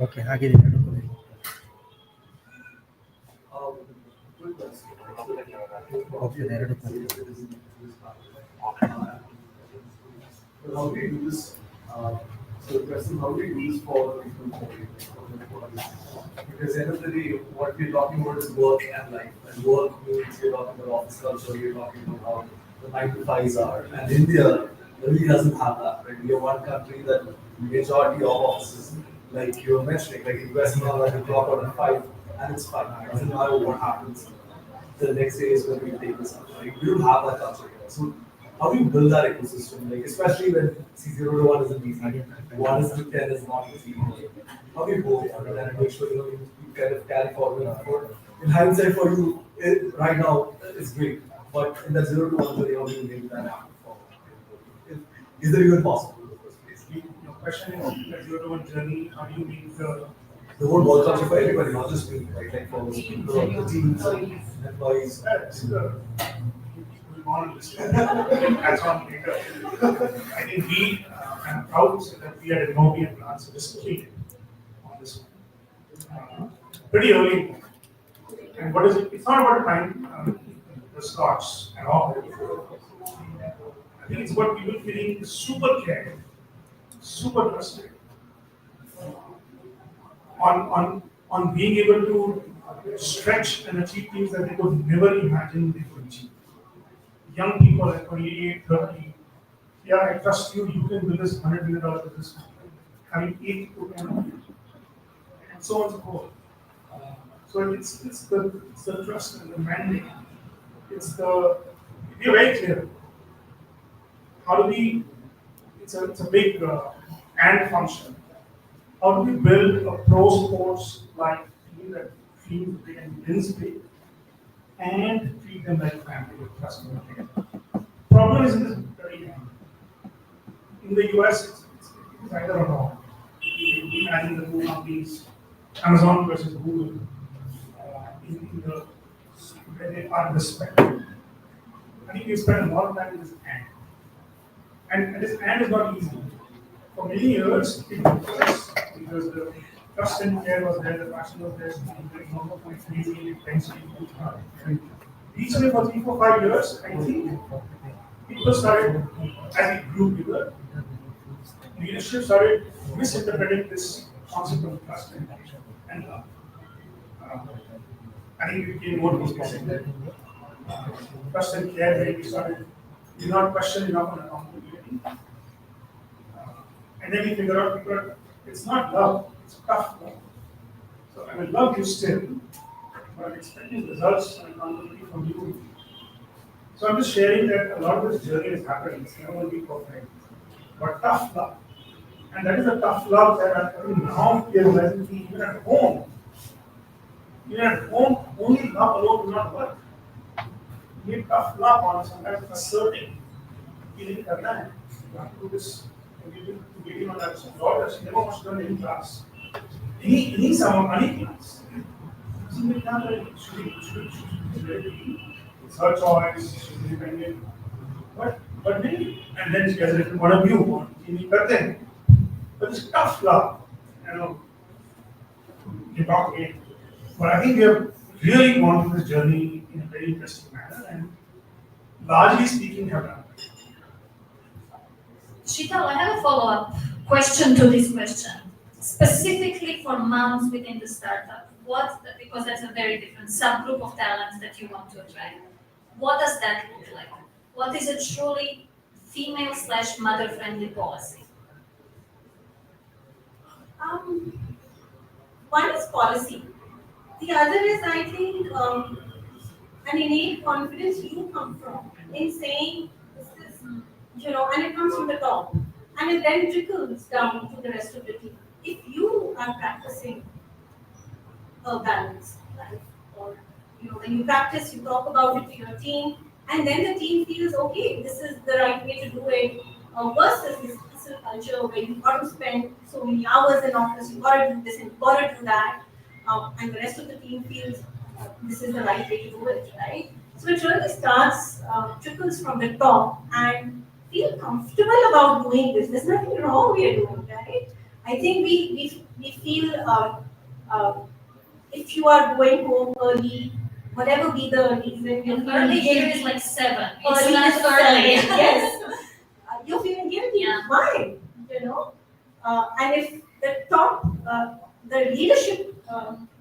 Okay ಹಾಗಿದೆ ಎರಡು okay ಎರಡು How do you do this? So the question, how do you do this for people? Because at the end of the day, what we're talking about is work and life. And work means you're talking about office culture, you're talking about how the 9 to 5s are. And India really doesn't have that, right? We are one country that majority of offices, like you were mentioning, like in West Bengal, like you clock out at 5 and it's fine. It doesn't matter what happens. The next day is when we take this up. Right? We don't have that culture here. So how do you build that ecosystem? Like especially when C0 to 1 isn't easy, 1 to 10 is not easy. How do you go on it and make sure you kind of carry forward? In hindsight, for you right now, it's great. But in that 0 to 1 journey, how do you make that happen? Is there even possible in the first place? Your question is the 0 to 1 journey. How do you make the whole work culture for everybody, not just me, right? Like for the teams, employees. That's on later. I think we, I'm proud to say that we had a European plan, so just completed on this one. Pretty early. And what is it? It's not about time, the Scots and all. I think it's about people feeling super cared, super trusted, on being able to stretch and achieve things that they could never imagine they could achieve. Young people at 28, 30, yeah, I trust you, you can build this $100 million business, having 8 to 10 of you, and so on and so forth. So it's the trust and the mandate. We're very clear. How do we, it's a big and function. How do we build a pro sports like team that feels big and wins big and treat them like family with trust and care? Problem is in this very young. In the US, it's either or not. Imagine the two companies, Amazon versus Google, in the where they are respected. I think we spend a lot of time in this and this and is not easy. For many years, it was because the trust and care was there, the passion was there, easy, intensity, recently for 3, 4, 5 years, I think people started, as it grew bigger, leadership started misinterpreting this concept of trust and love. I think we became more focused that trust and care, where we started, we not question enough on accountability. And then we figure out it's not love, it's tough love. So I will love you still, but I'm expecting results and accountability from you. So I'm just sharing that a lot of this journey is happening. It's never going to be perfect, but tough love. And that is a tough love that I mean, now we are realizing even at home. Even at home, only love alone will not work. You need tough love on sometimes asserting. You need to you have to do this. You begin on that daughter, she never wants to learn any class. Any someone, any class. She may not learn it. It's her choice, she's independent. But maybe, and then she has a different point of view on any thing. But it's tough love. You talk again. But I think we have really gone through this journey in a very interesting manner and largely speaking have done it. Sheetal, I have a follow-up question to this question. Specifically for moms within the startup, because that's a very different subgroup of talents that you want to attract. What does that look like? What is a truly female/mother-friendly policy? One is policy. The other is, I think, an innate confidence you come from in saying this is, and it comes from the top. And it then trickles down to the rest of the team. If you are practicing a balanced life, or when you practice, you talk about it to your team, and then the team feels, okay, this is the right way to do it, versus this hustle culture where you've got to spend so many hours in office, you've got to do this and you've got to do that, and the rest of the team feels this is the right way to do it, right? So it really starts, trickles from the top, and feel comfortable about doing this. There's nothing wrong we are doing, right? I think we feel if you are going home early, whatever be the reason, you're And feeling early here guilty. is like 7. Early It's is not early. yes. You're feeling guilty. Yeah. Why? You know? And if the leadership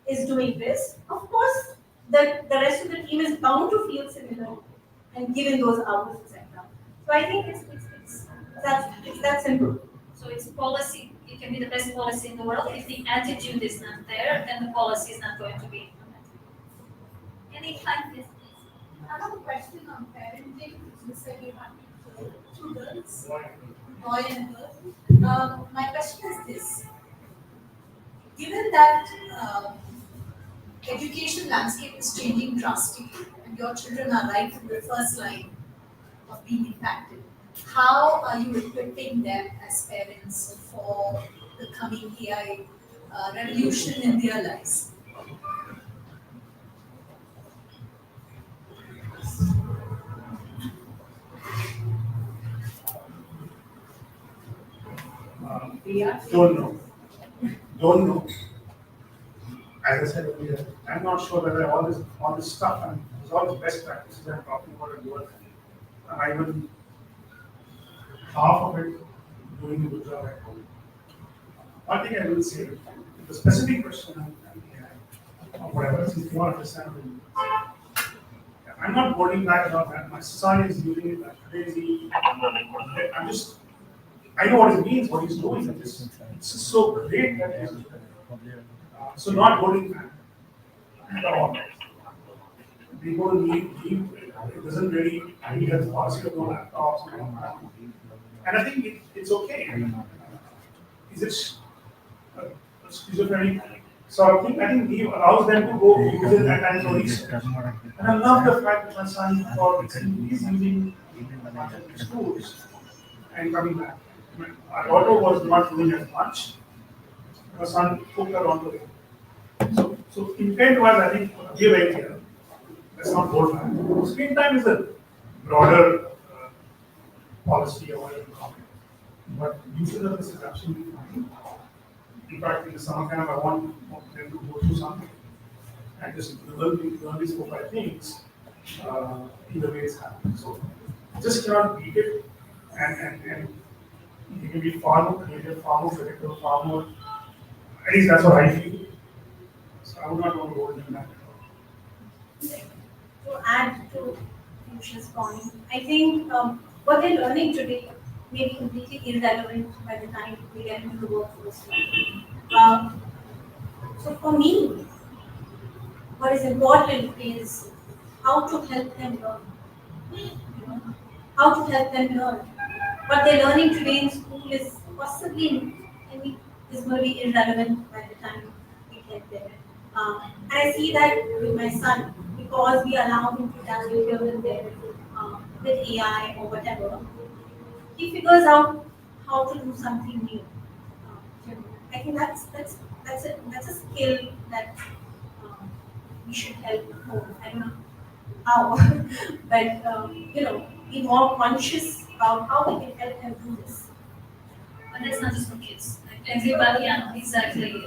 is doing this, of course, the rest of the team is bound to feel similar and given those hours, etc. So I think it's that simple. So it's policy. It can be the best policy in the world. If the attitude is not there, then the policy is not going to be implemented. Any time business. I have a question on parenting. You said you have two girls, boy and girl. My question is this: given that education landscape is changing drastically, and your children are right in the first line of being impacted, how are you equipping them as parents for the coming AI revolution in their lives? Don't know. Don't know. As I said earlier, I'm not sure whether all this stuff and all the best practices I'm talking about at work, I even half of it doing a good job at home. One thing I will say, the specific question or whatever, if you want to understand it, I'm not holding back about that. My son is using it like crazy. I know what it means, what he's doing. It's just so great that he's doing it. So not holding back at all. We don't need, it doesn't really need a policy of no laptops. And I think it's okay. Is it a schizophrenic sort of thing? I think he allows them to go use it at times for research. And I love the fact that my son he's using schools and coming back. Our daughter was not doing as much. My son took her on the way. So intent-wise, I think we are very clear. Let's not hold back. Screen time is a broader policy or whatever you call it. But usage of this is absolutely fine. In fact, in the summer camp, I want them to go through something and just learn these 4 or 5 things in the way it's happening. So just cannot beat it, and you can be far more creative, far more critical, far more. At least that's what I feel. So I would not want to hold them back at all. To add to Piyush's point, I think what they're learning today may be completely irrelevant by the time we get into the workforce. So for me, what is important is how to help them learn. You know, how to help them learn. What they're learning today in school is possibly is going to be irrelevant by the time we get there. And I see that with my son, because we allow him to dabble here and there with AI or whatever. He figures out how to do something new. I think that's a skill that we should help home. I don't know how, but be more conscious about how we can help them do this. And that's not just for kids. Like everybody, yeah, exactly.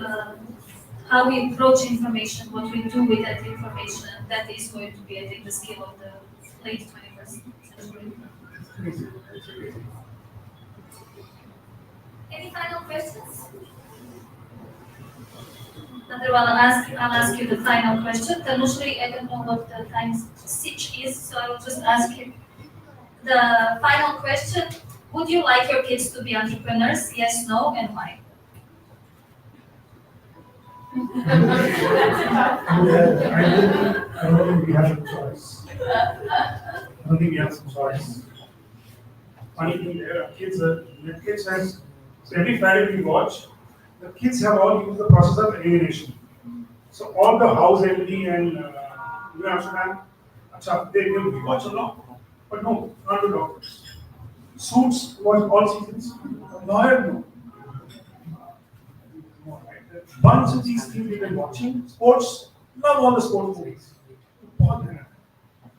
How we approach information, what we do with that information, that is going to be, I think, the skill of the late 21st century. Any final questions? Otherwise, I'll ask you the final question. Tanushri, I don't know what the time stitch is, so I will just ask you the final question. Would you like your kids to be entrepreneurs? Yes, no, and why? I don't think we have a choice. I don't think we have some choice. Funny thing there, kids has, so every Friday we watch, the kids have all used the process of elimination. So all the house empty and New Amsterdam, they will watch a lot, but no, not the doctors. Suits watch all seasons, lawyer no. Bunch of these things we've been watching, sports, love all the sports movies.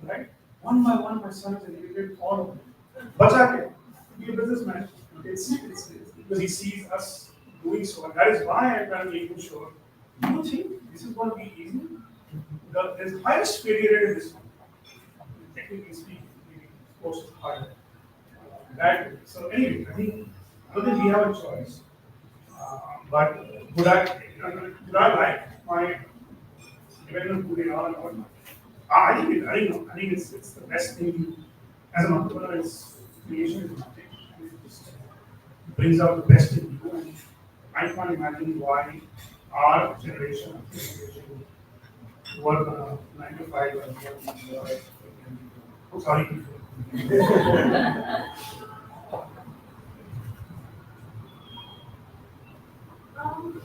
Right? One by one, my son has eliminated all of them. Bacha ke, be a businessman. It's because he sees us doing so. And that is why I'm trying to make you sure. Do you think this is going to be easy? There's highest failure rate in this one. Technically speaking, of course, it's harder. That so anyway, I don't think we have a choice. But would I like my depending on who they are or not? I think it's the best thing as an entrepreneur. It's creation is nothing. It just brings out the best in you. And I can't imagine why our generation work on a 9 to 5 or sorry. Um,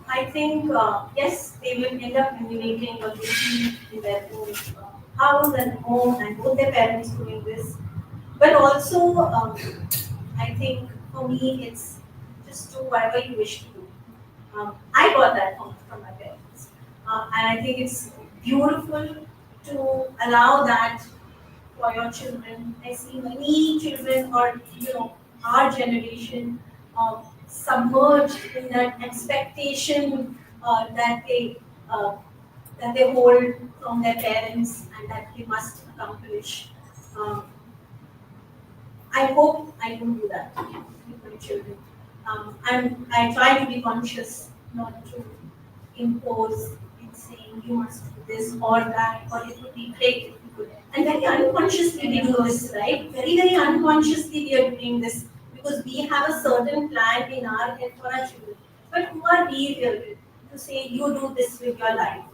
I think, yes, they will end up emulating what they see in their own house and home and both their parents doing this. But also, I think for me, it's just do whatever you wish to do. I got that from my parents. And I think it's beautiful to allow that for your children. I see many children or our generation submerged in that expectation uh, that they hold from their parents and that they must accomplish. Um, I hope I don't do that with my children. I try to be conscious not to impose in saying you must do this or that, or it would be great if you could. And very unconsciously we do this, right? Very, very unconsciously we are doing this because we have a certain plan in our head for our children. But who are we really to say you do this with your life?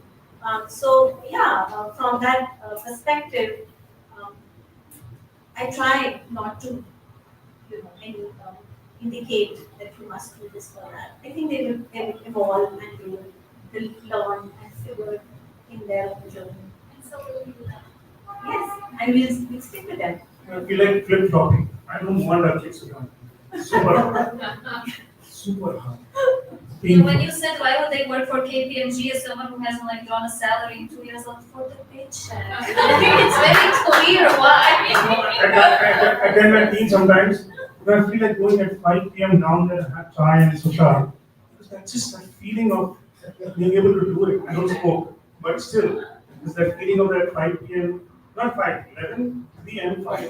From that perspective, um, I try not to, indicate that you must do this or that. I think they will evolve and they will learn and figure in their own journey. And so will you do that. Yes, and we'll stick with them. I feel like flip flopping. I don't want our kids to learn. Super hard. Super hard. So when you said why would they work for KPMG as someone who hasn't like drawn a salary in 2 years on for the paycheck? I think it's very clear why. I tell my team sometimes, when I feel like going at 5 p.m. down there and have chai and sushar, that's just that feeling of being able to do it. I don't smoke, but still, it's that feeling of that 5 p.m., not 5, 11 p.m., 5.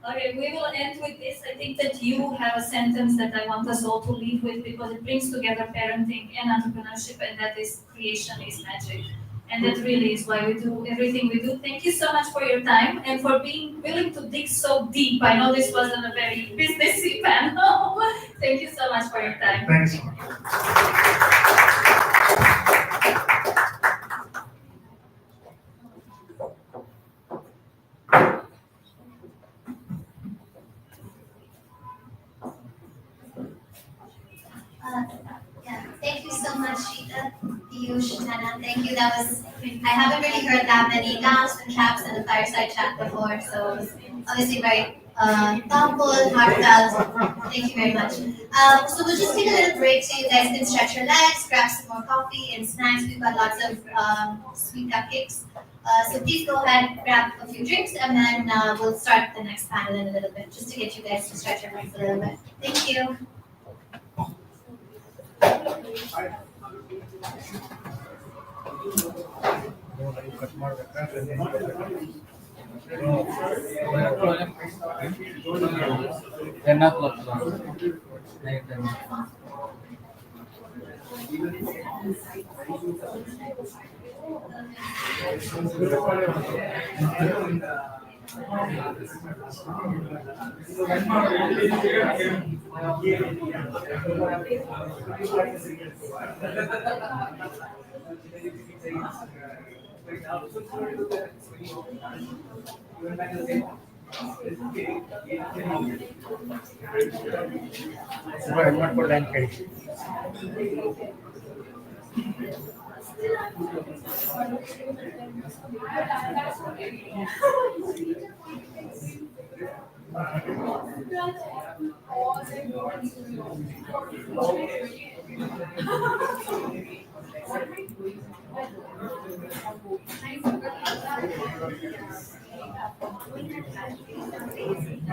Okay, we will end with this. I think that you have a sentence that I want us all to leave with because it brings together parenting and entrepreneurship, and that is creation is magic. And that really is why we do everything we do. Thank you so much for your time and for being willing to dig so deep. I know this wasn't a very businessy panel. Thank you so much for your time. Thanks so much. Yeah, thank you so much, Sheeta, Piyush, Hannah. Thank you. That was, I haven't really heard that many gowns and caps in a fireside chat before, so it was obviously very thoughtful and heartfelt. Thank you very much. So we'll just take a little break so you guys can stretch your legs, grab some more coffee and snacks. We've got lots of sweet cupcakes. So please go ahead, grab a few drinks, and then we'll start the next panel in a little bit, just to get you guys to stretch your legs a little bit. Thank you. Cut ಮಾಡ್ಬೇಕಾದ್ರೆ ten ಓ clock night time ಹೆಣ್ಮಕ್ಳು line ಕೇಳಿ Thank you.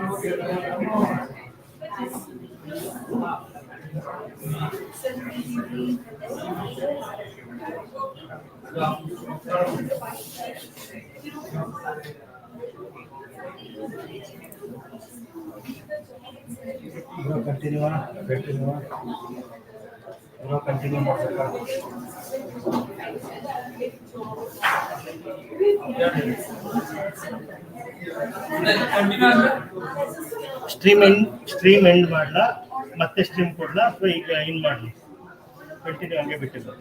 Continue continue ಮಾಡ್ಬೇಕಾ stream end ಮಾಡ್ಲಾ ಮತ್ತೆ stream ಕೊಡ್ಲಾ ಅಥವಾ ಈಗ ಇನ್ ಮಾಡ್ಲಿ continue ಹಂಗೆ ಬಿಟ್ಟಿದ್ದು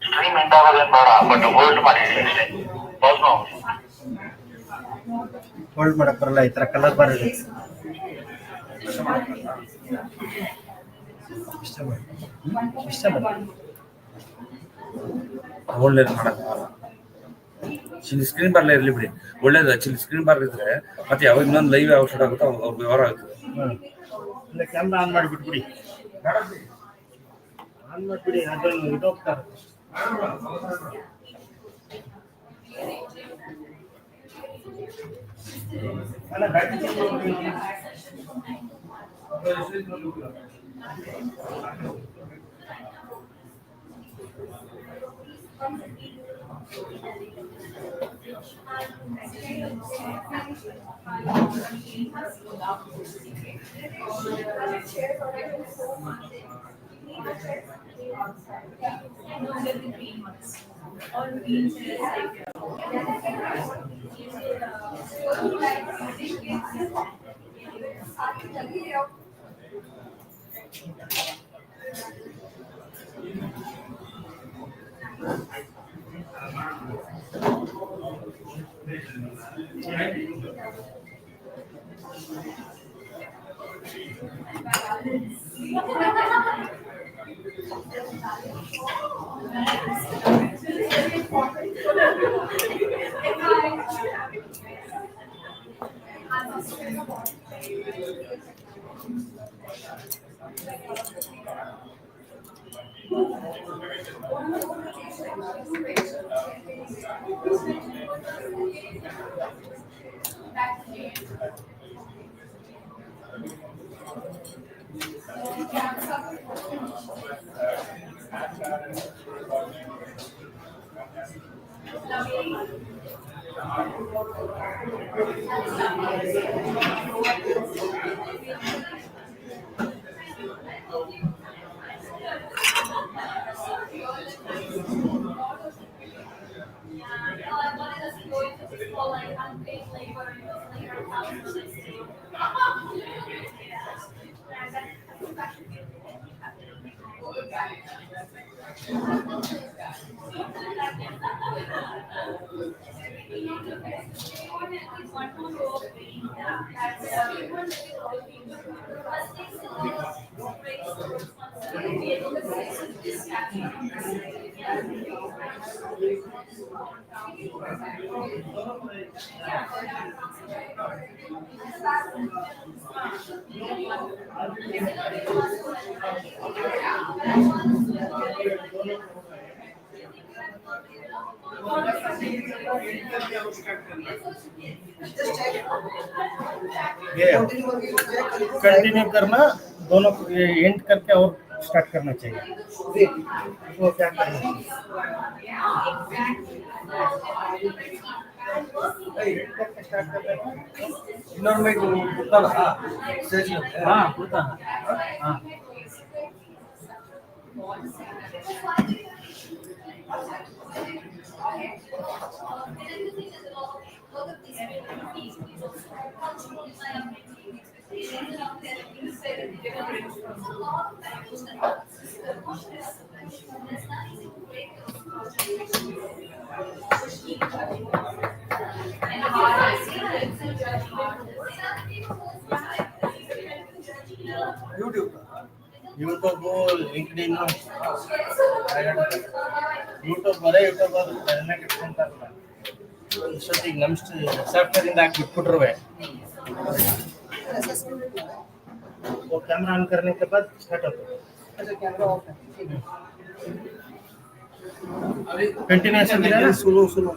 ಸ್ಟ್ರೀಮ್ ಎಂಡ್ ಆಗೋದೇನು ಬೇಡ ಬಟ್ ಹೋಲ್ಡ್ ಮಾಡಿಡಿ ಅಷ್ಟೇ ಪಾಸ್ ಮಾಡಿ ಹೋಲ್ಡ್ ಮಾಡಕ್ ಬರಲ್ಲ ಈ ತರ ಕಲರ್ ಬರಲ್ಲ ಇಷ್ಟ ಮಾಡಿ ಒಳ್ಳೇದು ಮಾಡಕ್ಕಾಗಲ್ಲ ಚಿಲ್ಲಿ ಸ್ಕ್ರೀನ್ ಬಾರ್ಲೇ ಇರಲಿ ಬಿಡಿ ಒಳ್ಳೇದು ಚಿಲ್ಲಿ ಸ್ಕ್ರೀನ್ ಬಾರ್ ಇದ್ರೆ ಮತ್ತೆ ಯಾವಾಗ ಇನ್ನೊಂದು ಲೈವ್ ಯಾವ ಸ್ಟಾರ್ಟ್ ಆಗುತ್ತೋ ಅವ್ರ ವ್ಯವಹಾರ ಆಗುತ್ತೆ ಇಲ್ಲ ಕ್ಯಾಮ್ರಾ ಆನ್ ಮಾಡಿಬಿಟ್ಬಿಡಿ ಆನ್ ಮಾಡಿಬಿಡಿ ಅದ್ರಲ್ಲಿ ಇದೋಗ್ತಾರೆ ಅಲ್ಲ ಬ್ಯಾಟ್ರಿ कंटिन्यू करना दोनों एंड करके और स्टार्ट करना चाहिए वो क्या करना ಇನ್ನೊಂದು ಮೈಕ್ ಗೊತ್ತಲ್ಲ ಹಾ ಗೊತ್ತಾ ಹಾ ಯೂಟ್ಯೂಬ್ ಲಿಂಕ್ಡ್ಇನ್ ಯೂಟ್ಯೂಬ್ ಬರೇ ಯೂಟ್ಯೂಬ್ ಅದನ್ನ ಇಟ್ಕೊಂತಾರಲ್ಲ ಇಷ್ಟೊತ್ತಿಗೆ ನಮ್ಮ ಸಾಫ್ಟ್ವೇರ್ ಇಂದ ಹಾಕಿ ಬಿಟ್ಬಿಟ್ರುವೆ वो कैमरा ऑन करने के बाद स्टार्ट होता है अच्छा कैमरा ऑफ है कंटिन्यूएशन दिया ना सुनो सुनो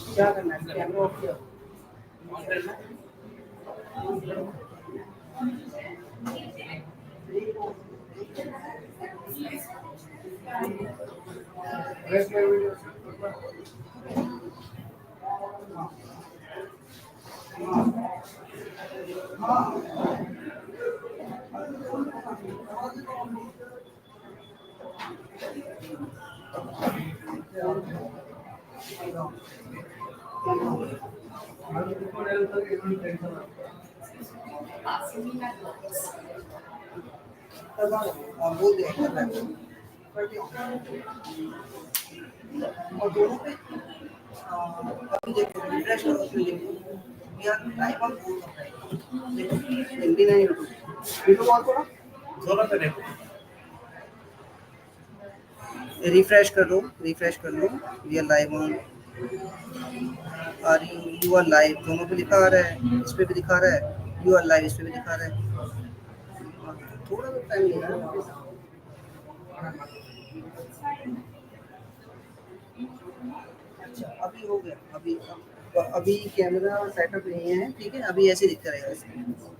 क्या करना है कैमरा ऑफ किया रेस्ट में वीडियो बोल दिया और दोनों पे अभी देखो रिफ्रेश करो उसमें देखो यार टाइम ऑन बोल रहा है देखो हिंदी नहीं यूट्यूब ऑन करो दोनों पे देखो रिफ्रेश कर लो वी आर लाइव ऑन और यू आर लाइव दोनों पे दिखा रहा है इस पे भी दिखा रहा है यू आर लाइव इस पे भी दिखा रहा है थोड़ा तो टाइम लेगा अच्छा अभी हो गया अभी कैमरा सेटअप नहीं है ठीक है अभी ऐसे दिखता रहेगा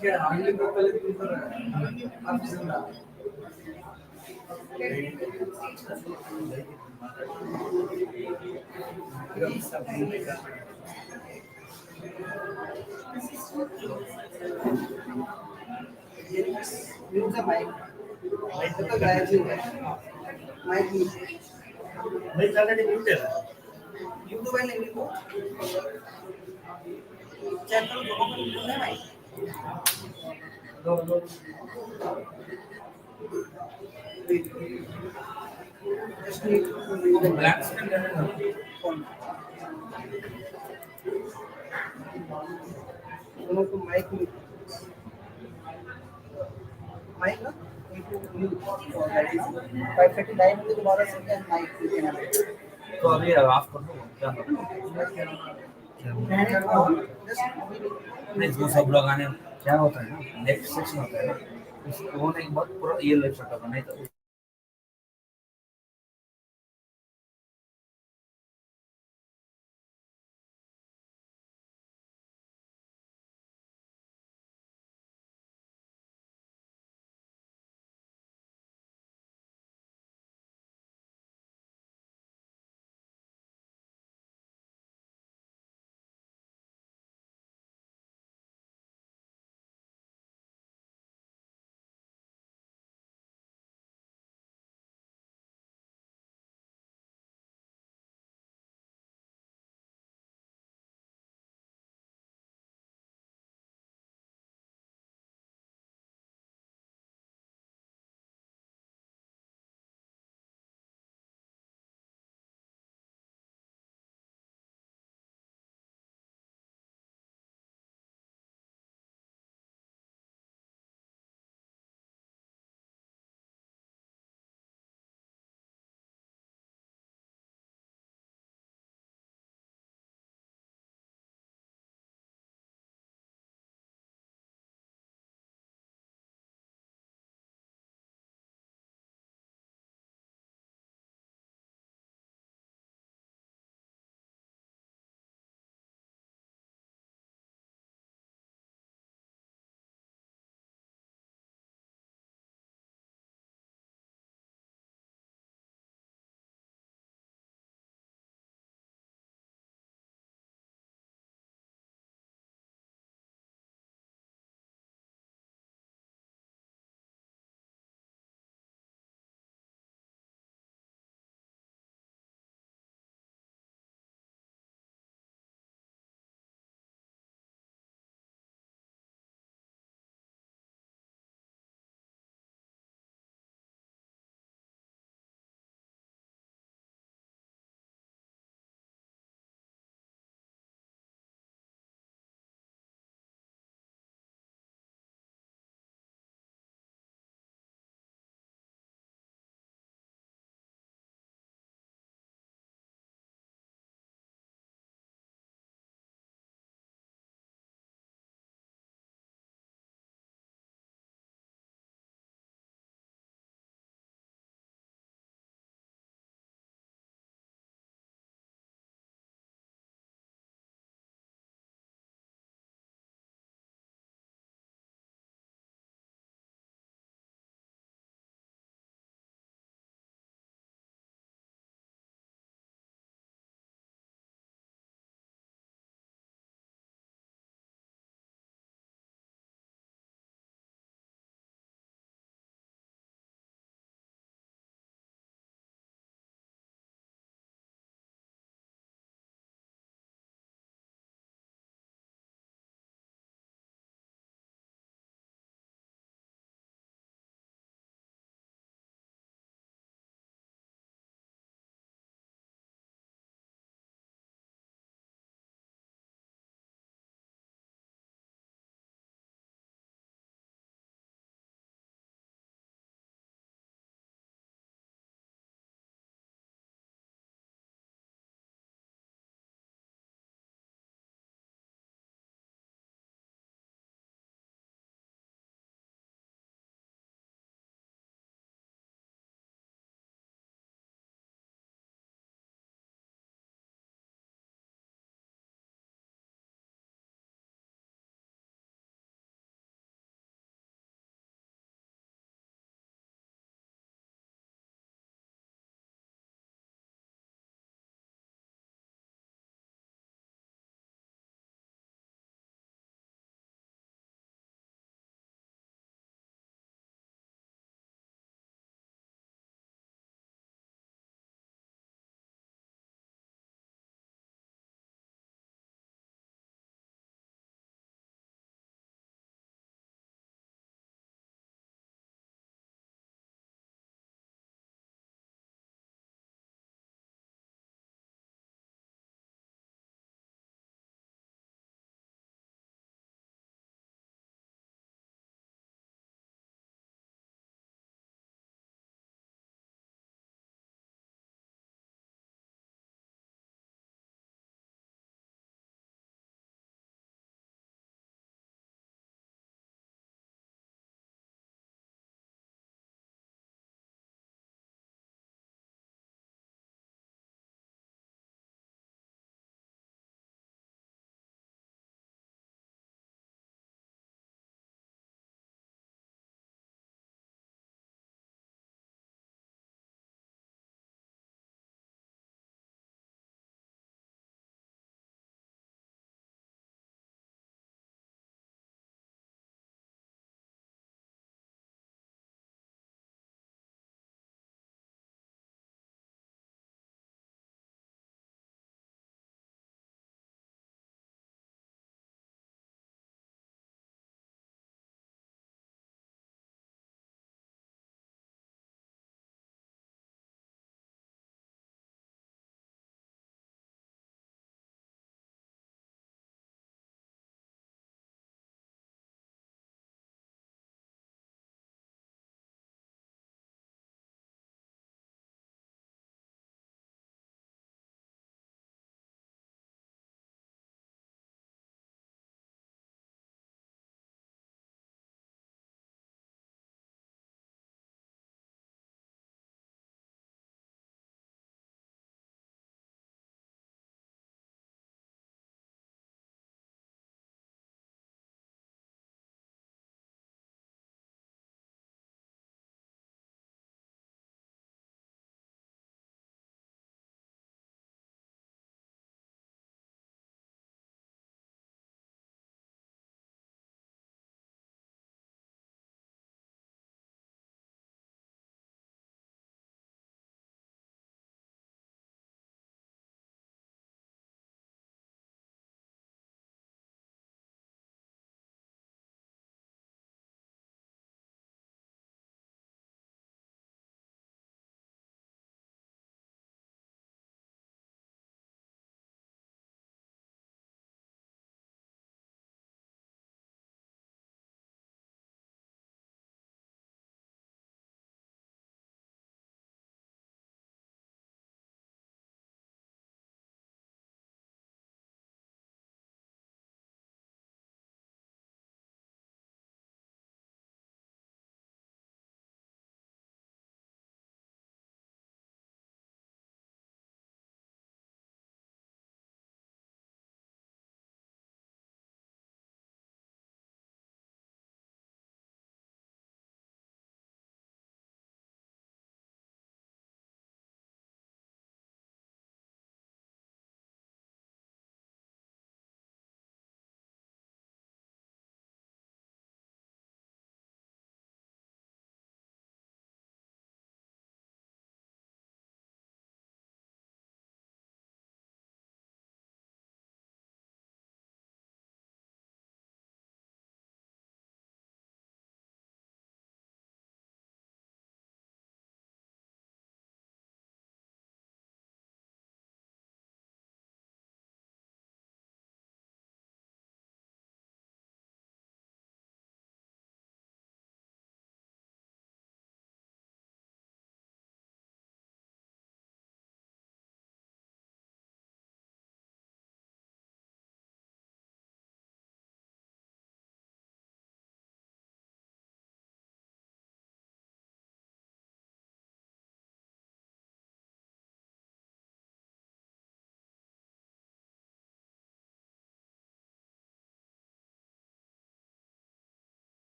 क्या आगे को पहले आप जिंदा यूज द माइक माइक तो गायब ही है माइक नहीं ऑलरेडी म्यूटेड है यूट्यूब वाले नहीं को चैट करो दोनों को यूट्यूब है माइक दो just need to read the black screen phone दोनों को माइक माइक ना 539 में तुम्हारा सेकंड माइक देना है तो अभी ऑफ कर दो क्या नहीं वो सब लोग आने क्या होता है ना नेक्स्ट सेक्शन होता है ना उसको होने के बाद पूरा ये लाइफ सेट होगा नहीं तो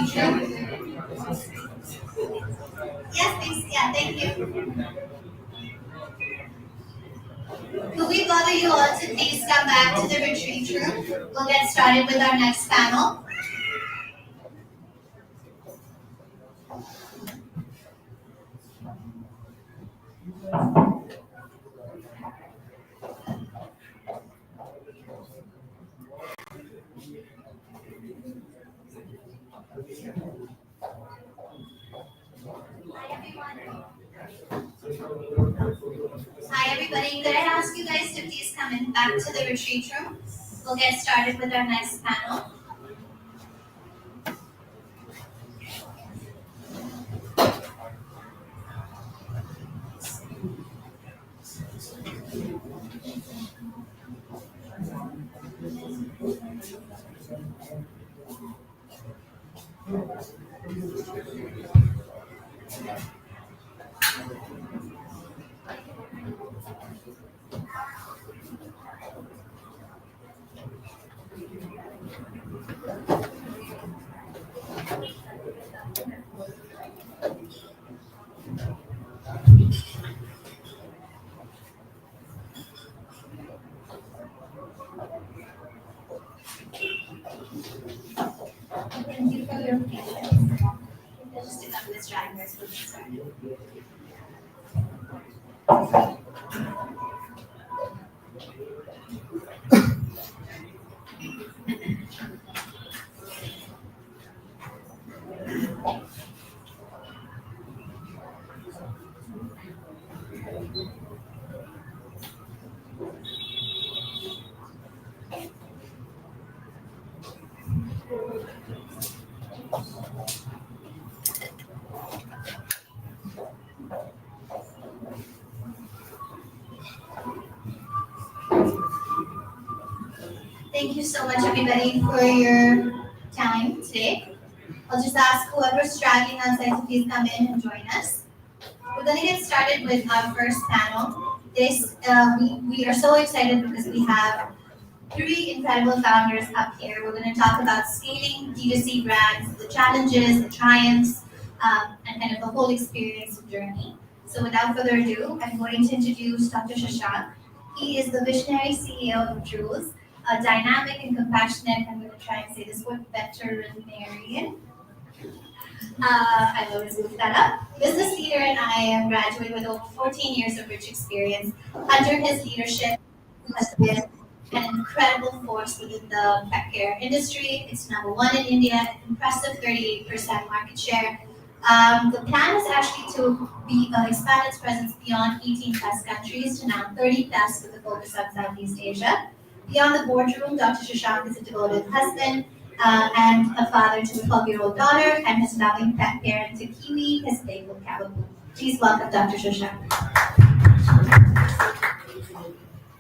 retreat room. Yes, please. Yeah, thank you. Could we bother you all to please come back to the retreat room? We'll get started with our next panel. Hi everybody, could I ask you guys to please come in back to the retreat room? We'll get started with our next panel. Thank you for your patience. Just a couple of stragglers will get started. Thank you so much, everybody, for your time today. I'll just ask whoever's straggling outside to please come in and join us. We're going to get started with our first panel. We are so excited because we have three incredible founders up here. We're going to talk about scaling D2C brands, the challenges, the triumphs, and kind of the whole experience and journey. So without further ado, I'm going to introduce Dr. Shashank. He is the visionary CEO of Jules, a dynamic and compassionate, I'm going to try and say this word, veterinarian. I always look that up. Business leader, and I am graduate with over 14 years of rich experience. Under his leadership, who has been an incredible force within the pet care industry. It's number one in India, impressive 38% market share. The plan is actually to expand its presence beyond 18 plus countries to now 30 plus with a focus on Southeast Asia. Beyond the boardroom, Dr. Shashank is a devoted husband and a father to a 12-year-old daughter and his loving pet parent to Kiwi, his playful cavapoo. Please welcome Dr. Shashank.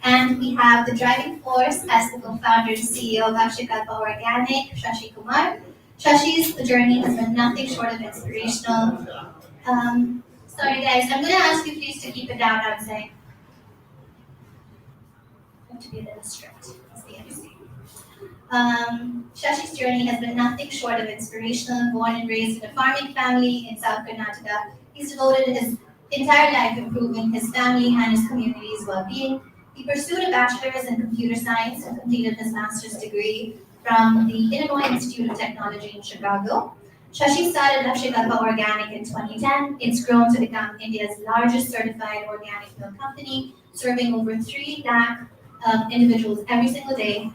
And we have the driving force as the co-founder and CEO of Akshikalpa Organic, Shashi Kumar. Shashi's journey has been nothing short of inspirational. Sorry guys, I'm going to ask you please to keep it down outside. I have to be a little strict. That's the MC. Shashi's journey has been nothing short of inspirational. Born and raised in a farming family in South Karnataka, he's devoted his entire life improving his family and his community's well-being. He pursued a bachelor's in computer science and completed his master's degree from the Illinois Institute of Technology in Chicago. Shashi started Akshikalpa Organic in 2010. It's grown to become India's largest certified organic milk company, serving over 3 lakh individuals every single day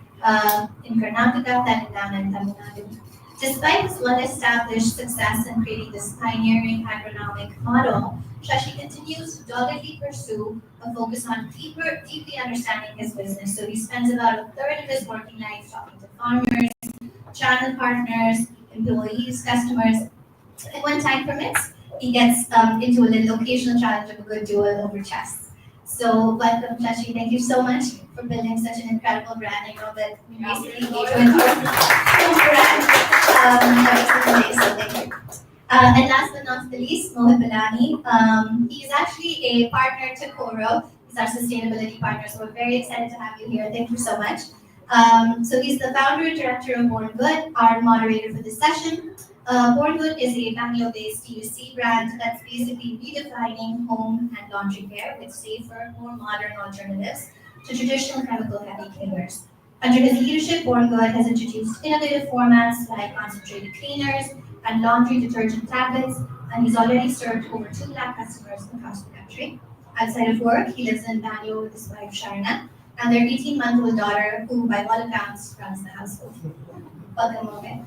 in Karnataka, Telangana, and Tamil Nadu. Despite his well-established success in creating this pioneering agronomic model, Shashi continues to doggedly pursue a focus on deeply understanding his business. So he spends about a third of his working life talking to farmers, channel partners, employees, customers, and when time permits, he gets into a little occasional challenge of a good duel over chess. So welcome, Shashi. Thank you so much for building such an incredible brand. I know that we recently engaged with your brand every single day, so thank you. And last but not the least, Mohit Balani. He's actually a partner to Koro. He's our sustainability partner, so we're very excited to have you here. Thank you so much. So he's the founder and director of Born Good, our moderator for this session. Born Good is a Bangalore-based D2C brand that's basically redefining home and laundry care with safer, more modern alternatives to traditional chemical-heavy cleaners. Under his leadership, Born Good has introduced innovative formats like concentrated cleaners and laundry detergent tablets, and he's already served over 2 lakh customers across the country. Outside of work, he lives in Bangalore with his wife Sharna and their 18-month-old daughter, who by all accounts runs the household. Welcome, Morgan.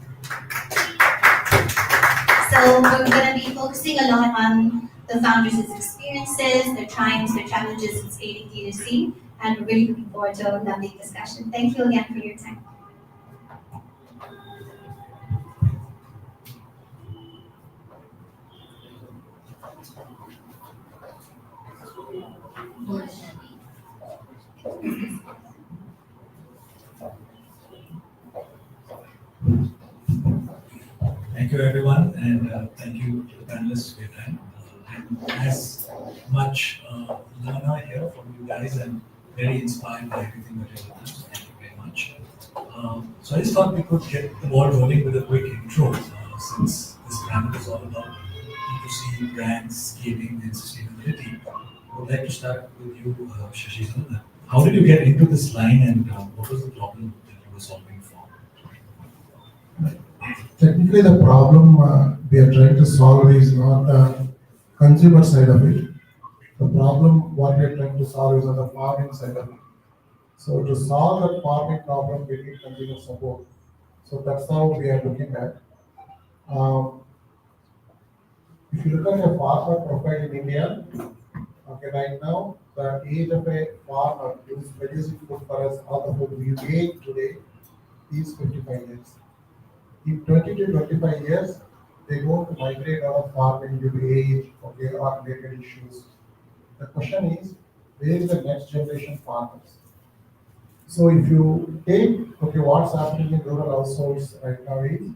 So we're going to be focusing a lot on the founders' experiences, their triumphs, their challenges in scaling D2C, and we're really looking forward to a lovely discussion. Thank you again for your time. Thank you, everyone, and thank you to the panelists for your time. I'm as much learner here from you guys and very inspired by everything that you've done. So thank you very much. So I just thought we could get the ball rolling with a quick intro, since this panel is all about D2C brands, scaling, and sustainability. I would like to start with you, Shashidhar. How did you get into this line, and what was the problem that you were solving for? Technically, the problem we are trying to solve is not the consumer side of it. The problem what we are trying to solve is on the farming side of it. So to solve that farming problem, we need consumer support. So that's how we are looking at. If you look at a farmer profile in India, okay, right now the age of a farmer who is producing food for us, or the food we ate today, is 55 years. In 20 to 25 years, they go to migrate out of farming due to age, okay, or related issues. The question is, where is the next generation farmers? So if you take, okay, what's happening in rural households right now is,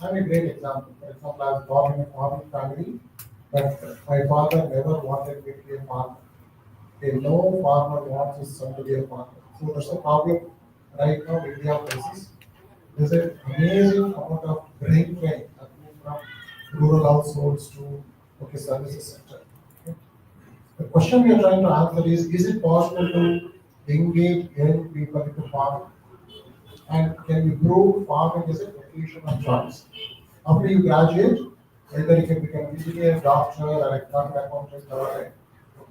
I'm a great example. For example, I was born in a farming family, but my father never wanted me to be a farmer. Okay, no farmer wants his son to be a farmer. So that's a problem right now India faces. There's an amazing amount of brain drain happening from rural households to, okay, services sector. Okay. The question we are trying to answer is it possible to engage young people into farming? And can we prove farming is a vocation of choice? After you graduate, either you can become an engineer, doctor, or a chartered accountant, or a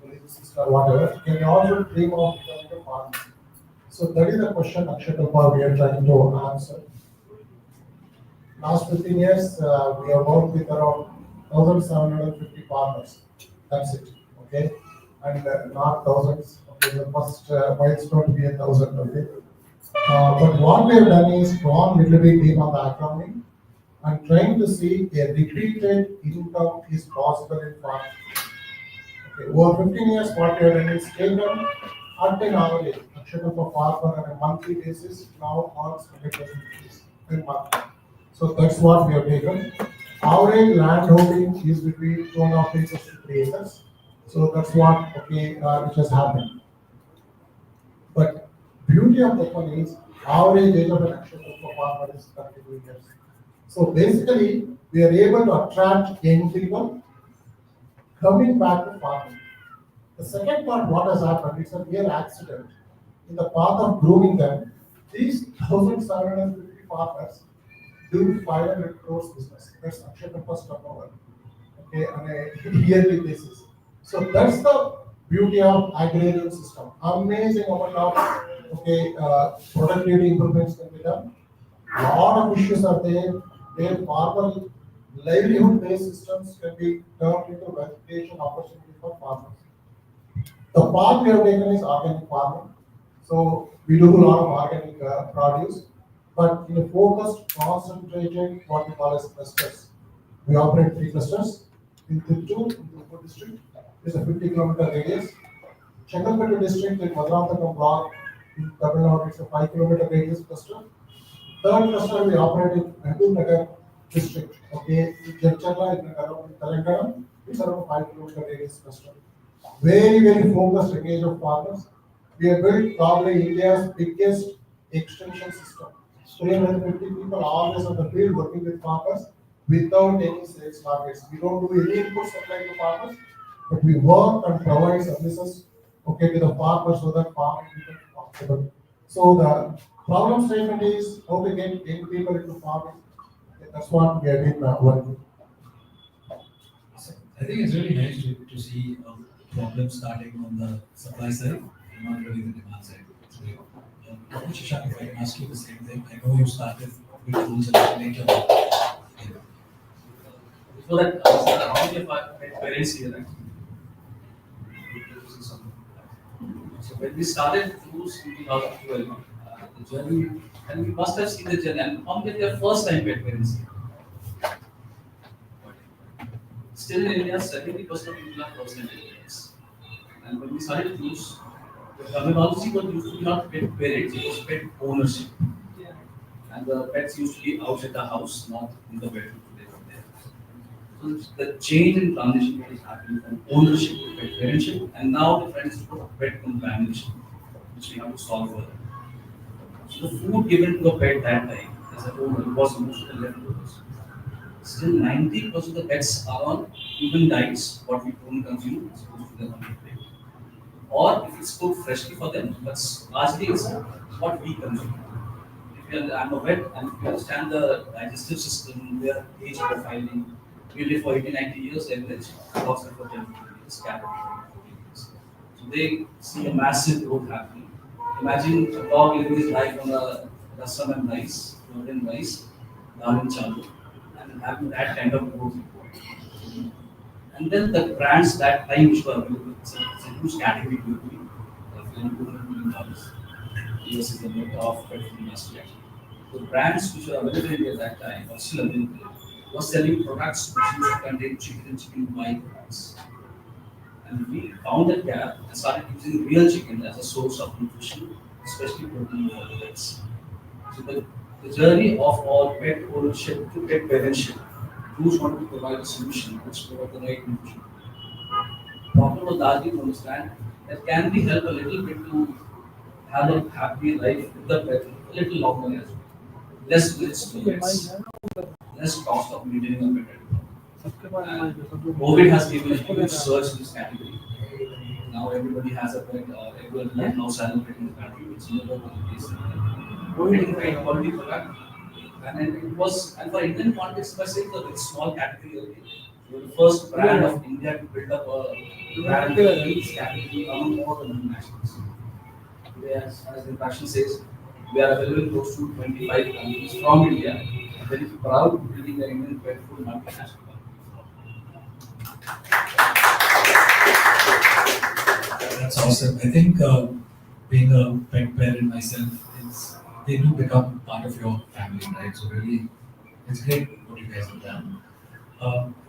physicist, or whatever. Can you also dream of becoming a farmer? So that is the question Akshay we are trying to answer. Last 15 years, we have worked with around 1,750 farmers. That's it, okay? And not thousands. Okay, the first milestone to be 1,000, okay? But what we have done is gone a little bit deep on the economy and trying to see a repeated income is possible in farming. Okay, over 15 years, what we have done is taken at an average, Akshay for farmer on a monthly basis now earns 100,000 rupees per month. So that's what we have taken. Average land holding is between 2.5 acres to 3 acres. So that's what, okay, which has happened. But beauty of that one is average age of an Akshay for farmer is 32 years. So basically, we are able to attract young people coming back to farming. The second part, what has happened, it's a real accident. In the path of grooming them, these 1,750 farmers do 500 crores business. That's Akshay Papa's turnover, okay, on a yearly basis. So that's the beauty of agrarian system. Amazing amount of, okay, productivity improvements can be done. A lot of issues are there. Where farmer livelihood-based systems can be turned into wealth creation opportunity for farmers. The path we have taken is organic farming. So we do a lot of organic produce, but in a focused, concentrated, what we call as clusters. We operate 3 clusters. In Tittoo, in Tittoo district, is a 50-kilometer radius. Chengalpattu district in Madurai block in Tamil Nadu, it's a 5-kilometer radius cluster. Third cluster we operate in Nagar district. Okay, in Jadcherla in Telangana, it's around 5-kilometer radius cluster. Very, very focused engage of farmers. We have built probably India's biggest extension system. 350 people always on the field working with farmers. without any sales targets. We don't do any input supply to farmers, but we work and provide services, okay, to the farmers so that farming becomes profitable. So the problem statement is how to get young people into farming. Okay, that's what we have been working. I think it's really nice to see a problem starting on the supply side and not really the demand side. It's great. Dr. Shashank, if I can ask you the same thing, I know you started with tools a little later. Before that, how many of our parents here actually? So when we started Cruise in 2012, the journey, and we must have seen the journey, and how many of their first time pet parents here? Still in India, 70% of people are first time pet parents. And when we started Cruise, the terminology was used to be not pet parents, it was pet ownership. And the pets used to be outside the house, not in the bedroom. So the change in transition is happening from ownership to pet parentship, and now the trend is to pet companionship, which we have to solve further. So the food given to the pet that time as a owner was mostly leftovers. Still 90% of the pets are on human diets, what we don't consume, it's supposed to them on the plate. Or if it's cooked freshly for them, but largely it's what we consume. I'm a vet, and if you understand the digestive system, their age profiling, we live for 80, 90 years average, dogs live for 10, 15 years, cat live for 14 years. So they see a massive growth happening. Imagine a dog living his life on a rasam and rice, curd and rice, dal and chawal, and having that kind of growth. And then the brands that time which were available, it's a huge category globally, $200 billion. US is the net of pet food industry actually. The brands which were available at that time, or still available, was selling products which used to contain chicken and chicken byproducts. And we found that gap and started using real chicken as a source of nutrition, especially protein for the pets. So the journey of all pet ownership to pet parentship, those want to provide a solution which provide the right nutrition. Problem was largely to understand that can we help a little bit to have a happy life with the pet a little longer as well. Less visits to pets, less cost of maintaining a pet. And COVID has given a huge surge in this category. Now everybody has a pet, everyone now celebrating the country, which never was the case. Getting the right quality product. And then it was, and for Indian context, if I say the small category earlier, we were the first brand of India to build up a brand in this category among all the multinationals. Today, as the fashion says, we are available close to 25 countries from India, and very proud to building an Indian pet food multinational company. That's awesome. I think being a pet parent myself, they do become part of your family, right? So really, it's great what you guys have done.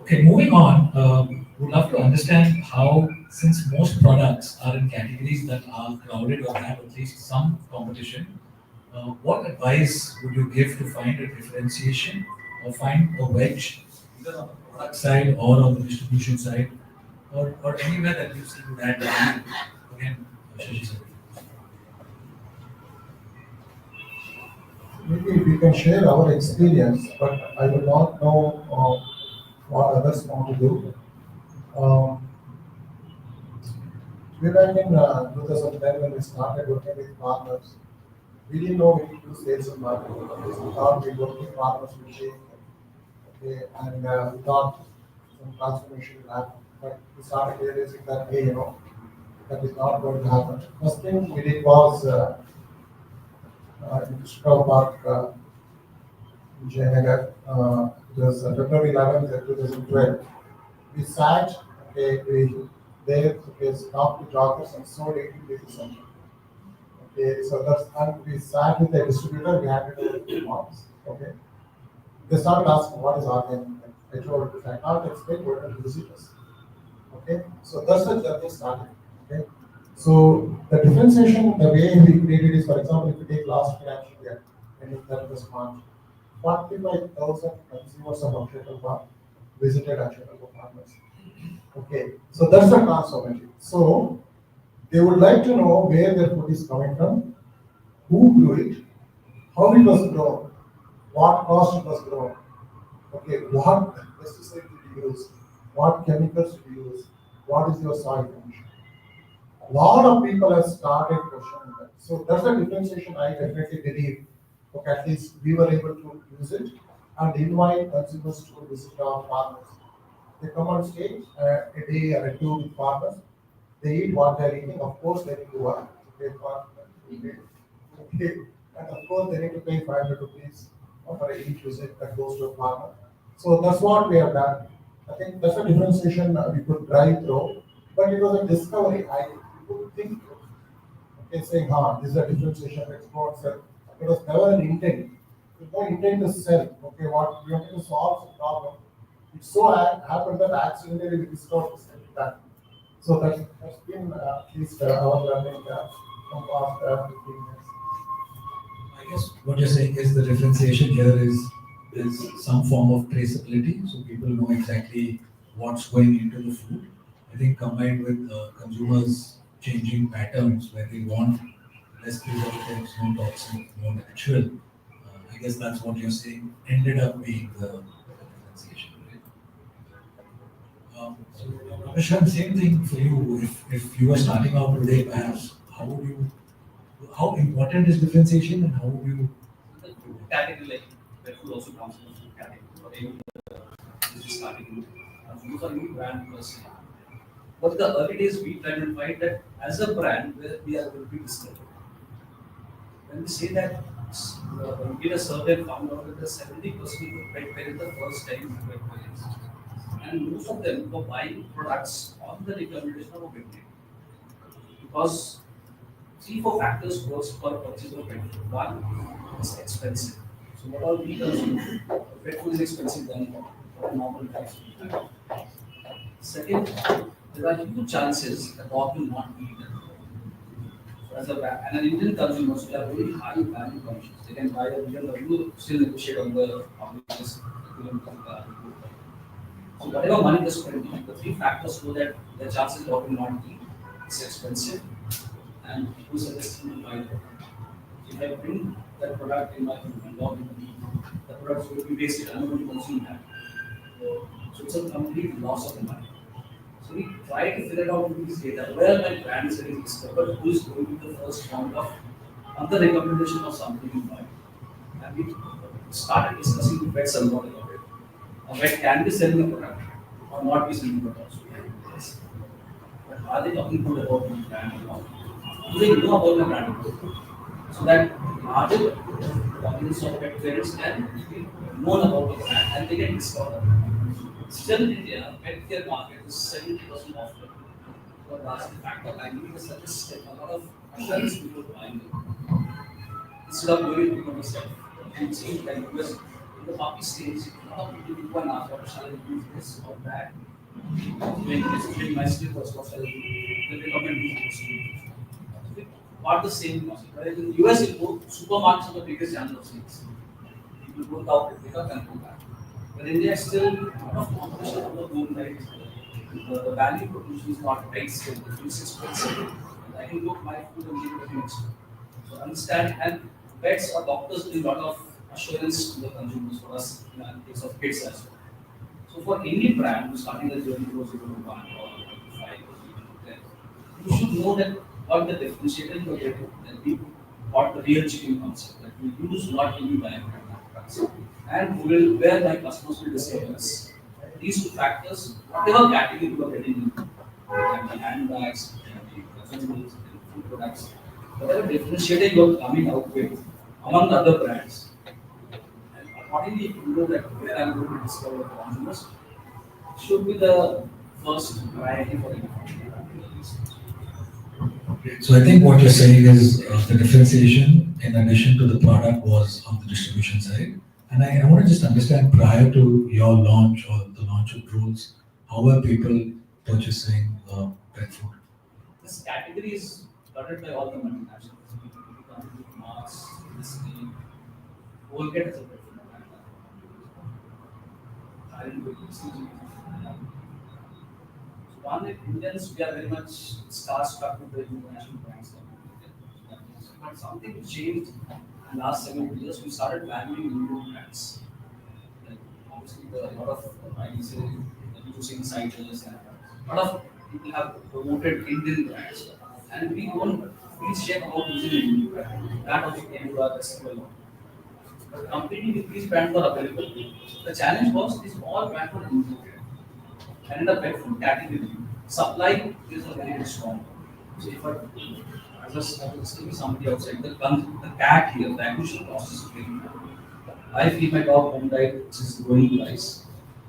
Okay, moving on, would love to understand how, since most products are in categories that are crowded or have at least some competition, what advice would you give to find a differentiation or find a wedge either on the product side or on the distribution side or anywhere that you see would add value? Again, Shashi sir. Maybe we can share our experience, but I do not know what others want to do. We back in 2010 when we started working with farmers, we didn't know we need to do sales and marketing. We thought we work with farmers will change, okay, and we thought some transformation will happen. But we started realizing that, hey, that is not going to happen. First thing we did was in Chicago Park in Jayanagar, it was February 11th, 2012. We sat, okay, there, okay, stopped the joggers and sold 18 pieces of. Okay, so that's, and we sat with the distributor, we had to do months, okay. They started asking what is organic. I told, if I can't explain, we're going to visit us. Okay, so that's the journey started. Okay, so the differentiation, the way we created is, for example, if you take last financial year, and if that was March, 45,000 consumers of Akshatal Park visited Akshatal Farmers. Okay, so that's the transformation. So they would like to know where their food is coming from, who grew it, how it was grown, what cost it was grown, Okay, what pesticide did you use? What chemicals did you use? What is your soil condition? A lot of people have started questioning that. So that's the differentiation I definitely believe. Okay, at least we were able to use it and invite consumers to visit our farmers. They come on stage a day or a two with farmers. They eat what they're eating. Of course, they need to work to pay for okay. Okay. And of course, they need to pay 500 rupees for each visit that goes to a farmer. So that's what we have done. I think that's a differentiation we could drive through, but it was a discovery. I people think, okay, saying, this is a differentiation of exports. It was never an intent. There's no intent to sell. Okay, what we wanted to solve the problem. It so happened that accidentally we discovered this that. So that's been at least our learning from past 15 years. I guess what you're saying is the differentiation here is some form of traceability, so people know exactly what's going into the food. I think combined with consumers changing patterns where they want less preservatives, no toxic, no natural. I guess that's what you're saying ended up being the differentiation, right? So, Prashant, same thing for you. If you were starting out today, perhaps how important is differentiation and how would you Category like pet food also comes in the food category. Or any this is starting those are new brand per se. But the early days we tried to find that as a brand where we are going to be discovered. When we say that we did a survey and found out that the 70% of pet parents the first time pet parents. And most of them were buying products on the recommendation of a veterinarian. Because three, four factors works for purchase of pet food. One, it's expensive. So what all we consume, pet food is expensive than what normal types we have. Second, there are huge chances the dog will not eat it. So as a and an Indian consumers will have very high value conscious. They can buy a real you still negotiate on this so whatever money they spend, the three factors show that the chances dog will not eat. It's expensive and people suggest to buy it. If I bring that product in my home and dog will eat, the product will be wasted. I'm going to consume that. So it's a complete loss of money. So we try to figure out with this data where my brand is getting discovered, who is going to be the first round of on the recommendation of something we buy. And we started discussing with vets a lot about it. A vet can be selling a product or not be selling a product. So we have to test. But are they talking good about the brand or not? Do they know about the brand? So that larger audience of pet parents can be known about the brand and they can discover. Still in India, pet care market is 70% off. So that's the fact that I need a statistic, a lot of assurance people buying it. Instead of going to yourself, and seeing that because in the puppy stage, a lot of people go and ask what shall I use this or that. When it's doing my slippers, what shall I do? Then they come and use this. What the same concept. Whereas in the US, you go, supermarkets are the biggest channel of sales. People go out, pick up and come back. But India is still a lot of competition on the home, right? The value proposition is not right still. It's expensive. And I can cook my food and give it a mix. So understand and vets or doctors do a lot of assurance to the consumers for us in case of kids as well. So for any brand who's starting the journey towards 1 or 5 or even 10, you should know that what the differentiator you are getting and we what the real chicken concept that we use not only by products. And who will where my customers will discover us. These two factors, whatever category you are getting into, can be handbags, can be consumables, can be food products, whatever differentiator you are coming out with among the other brands. And accordingly, if you know that where I'm going to discover the consumers, should be the first priority for you. So I think what you're saying is the differentiation in addition to the product was on the distribution side. And I want to just understand prior to your launch or the launch of Rules, how were people purchasing pet food? This category is flooded by all the multinationals. People come with Mars, Disney, Colgate as a preferred brand. I didn't go to Disney. So one, in Indians, we are very much starstruck with the international brands. But something changed in the last 7 years. We started valuing Indian brands. Like obviously a lot of IDC, D2C insiders, and a lot of people have promoted Indian brands, and we don't feel shame about using Indian brand. That also came to our festival. But competing with these brands were available. The challenge was these all brands were imported. And in the pet food category, supply is a very strong. So if I was telling somebody outside, the cat here, the acquisition cost is very high. I feed my dog home diet, which is going price.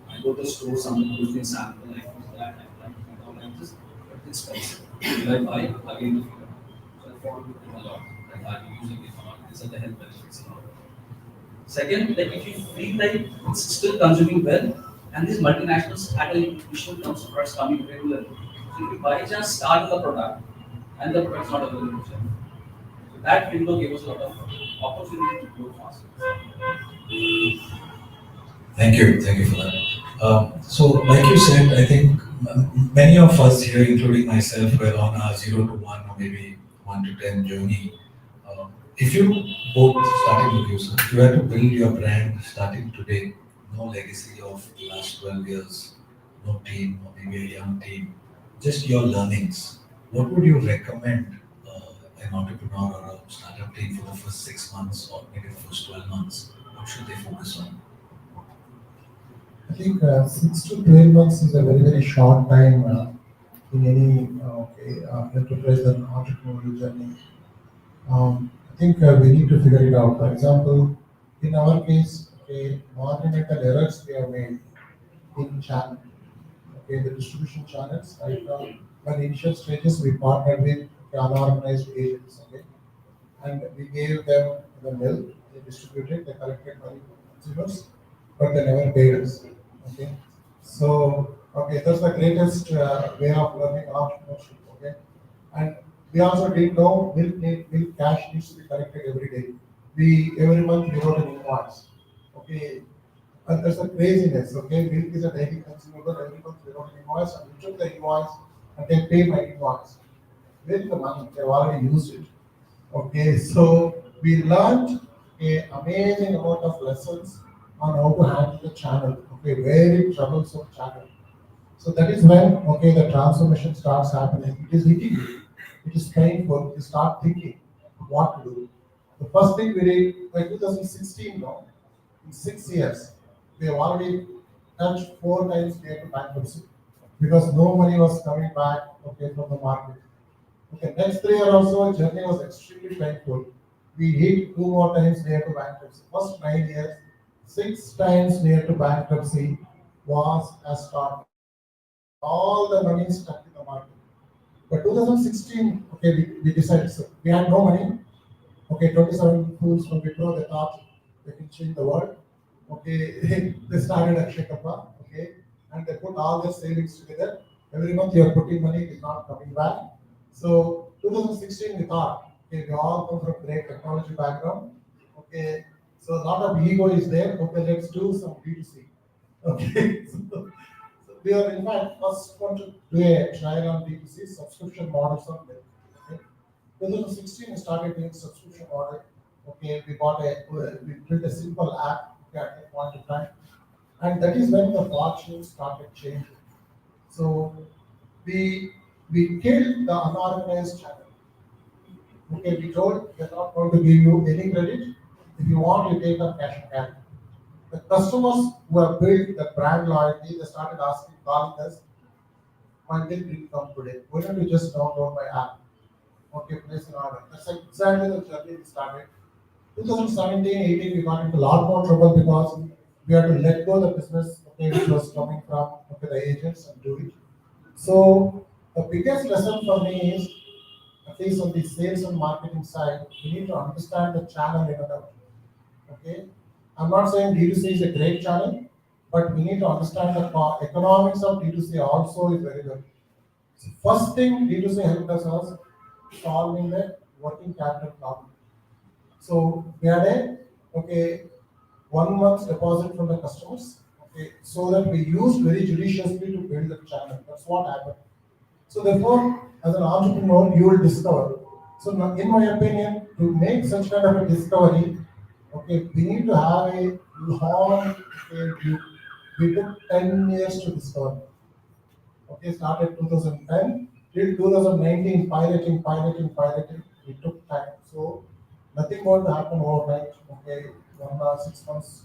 I go to the store, somebody gives me a sample, I use that, I like my dog like this, but it's expensive. Will I buy again the feeder? So I follow it a lot. Like, are you using it or not? These are the health benefits. Second, like if you feel like it's still consuming well, and these multinationals had an issue in terms of products coming regularly. So if you by chance start the product and the product's not available, so that window gave us a lot of opportunity to grow faster. Thank you for that. So, like you said, I think many of us here, including myself, were on a 0 to 1 or maybe 1 to 10 journey. If you both starting with you, sir, if you had to build your brand starting today, no legacy of the last 12 years, no team or maybe a young team, just your learnings, what would you recommend an entrepreneur or a startup team for the first 6 months or maybe the first 12 months? What should they focus on? I think 6 to 12 months is a very short time in any enterprise and entrepreneurial journey. I think we need to figure it out. For example, in our case, monumental errors we have made in channel. The distribution channels. Right now, in initial stages, we partnered with unorganized agents. And we gave them the milk. They distributed. They collected money from consumers, but they never paid us. Okay. So that's the greatest way of learning entrepreneurship. And we also didn't know milk cash needs to be collected every day. We every month we wrote an invoice. And there's a craziness. Milk is a daily consumable. Every month we wrote an invoice and we took the invoice and they paid my invoice. Where's the money? They've already used it. So we learned a amazing amount of lessons on how to handle the channel. Very troublesome channel. So that is when the transformation starts happening. It is hitting you. It is painful. You start thinking what to do. The first thing we did by 2016 now, in 6 years, we have already touched 4 times near to bankruptcy because no money was coming back from the market. Next 3 years also, journey was extremely painful. We hit 2 more times near to bankruptcy. First 9 years, 6 times near to bankruptcy was a start. All the money stuck in the market. But 2016, we decided, so we had no money. 27 fools from Wipro, they thought they can change the world. They started Akshay Kappa, and they put all their savings together. Every month you are putting money, it is not coming back. So 2016 we thought, we all come from great technology background. So a lot of ego is there. Let's do some D2C. So we are in fact first want to do a trial on D2C subscription models on milk. 2016 we started doing subscription model. We built a simple app at that point of time, and that is when the fortune started changing. So we killed the unorganized channel. We told we're not going to give you any credit. If you want, you take up cash and carry. The customers who have built the brand loyalty, they started calling us, my milk didn't come today. Why don't you just download my app? Place an order. That's exactly the journey we started. 2017-18, we got into a lot more trouble because we had to let go the business, which was coming from the agents and do it. So the biggest lesson for me is, at least on the sales and marketing side, we need to understand the channel in and out. I'm not saying D2C is a great channel, but we need to understand the economics of D2C also is very good. So first thing D2C helped us was solving the working capital problem. So we had a 1 month's deposit from the customers, so that we used very judiciously to build the channel. That's what happened. So therefore, as an entrepreneur, you will discover. So now, in my opinion, to make such kind of a discovery, we need to have a long view. We took 10 years to discover. Okay, started 2010 till 2019, piloting. It took time. So nothing going to happen overnight. Okay, 6 months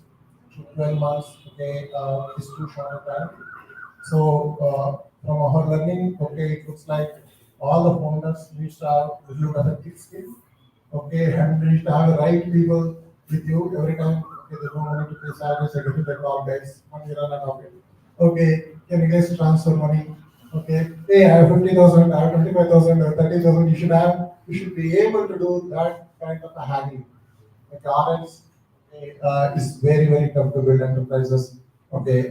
to 12 months. Okay, is too short a time. So from our learning, okay, it looks like all the founders needs to have you have a thick skin. Okay, and you need to have the right people with you every time. Okay, there's no money to pay salaries. I get it, like all guys, money run out of it. Okay, can you guys transfer money? Okay, hey, I have 50,000, I have 25,000, or 30,000. You should be able to do that kind of a haggling. Like RNs is very tough to build enterprises. Okay,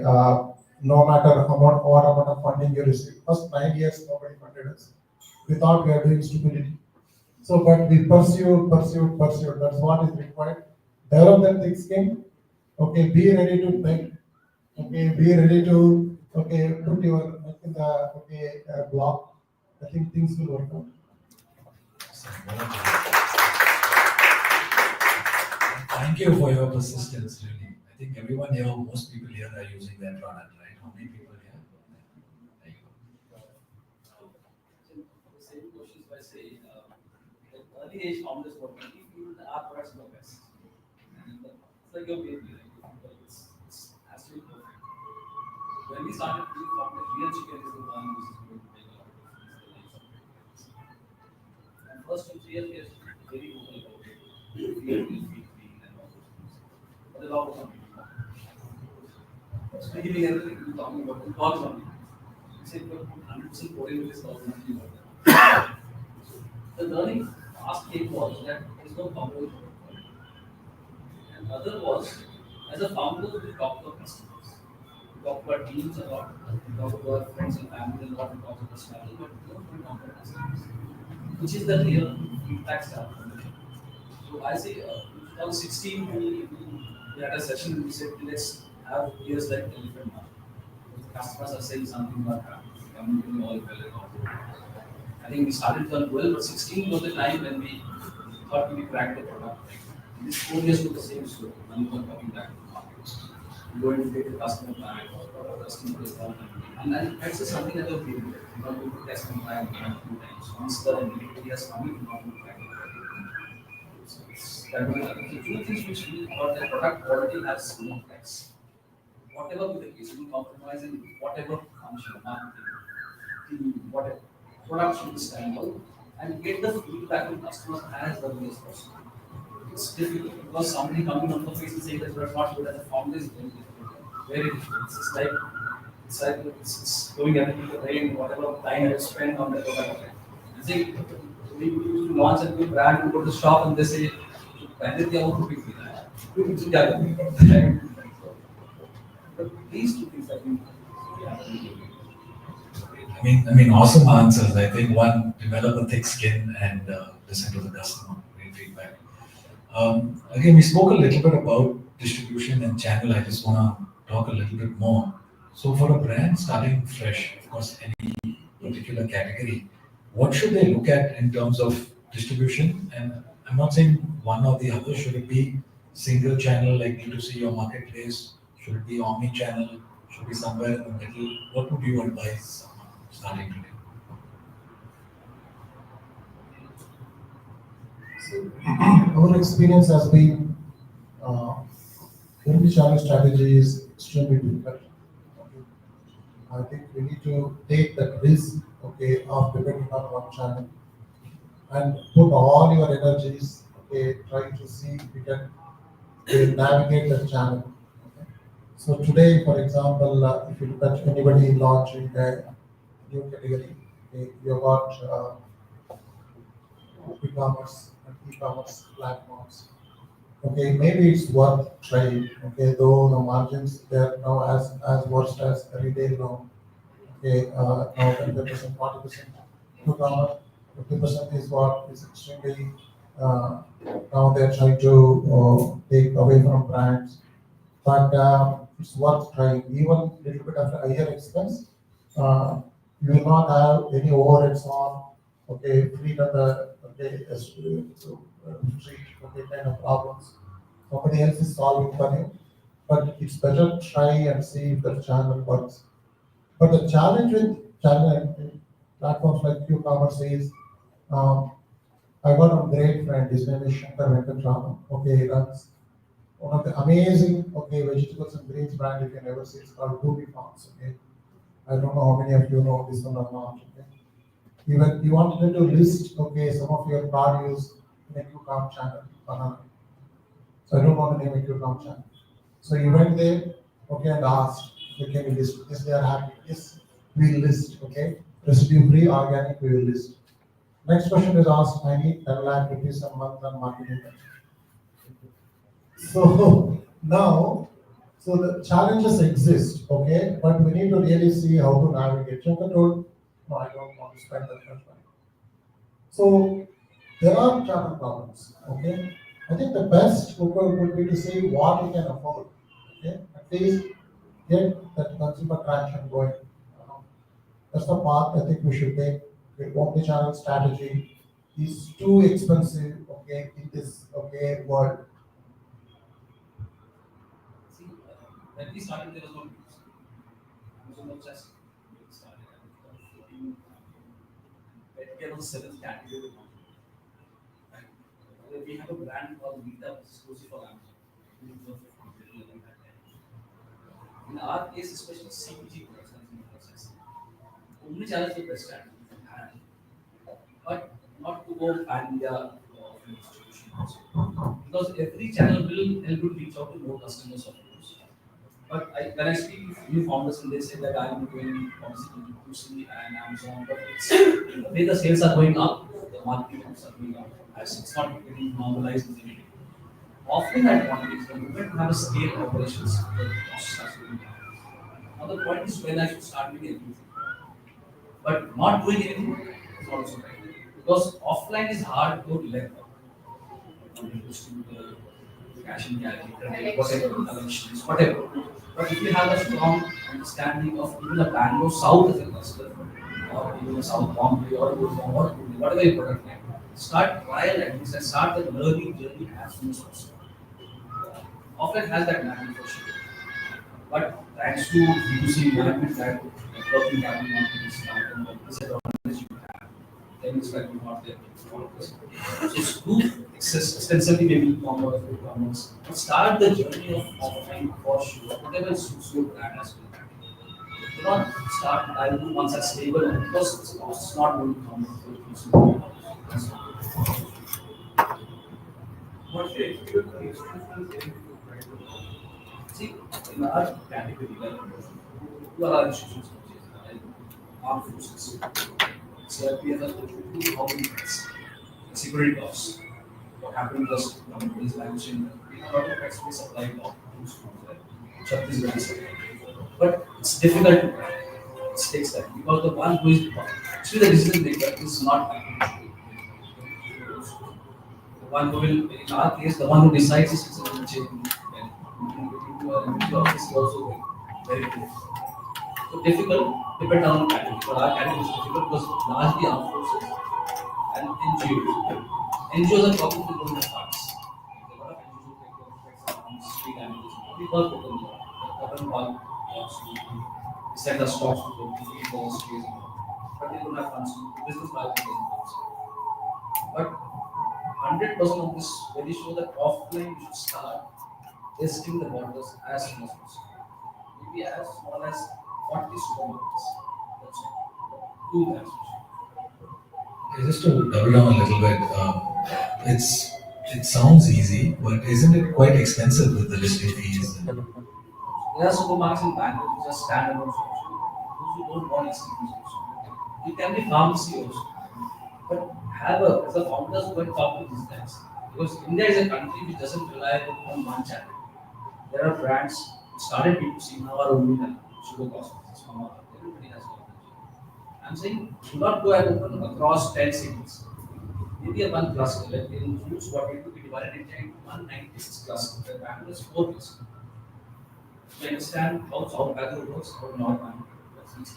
no matter what amount of funding you receive. First 9 years, nobody funded us. We thought we are doing stupidity. So, but we pursued. That's what is required. Develop that thick skin. Okay, be ready to beg. Okay, be ready to put your neck in the block. I think things will work out. Thank you for your persistence, really. I think everyone here, most people here are using their product, right? How many people here? There you go. The same questions by saying, the early age founders what we feel that our products are the best. And it's like your baby, like it's absolutely perfect. When we started, we thought that real chicken is the one which is going to make a lot of difference in the lives of Indians. And first 2-3 years, we are very vocal about it. Feed, and all those things. But the law was not being followed. So beginning everything we were talking about, the law is not being followed. We said, but 100% coding with this law is not being followed. The learning fast came was that there is no founder. And other was, as a founder, we talk to our customers. We talk to our teams a lot. We talk to our friends and family a lot. We talk to personality, but we don't talk to our customers. Which is the real feedback start. So I say, in 2016, we had a session. We said, let's have years like elephant now. The customers are saying something about coming all well and all. I think we started on 12, but 16 was the time when we thought we cracked the product. These 4 years with the same story. When we were coming back to the market, we go and take the customer back, or customer is done. And then that's just something that we do. We don't do the test compliant 2 times. Once the delivery has come, we not do back. So that was the two things which we thought that product quality has no flex. Whatever be the case, we compromise in whatever function, marketing, whatever. Product should be standard and get the feedback from customers as early as possible. It's difficult because somebody coming on the face and saying that we're not good as a founder is very difficult. Very difficult. It's going everything the rain, whatever time I spend on the product. I think we used to launch a new brand, we go to the shop and they say, पहले क्या वो टूटी थी ना, टूटी क्या करती? But these two things I think, I mean, awesome answers. I think one, develop a thick skin and listen to the customer. Great feedback. Again, we spoke a little bit about distribution and channel. I just want to talk a little bit more. So, for a brand starting fresh, of course, any particular category, what should they look at in terms of distribution? And I'm not saying one or the other. Should it be single channel like D2C or marketplace? Should it be omni-channel? Should it be somewhere in the middle? What would you advise someone starting today? Our experience has been omni-channel strategy is extremely difficult. Okay. I think we need to take that risk, of depending on one channel and put all your energies, try to see if you can navigate the channel. Okay. So today, for example, if you look at anybody launching a new category, you have got e-commerce and e-commerce platforms. Okay, maybe it's worth trying. Okay, though the margins they're now as worst as retail now. Okay, now 10%, 40%. E-commerce, 50% is what is extremely. Now they're trying to take away from brands, but it's worth trying. Even a little bit of a higher expense, you will not have any overheads on. Okay, fleet of the street. Okay, kind of problems. Somebody else is solving for you. but it's better try and see if the channel works. But the challenge with channel platforms like Q-commerce is, um, I got a great friend. His name is Shankar Venkatraman. Okay, he runs one of the amazing vegetables and greens brand you can ever see. It's called Ruby Farms. Okay, I don't know how many of you know this one or not. Okay, even you wanted to list some of your produce in a QCom channel. So I don't want to name a QCom channel. So you went there, and asked, can you list? Yes, they are happy. Yes, we list. Okay, residue free organic we will list. Next question is asked. I need 10 lakh rupees a month on marketing. So now, so the challenges exist, but we need to really see how to navigate. Shankar told, no, I don't want to spend that much money. So there are channel problems, I think the best would be to see what you can afford, at least get that consumer traction going. That's the path I think we should take. The omni-channel strategy is too expensive, in this world. See, when we started, there was no news. Amazon was just getting started. And Petcare was the seventh category. Right? We have a brand called Vita, which is exclusive for Amazon. We use in our case, especially CPG products, consumer process, omni-channel is the best strategy we can have, but not to go pan-India distribution also. Because every channel will help you reach out to more customers of yours. But when I speak with new founders and they say that I am doing obviously D2C and Amazon, but it's, the way the sales are going up, the marketing are going up, as it's not getting normalized in the media. Offline advantage, the moment you have a scale operations, the cost starts going down. Now the point is when I should start doing everything. But not doing anything is also right. Because offline is hard to let go. Cash and carry, credit, whatever, collections, whatever. But if you have a strong understanding of even a Bangalore South as a cluster, or even a South Bombay, or whatever your product name, start trial at least and start the learning journey as soon as possible. Offline has that magic for sure. But thanks to reducing management that working capital market is start and what disadvantages you have, then it's like you're not there. So it's do extensively maybe e-commerce, e-commerce. But start the journey of offline for sure. Whatever suits your brand as well. Do not start I will do once a stable because it's not going to come with you. What's your experience See, in our category, like, who are our institutions? Like, armed forces. So we have a 2,000 pets. Security dogs. What happened was companies managing we have a lot of pets we supply dog to schools, right? Chhattisgarh is supply. But it's difficult to manage. It takes time because the one who is actually the decision maker is not happy. The one who will, in our case, the one who decides is a chain. Into office is also very difficult. So difficult, depend on category. For our category is difficult because largely armed forces and NGOs. NGOs are probably the don't have parts. A lot of NGOs take care of pets around street animals. We call totem law. The totem law wants to send us stocks to them to feed the streets. But they don't have funds to business market doesn't work. But 100% of this very sure that offline you should start testing the borders as soon as possible. Maybe as small as 40 supermarkets. That's it. Do that. Just to double down a little bit, it sounds easy, but isn't it quite expensive with the listing fees? There are supermarkets in Bangalore which are standalone stores. Those who don't want institutions also. It can be pharmacy also. But as a founders, go and talk to these guys. Because India is a country which doesn't rely on one channel. There are brands which started D2C now are only done. Sugar cosmetics, Mama, everybody has got it. I'm saying do not go and open across 10 cities. Maybe a one cluster, like in foods, what we do, we divide it into 196 clusters. The Bangalore is 4 clusters. To understand how South Bangalore works, how North Bangalore works,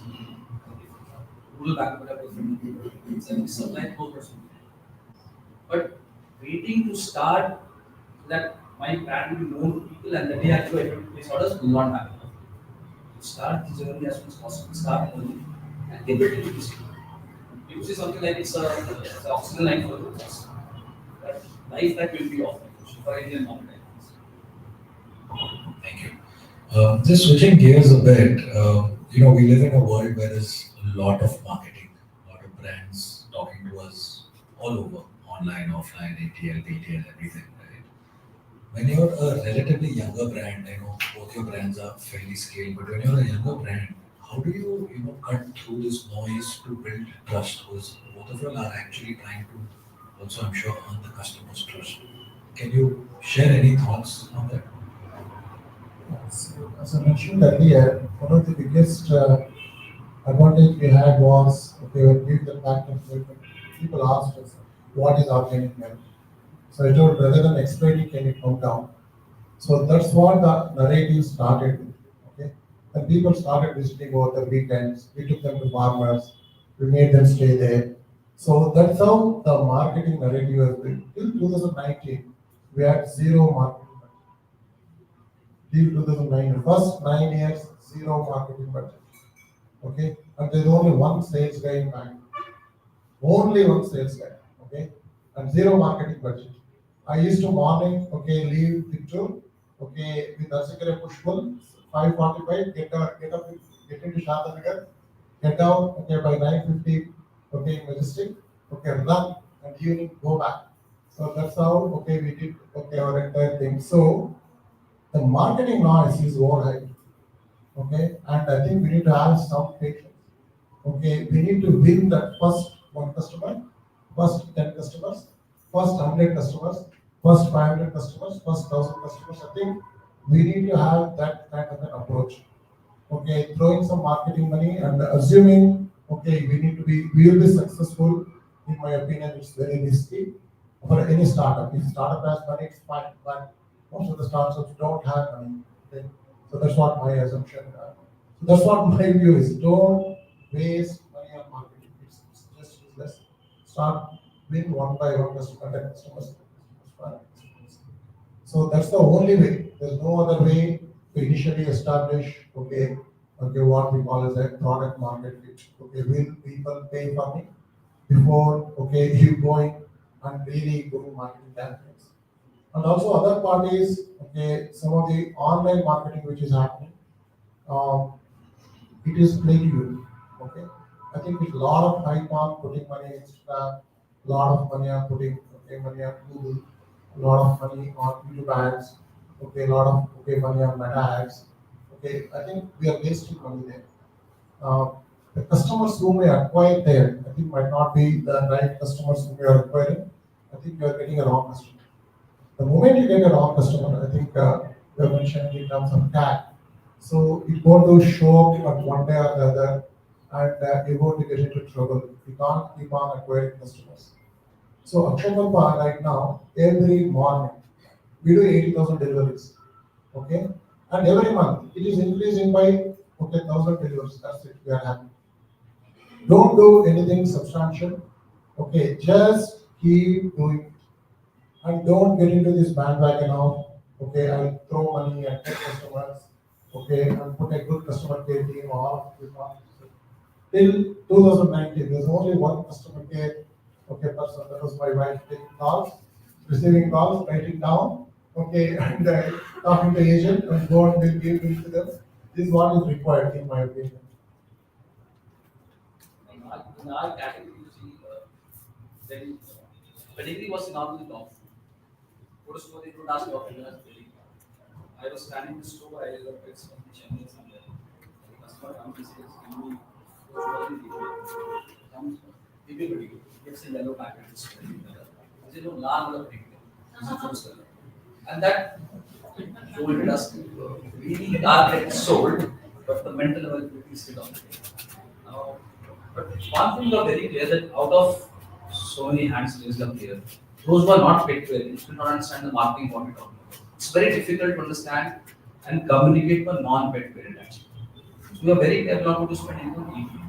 rural Bangalore have different things, and we supply 4%. But waiting to start that my brand will be known to people, and the day I go able to place orders will not happen. Start the journey as soon as possible. Start early and get it into this. You see something like it's an oxygen line for you. That life that will be offered for Indian market. Thank you. Just switching gears a bit, we live in a world where there's a lot of marketing, a lot of brands talking to us all over, online, offline, ATL, BTL, everything, right? When you're a relatively younger brand, I know both your brands are fairly scaled, but when you're a younger brand, how do you cut through this noise to build trust? Because both of you are actually trying to also, I'm sure, earn the customer's trust. Can you share any thoughts on that? So, as I mentioned earlier, one of the biggest advantage we had was, okay, when we did the patent, people asked us, what is organic milk? So I told, rather than explaining, can you come down? So that's what the narrative started with, okay? And people started visiting over the weekends, we took them to farmers, we made them stay there. So that's how the marketing narrative has been. Till 2019, we had zero marketing. Till 2009, first 9 years, zero marketing budget. Okay, and there's only one sales guy in bank. Only one sales guy. Okay, and zero marketing budget. I used to morning, okay, leave Picture, okay, with Asikare Pushpal, 5:45, get up, get into Shadanagar, get down, okay, by 9:50, okay, Majestic, okay, run, and evening go back. So that's how, okay, we did, okay, our entire thing. So the marketing noise is overhyped. Okay, and I think we need to have some patience. Okay, we need to win that first one customer, first 10 customers, first 100 customers, first 500 customers, first 1,000 customers. I think we need to have that kind of an approach. Okay, throwing some marketing money and assuming, okay, we will be successful. In my opinion, it's very risky for any startup. If startup has money, it's fine, but most of the startups don't have money. Okay? So that's what my assumption. So that's what my view is. Don't waste money on marketing. It's just useless. Start win one by one customer, 10 customers. So that's the only way. There's no other way to initially establish, okay, what we call as a product market fit. Okay, will people pay for me before, okay, you going and really doing marketing campaigns? And also other part is, okay, some of the online marketing which is happening, it is play to you. Okay, I think it's a lot of hype on putting money in Instagram, a lot of money on putting, okay, money on Google, a lot of money on YouTube ads, okay, a lot of, okay, money on Meta ads. Okay, I think we are wasting money there. The customers whom we acquire there, I think might not be the right customers whom we are acquiring. I think you are getting a wrong customer. The moment you get a wrong customer, I think you have mentioned in terms of CAC. So you're going to show up at one day or the other, and you're going to get into trouble. You can't keep on acquiring customers. So Akshay right now, every morning, we do 80,000 deliveries. Okay? And every month, it is increasing by, okay, 1,000 deliveries. That's it. We are happy. Don't do anything substantial. Okay, just keep doing it. And don't get into this bandwagon of, okay, I'll throw money and get customers, okay, and put a good customer care team or till 2019, there's only one customer care, okay, person. That was my wife taking calls, receiving calls, writing down, okay, and talking to agent and go and give it to them. This is what is required in my opinion. In our category, you see, then pedigree was normally top. Go to store, they don't ask what you have pedigree. I was standing in the store, I got text from the channel somewhere. The customer comes and says, "Can we comes, give me pedigree." Gets a yellow packet. I said, "No, large color pedigree." And that sold us. Really, our gets sold, but the mental availability is still on the table. Now, but one thing we are very clear that out of so many hands raised up here, those who are not pet parents do not understand the marketing what we talk about. It's very difficult to understand and communicate to a non-pet parent actually. So we are very clear we are not going to spend anything on EV.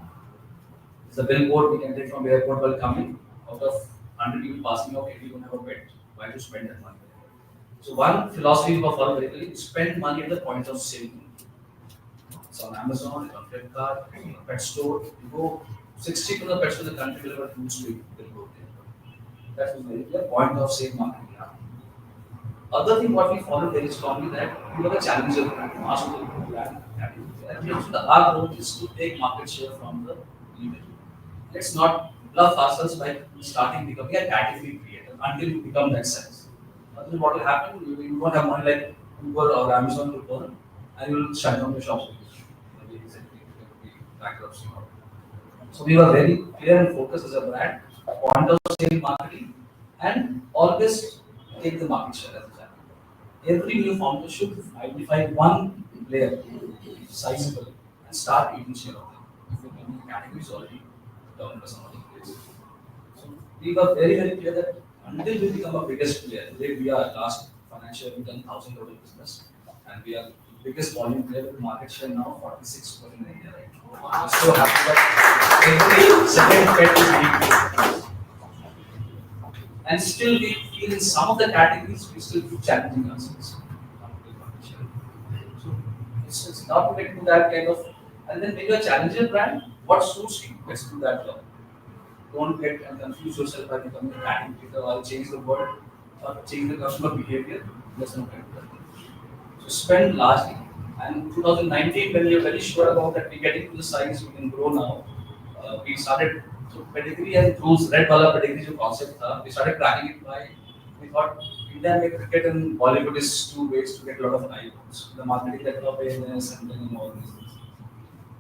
It's a billboard we can take from the airport while coming. Out of 100 people passing out, 80 don't have a pet. Why to spend that money? So one philosophy we follow very clearly: spend money at the point of sale. It's on Amazon, it's on Flipkart, it's on a pet store. You go 60 to the pet store in the country, will have a food street, will go there. That is very clear point of sale marketing. Other thing what we follow very strongly that we have a challenger brand, master brand category. And also our role is to take market share from the leader. Let's not bluff ourselves by starting becoming a category creator until you become that size. Otherwise, what will happen? You won't have money like Uber or Amazon to burn, and you will shut down your shops. Maybe it's a big bankruptcy model. So we were very clear and focused as a brand, point of sale marketing, and always take the market share as a channel. Every new founder should identify one player, sizable, and start eating share of them. If you're in categories already, down to some other place. So we were very clear that until we become a biggest player, today we are last financial year we done 1,000 crore business, and we are biggest volume player with market share now 46% in India right now. I'm so happy that every second pet is being used. And still we feel in some of the categories we still keep challenging ourselves. So it's not to get to that kind of, and then when you're a challenger brand, what suits you? Let's do that job. Don't get and confuse yourself by becoming a pattern creator or change the world or change the customer behavior. Let's not get to that. So spend largely. And 2019, when we are very sure about that we're getting to the size we can grow now, we started, so pedigree and those red wala pedigree जो concept था, we started tracking it by, we thought India में cricket and Bollywood is two ways to get a lot of eyeballs. The marketing that awareness and then all these things.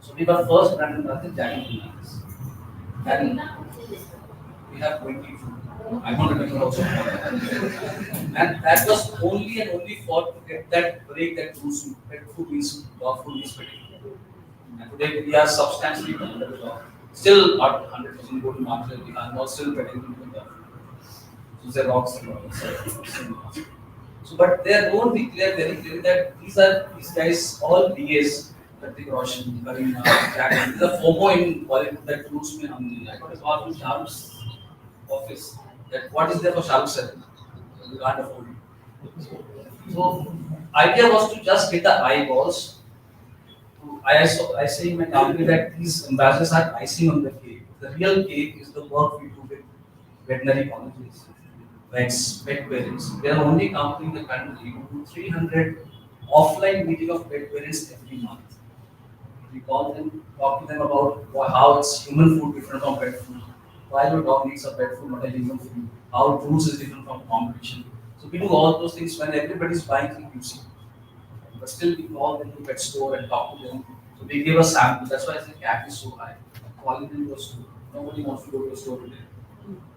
So we were first brand in Brazil, Jack and we have 22. I don't remember also. And that was only and only for to get that break that rules pet food means dog food means pedigree. And today we are substantially under the dog. Still not 100% go to market, we are not still getting into the dog. So there are rocks and all. So but there won't be clear very clearly that these guys all DAs, Pratik Roshan, Karina, Jack, these are FOMO in Bollywood that roots me on the what is all Shah Rukh's office. That what is there for Shah Rukh sir? We can't afford it. So idea was to just get the eyeballs. I say in my company that these ambassadors are icing on the cake. The real cake is the work we do with veterinary colleges, vets, vet parents. We are the only company in the country who do 300 offline meeting of vet parents every month. We call them, talk to them about how it's human food different from pet food. Why your dog needs a pet food, not a human food. How juice is different from competition. So we do all those things when everybody's buying through QC. But still we call them to pet store and talk to them. So they give us sample. That's why I say CAC is so high. Calling them to a store. Nobody wants to go to a store today.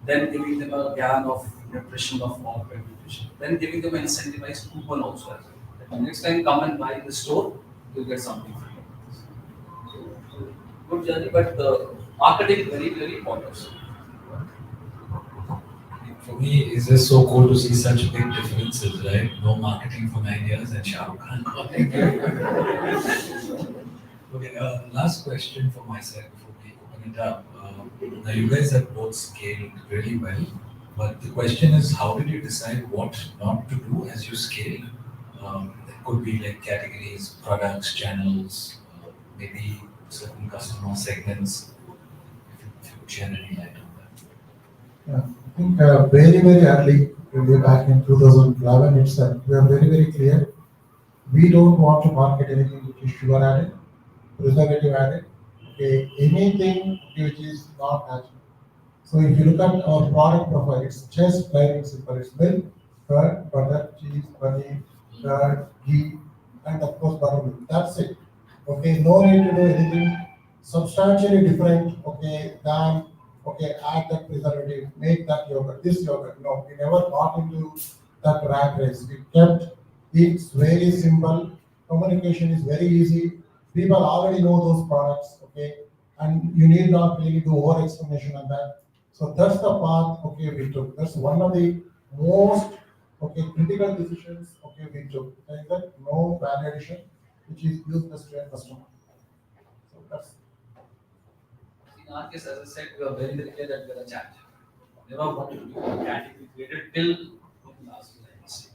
Then giving them a gyan of nutrition of all pet nutrition. Then giving them an incentivized coupon also. As well. That next time come and buy in the store, you'll get something free. Good journey, but the marketing very important. For me, it's just so cool to see such big differences, right? No marketing for 9 years and Shah Rukh Khan calling. Okay, last question from my side before we open it up. Now, you guys have both scaled really well, but the question is, how did you decide what not to do as you scale? It could be like categories, products, channels, maybe certain customer segments. If you could share any light on that. Yeah, I think very early, way back in 2011 itself, we are very clear. We don't want to market anything which is sugar added, preservative added, okay, anything which is not natural. So if you look at our product profile, it's just plain and simple. It's milk, curd, butter, cheese, paneer, curd, ghee, and of course buttermilk. That's it. Okay, no need to do anything substantially different, okay, than okay, add that preservative, make that yogurt, this yogurt. No, we never got into that rat race. We kept it's very simple. Communication is very easy. People already know those products, okay, and you need not really do over explanation on that. So that's the path, okay, we took. That's one of the most, okay, critical decisions, okay, we took. Like that, no value addition, which is useless to a customer. So that's. In our case, as I said, we are very clear that we are a challenger. Never wanted to be a category created till last year, I must say.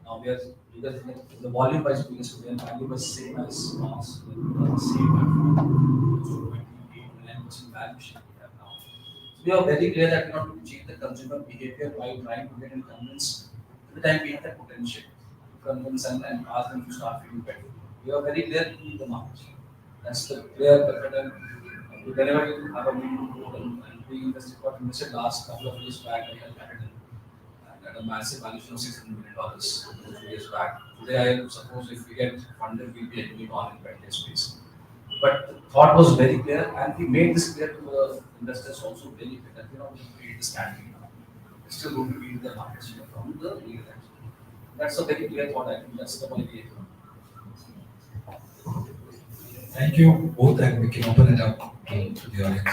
Now we are because the volume wise biggest today and value was same as us, the same platform. So 28% value share we have now. So we are very clear that we want to change the consumer behavior by trying to get and convince every time we have that potential to convince and ask them to start feeling better. We are very clear to the market. That's the clear pattern. Whenever you have a meeting and we invested last couple of years back in capital and at a massive valuation of $600 million 2 years back. Today, I suppose if we get funded, we'll be able to on in better space. But the thought was very clear, and we made this clear to the investors also very clear that we're not going to create this category now. We're still going to build the market share from the leader. That's a very clear thought. I think that's the idea. Thank you both, and we can open it up to the audience.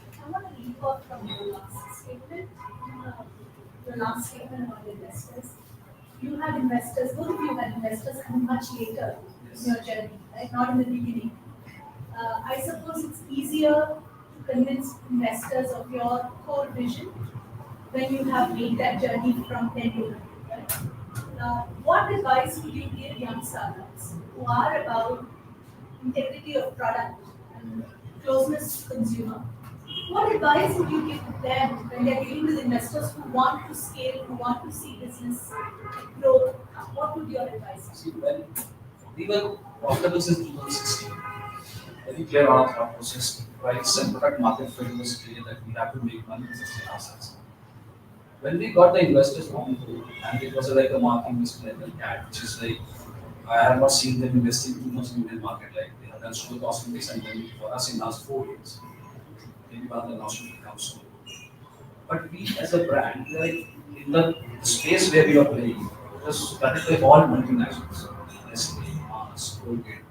I want to report from your last statement, your last statement about investors. You had investors, both of you had investors come much later in your journey, right? Not in the beginning. I suppose it's easier to convince investors of your core vision when you have made that journey from 10 to 100, right? What advice would you give young startups who are about integrity of product and closeness to consumer? What advice would you give them when they're dealing with investors who want to scale, who want to see business grow? What would your advice be? See, when we were profitable since 2016, very clear on our thought process, price and product market fit was clear that we have to make money to sustain ourselves. When we got the investors on board, and it was like a market investment like CAT, which is like, I have not seen them investing too much in Indian market. Like they have done sugar cosmetics, and then for us in last 4 years, maybe one of the last should come soon. But we as a brand, we are like in the space where we are playing, because practically all multinationals, Nestle, Mars, Colgate,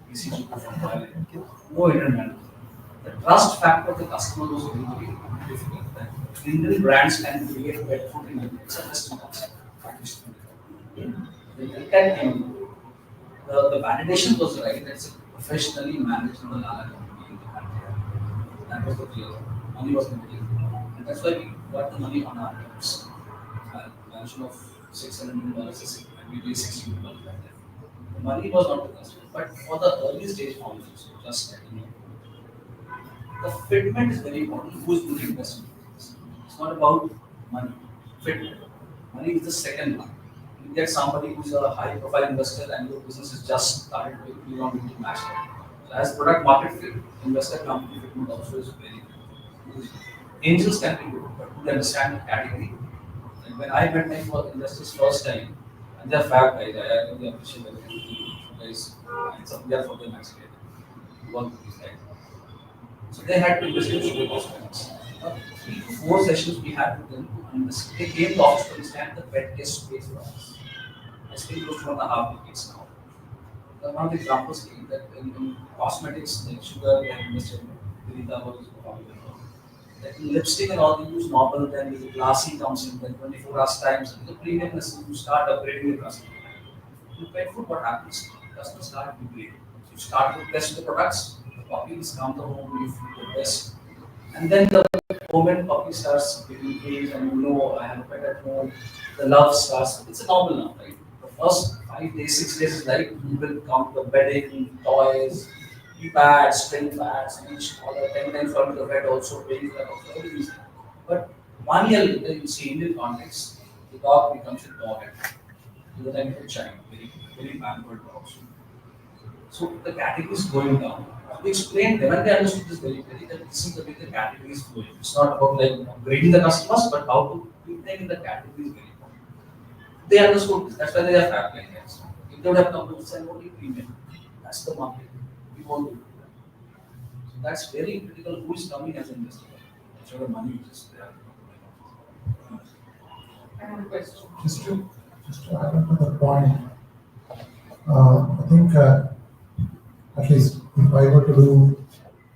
BCG from Thailand, no internet. The trust factor of the customer was very, very difficult. That Indian brands can create pet food in India. It's a Western concept. The Ilkat team, the validation was right. It's a professionally managed banana company in the country. That was the clear. Money was the clear. And that's why we got the money on our terms. Valuation of $600 is maybe $60 back then. The money was not the customer, but for the early stage founders, just getting in. The fitment is very important. Who's going to invest in this? It's not about money. Fitment. Money is the second one. You get somebody who's a high profile investor and your business is just started with you want to match that. So as product market fit, investor company fitment also is very good. Angels can be good, but to understand the category. And when I met my investors first time, and they're fab guys, I really appreciate them. Guys, it's a we are for them actually. Work with these guys. So they had to invest in sugar cosmetics. 3 to 4 sessions we had with them to understand. They came to office to understand the pet care space for us. I still close to 1.5 decades now. One of the examples came that in cosmetics, like sugar, they had invested in Vinita was popular. Like in lipstick and all, they use normal, then the glassy comes in, then 24 hours times, the premiumness, you start upgrading the customer. In pet food, what happens? Customers start degrading. You start to test the products, the puppies come to home, you feel the best. And then the moment puppy starts getting caged and you know I have a pet at home, the love starts. It's a normal now, right? The first 5 days, 6 days is like you will come to the bedding, toys, pads, string pads, each color, 10 times for the red also, paying for also, everything. But 1 year later, you see Indian context, the dog becomes a dog at the time of a child, very, very pampered dogs. So the category is going down. We explained them and they understood this very clearly that this is the way the category is going. It's not about like grading the customers, but how to keep them in the category is very important. They understood this. That's why they are fab like guys. If they would have come to sell only premium, that's the market. We won't do that. So that's very critical. Who is coming as an investor? That's where the money is there. I have a question. Just to add on to the point, I think at least if I were to do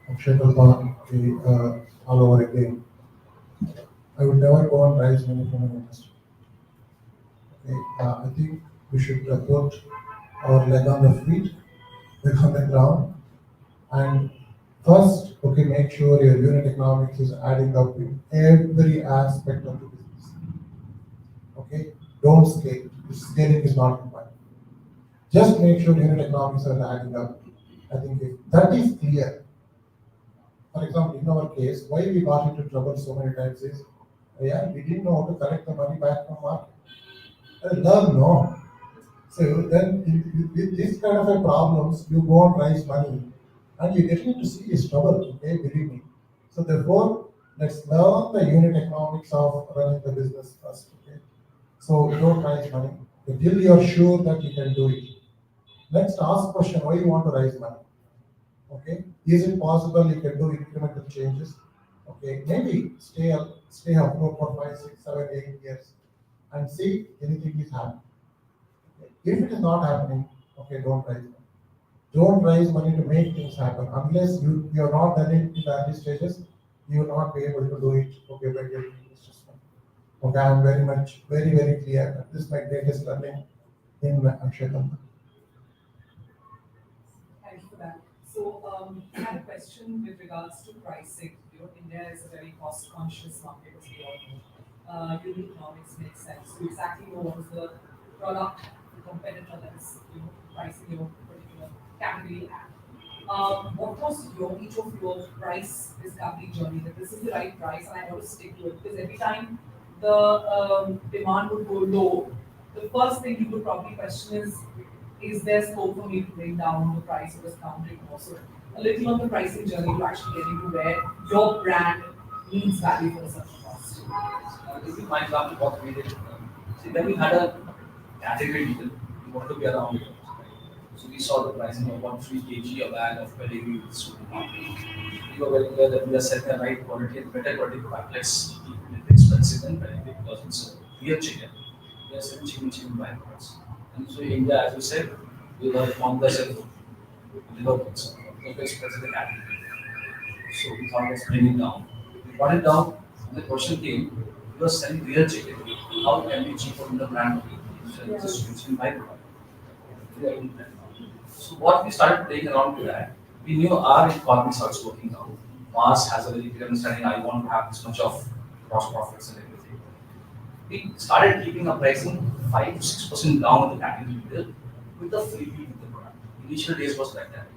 Akshay Kalpan all over again, I would never go and raise money from an investor. Okay? I think we should put our leg on the feet, leg on the ground, and first, okay, make sure your unit economics is adding up in every aspect of the business. Okay, don't scale. Scaling is not required. Just make sure unit economics are adding up. I think if that is clear, for example, in our case, why we got into trouble so many times is, yeah, we didn't know how to collect the money back from market. Learn, no. So then, with this kind of a problems, you go and raise money, and you get into serious trouble. Okay, believe me. So therefore, let's learn the unit economics of running the business first. Okay. So don't raise money until you're sure that you can do it. Next, ask question: why you want to raise money? Okay, is it possible you can do incremental changes? Okay, maybe stay afloat for 5, 6, 7, 8 years, and see anything is happening. Okay. If it is not happening, okay, don't raise money. Don't raise money to make things happen unless you are not done it in the early stages. You will not be able to do it. Okay, by getting investors money. Okay, I'm very clear. This is my greatest learning in Akshay. Thank you for that. So, I had a question with regards to pricing. You know, India is a very cost-conscious market, as we all know. Unit economics makes sense. You exactly know what is the product, the competitor that is, pricing your particular category at. What was each of your price discovery journey? That this is the right price, and I want to stick to it, because every time the demand would go low, the first thing you would probably question is there scope for me to bring down the price or discounting also? A little on the pricing journey to actually getting to where your brand needs value for a certain cost. This is my example what we did. See, when we had a category deal, we wanted to be around it. So we saw the pricing of 1 kg a bag of pedigree with supermarket. We were very clear that we are selling the right quality and better quality product. Let's keep it expensive than pedigree because it's real chicken. We are selling chicken byproducts. And so in India, as you said, we were on the shelf liver pizza. It was expensive in category. So we thought let's bring it down. We brought it down, and the question came, we were selling real chicken. How can we cheaper in the brand? Just using byproduct. So what we started playing around with that, we knew our economy starts working out. Mars has a very clear understanding, I want to have this much of gross profits and everything. We started keeping our pricing 5 to 6% down in the category leader with the freebie with the product. Initial days was like that.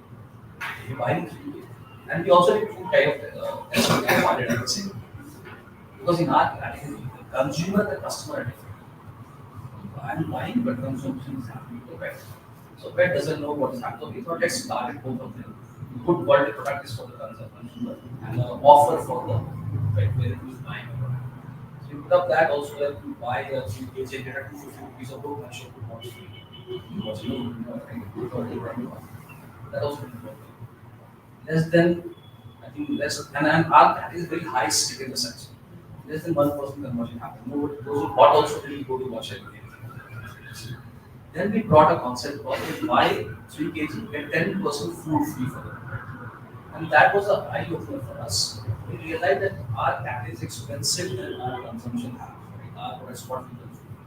You buy in freebie. And we also did two kind of testing and pilot, I would say. Because in our category, the consumer, the customer are different. I'm buying, but consumption is happening to pet. So pet doesn't know what is happening. So we thought let's target both of them. Good quality product is for the consumer and an offer for the pet where it is buying a product. So you put up that also that you buy a 3 kg and get a 250 rupees of book and show to watch that also didn't work. Less than, I think less, and our that is very high stick in the sense. Less than 1% conversion happened. No, those who bought also didn't go to watch it again. Then we brought a concept of if buy 3 kg, get 10% food free for them. And that was a eye opener for us. We realized that our category is expensive than our consumption habit. Our products what we consume.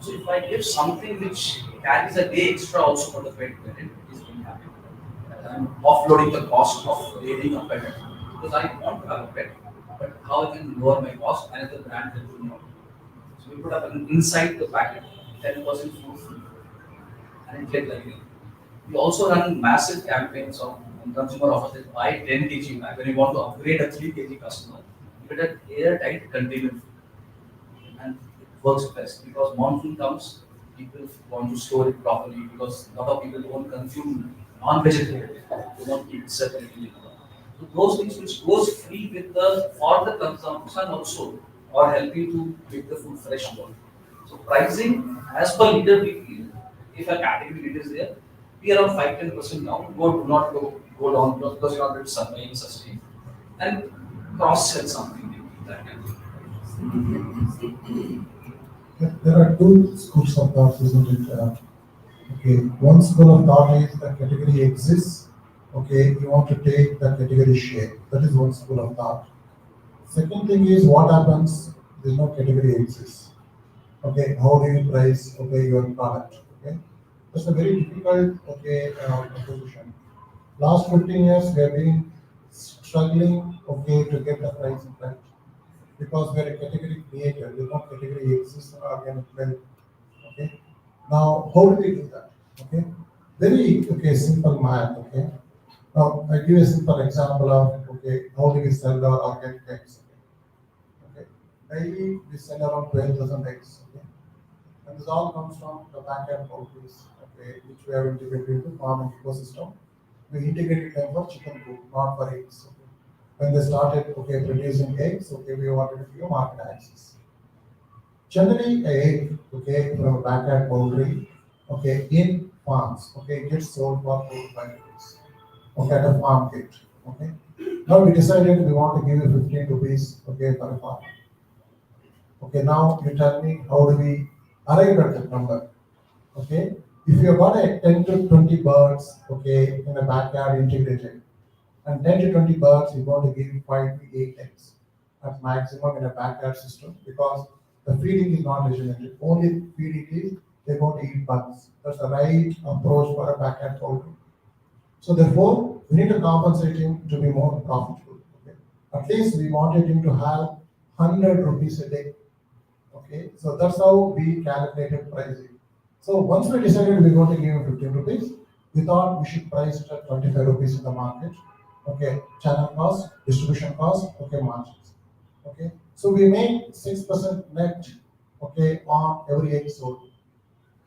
So if I give something which carries a day extra also for the pet parent, it is very happy. I'm offloading the cost of raising a pet because I want to have a pet, but how I can lower my cost and the brand can do more. So we put up an inside the packet, 10% food free, and it get like it. We also run massive campaigns on consumer offers that buy 10 kg bag. When you want to upgrade a 3 kg customer, you get an airtight container and it works best because monsoon comes, people want to store it properly because a lot of people don't consume non-vegetarian. They want to keep it separately. So those things which goes free with the for the consumption also or helping to make the food fresh more. So pricing as per leader we feel if a category leader is there, be around 5-10% down, do not go down because you're not able to survive, sustain. And cross sell something that can There are two schools of thought, isn't it? Okay, one school of thought is the category exists. Okay, you want to take the category share. That is one school of thought. Second thing is what happens? There is no category exists. Okay, how do you price? Okay, your product. Okay, that's a very difficult proposition. Last 15 years we have been struggling. Okay, to get the pricing right. because we are a category creator. We know category exists in organic milk. Okay. Now, how do we do that? Okay. Very simple math. Okay. Now, I give you a simple example of how do we sell our organic eggs? Okay. Daily we sell around 12,000 eggs. Okay. And this all comes from the back-end poultries, which we have integrated into farming ecosystem. We integrated them for chicken coop, not for eggs. Okay. When they started producing eggs, we wanted to give market access. Generally, a egg from a back-end poultry in farms gets sold for 4 to 5 rupees at a farm gate. Okay. Now we decided we want to give you 15 rupees per farm. Okay, now you tell me how do we arrive at that number? Okay, if you have got a 10 to 20 birds, in a backyard integrated, and 10 to 20 birds, you're going to give 5 to 8 eggs at maximum in a backyard system because the feeding is not regenerative. Only feeding is they're going to eat bugs. That's the right approach for a backyard poultry. So therefore, we need to compensate him to be more profitable. Okay? At least we wanted him to have 100 rupees a day. Okay, so that's how we calculated pricing. So once we decided we're going to give him 15 rupees, we thought we should price it at 25 rupees in the market. Okay, channel cost, distribution cost, margins. Okay, so we made 6% net, on every egg sold.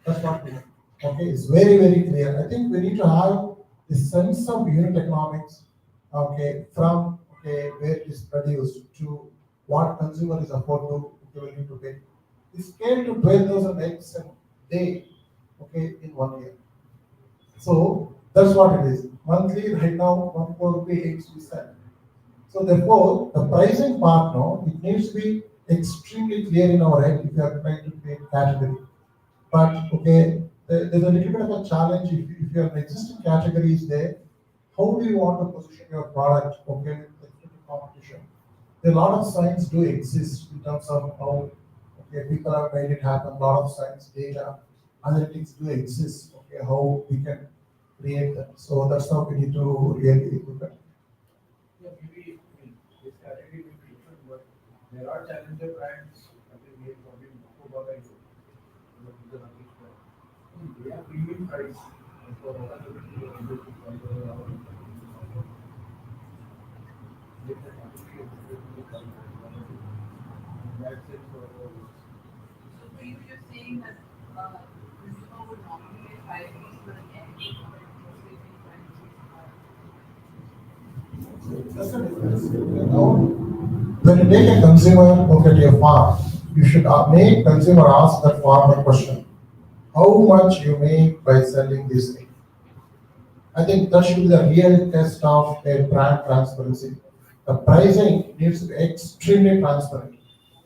That's what we do. Okay, it's very, very clear. I think we need to have the sense of unit economics, from where it is produced to what consumer is afford to willing to pay. It's scaled to 12,000 eggs a day, in 1 year. So that's what it is. Monthly, right now, 1 crore rupee eggs we sell. So therefore, the pricing part now, it needs to be extremely clear in our head if you are trying to create category. But there's a little bit of a challenge if your existing category is there. How do you want to position your product with respect to competition? There are a lot of science do exist in terms of how people have made it happen. A lot of science data analytics do exist. How we can create that. So that's how we need to really look at it. Yeah, maybe this category will be different, but there are challenger brands. I think we have probably about it. They are premium price for other people able to control our that's it for So for you, you're saying that consumer would normally pay 5 rupees for an egg, but mostly pay 5 rupees per. That's the difference. When you take a consumer to your farm, you should make consumer ask that farmer question: how much you make by selling this thing? I think that should be the real test of a brand transparency. The pricing needs to be extremely transparent.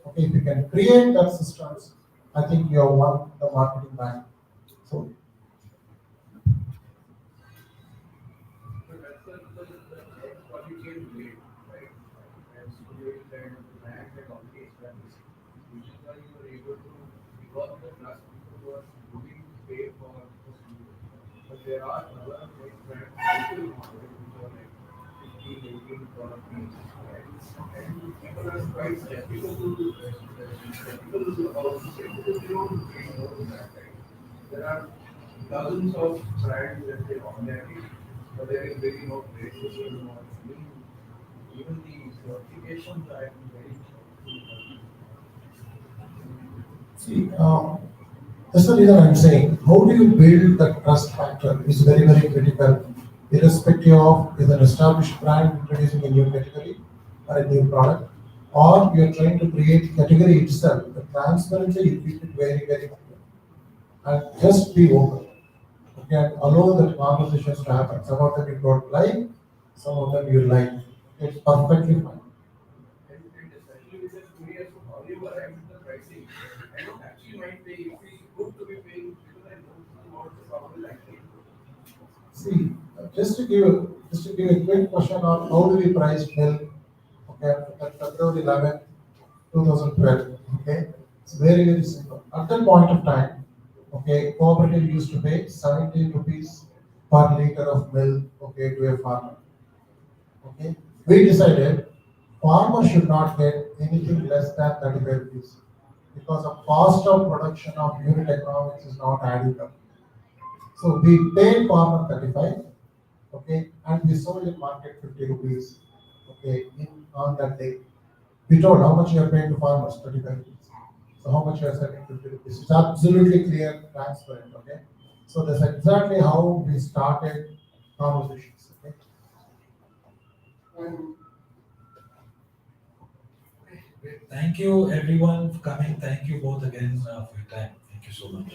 Okay, if you can create that systems, I think you have won the marketing battle. So what you can do, right? And so you kind of brand and already established, which is why you were able to, because the trust people were willing to pay for the studio. But there are other brands also which are like 15, 18 product names, right? And people are quite skeptical about the same because they don't really know that, right? There are dozens of brands that they ordinary, but there is really no great system or even the certifications I am very see, that's the reason I'm saying, how do you build that trust factor is very, very critical, irrespective of is an established brand introducing a new category or a new product, or you're trying to create category itself. The transparency, you keep it very, very clear. And just be open. Okay, and allow the conversations to happen. Some of them you don't like, some of them you like. It's perfectly fine. and especially with the studios of how you arrive at the pricing. I don't actually might pay if we good to be paying because I know what the problem actually. See, just to give a quick question on how do we price milk, at February 11th, 2012, it's very, very simple. At that point of time, cooperative used to pay 17 rupees per liter of milk, to a farmer, we decided farmer should not get anything less than 35 rupees because the cost of production of unit economics is not adding up. So we paid farmer 35, okay, and we sold in market 50 rupees, okay, on that day. We told how much you are paying to farmers, 35 rupees. So how much you are selling, 50 rupees. It's absolutely clear, transparent, okay. So that's exactly how we started conversations, okay. Thank you everyone for coming. Thank you both again for your time. Thank you so much.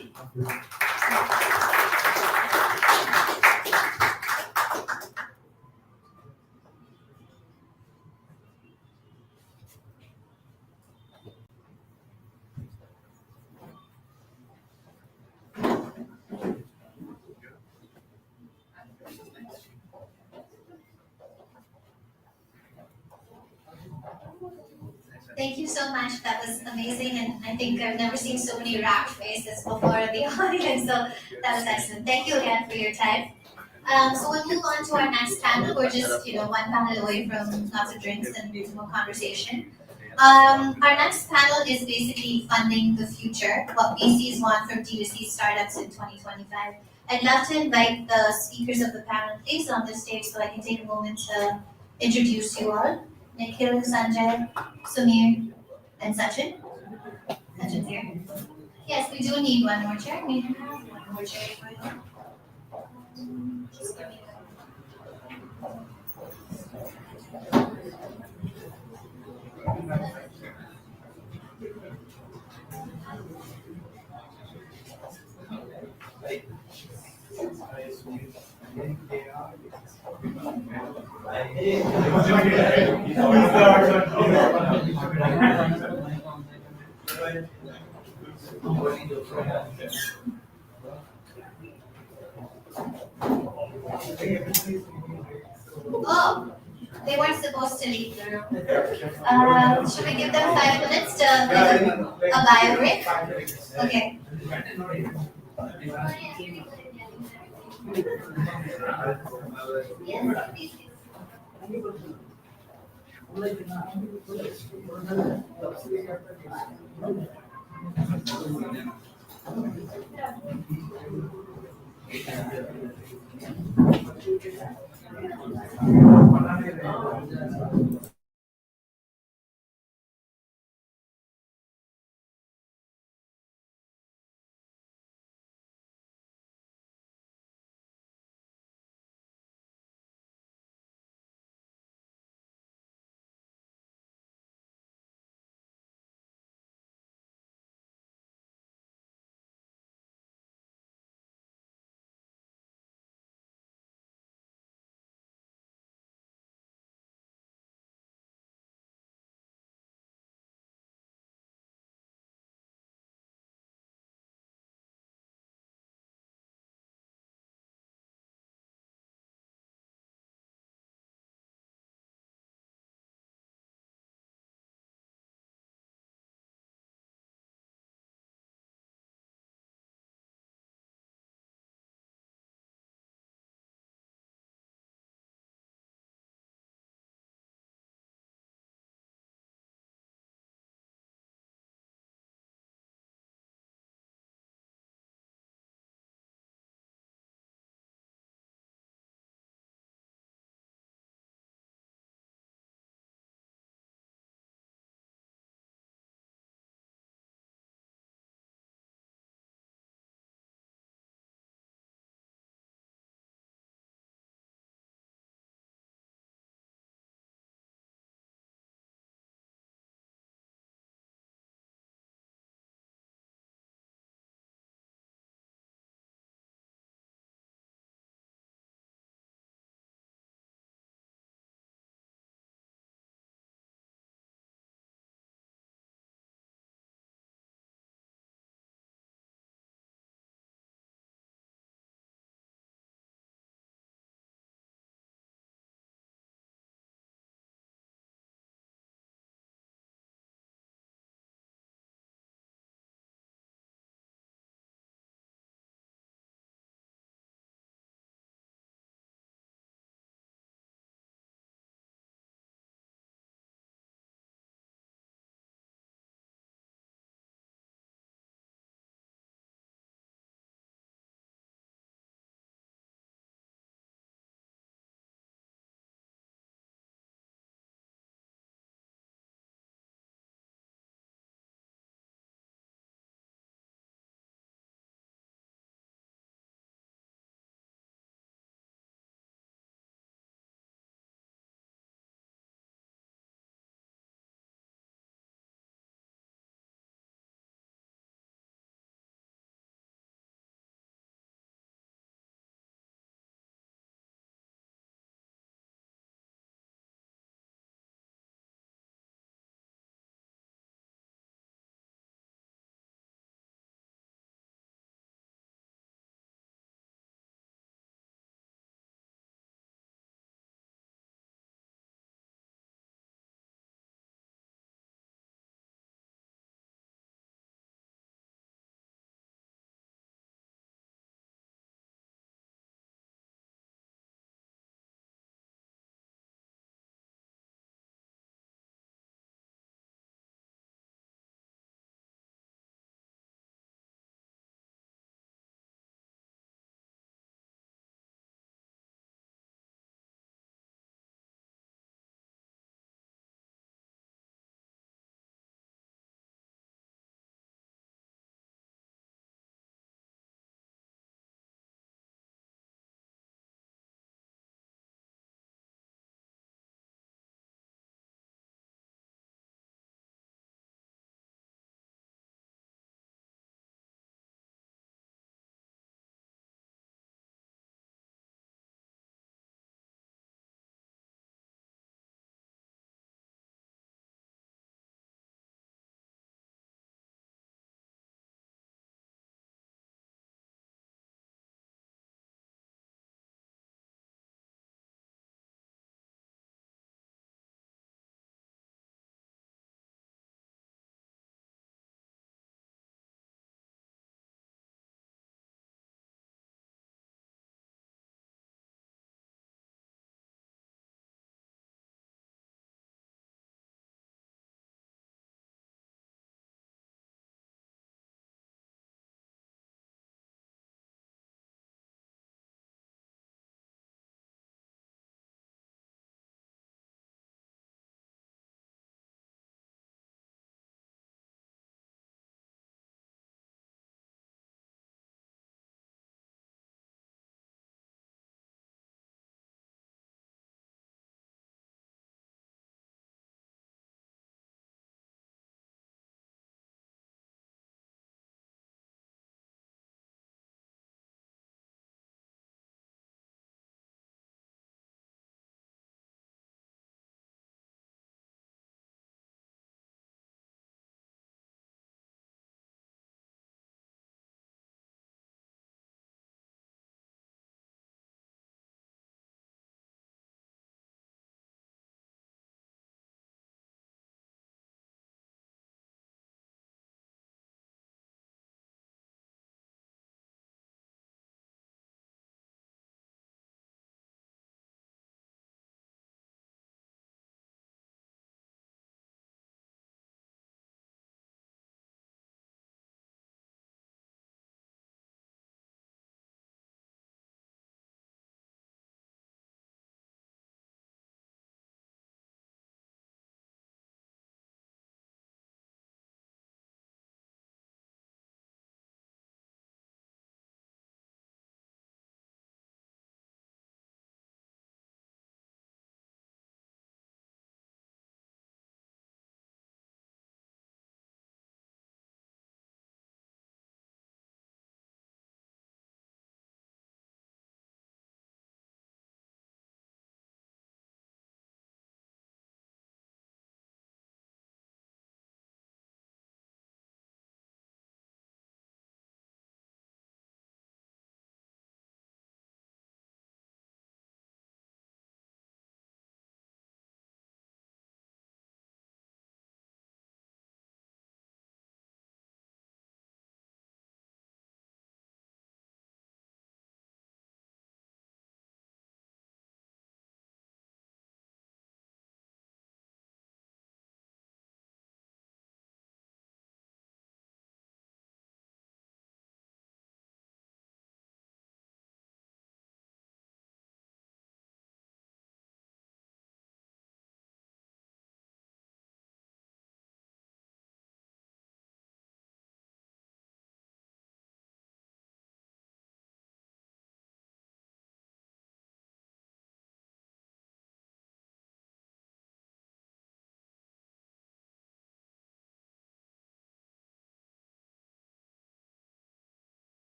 Thank you so much. That was amazing, and I think I've never seen so many rapt faces before in the audience. So that was excellent. Thank you again for your time. So we'll move on to our next panel. We're just one panel away from lots of drinks and more conversation. Our next panel is basically funding the future, what VCs want from D2C startups in 2025. I'd love to invite the speakers of the panel, please, on the stage so I can take a moment to introduce you all. Nikhil, Sanjay, Sumir, and Sachin. Sachin's here. Yes, we do need one more chair. We have one more chair for you. Just give me Oh, they weren't supposed to leave the room. Should we give them 5 minutes to make a bio break? Okay. Yes.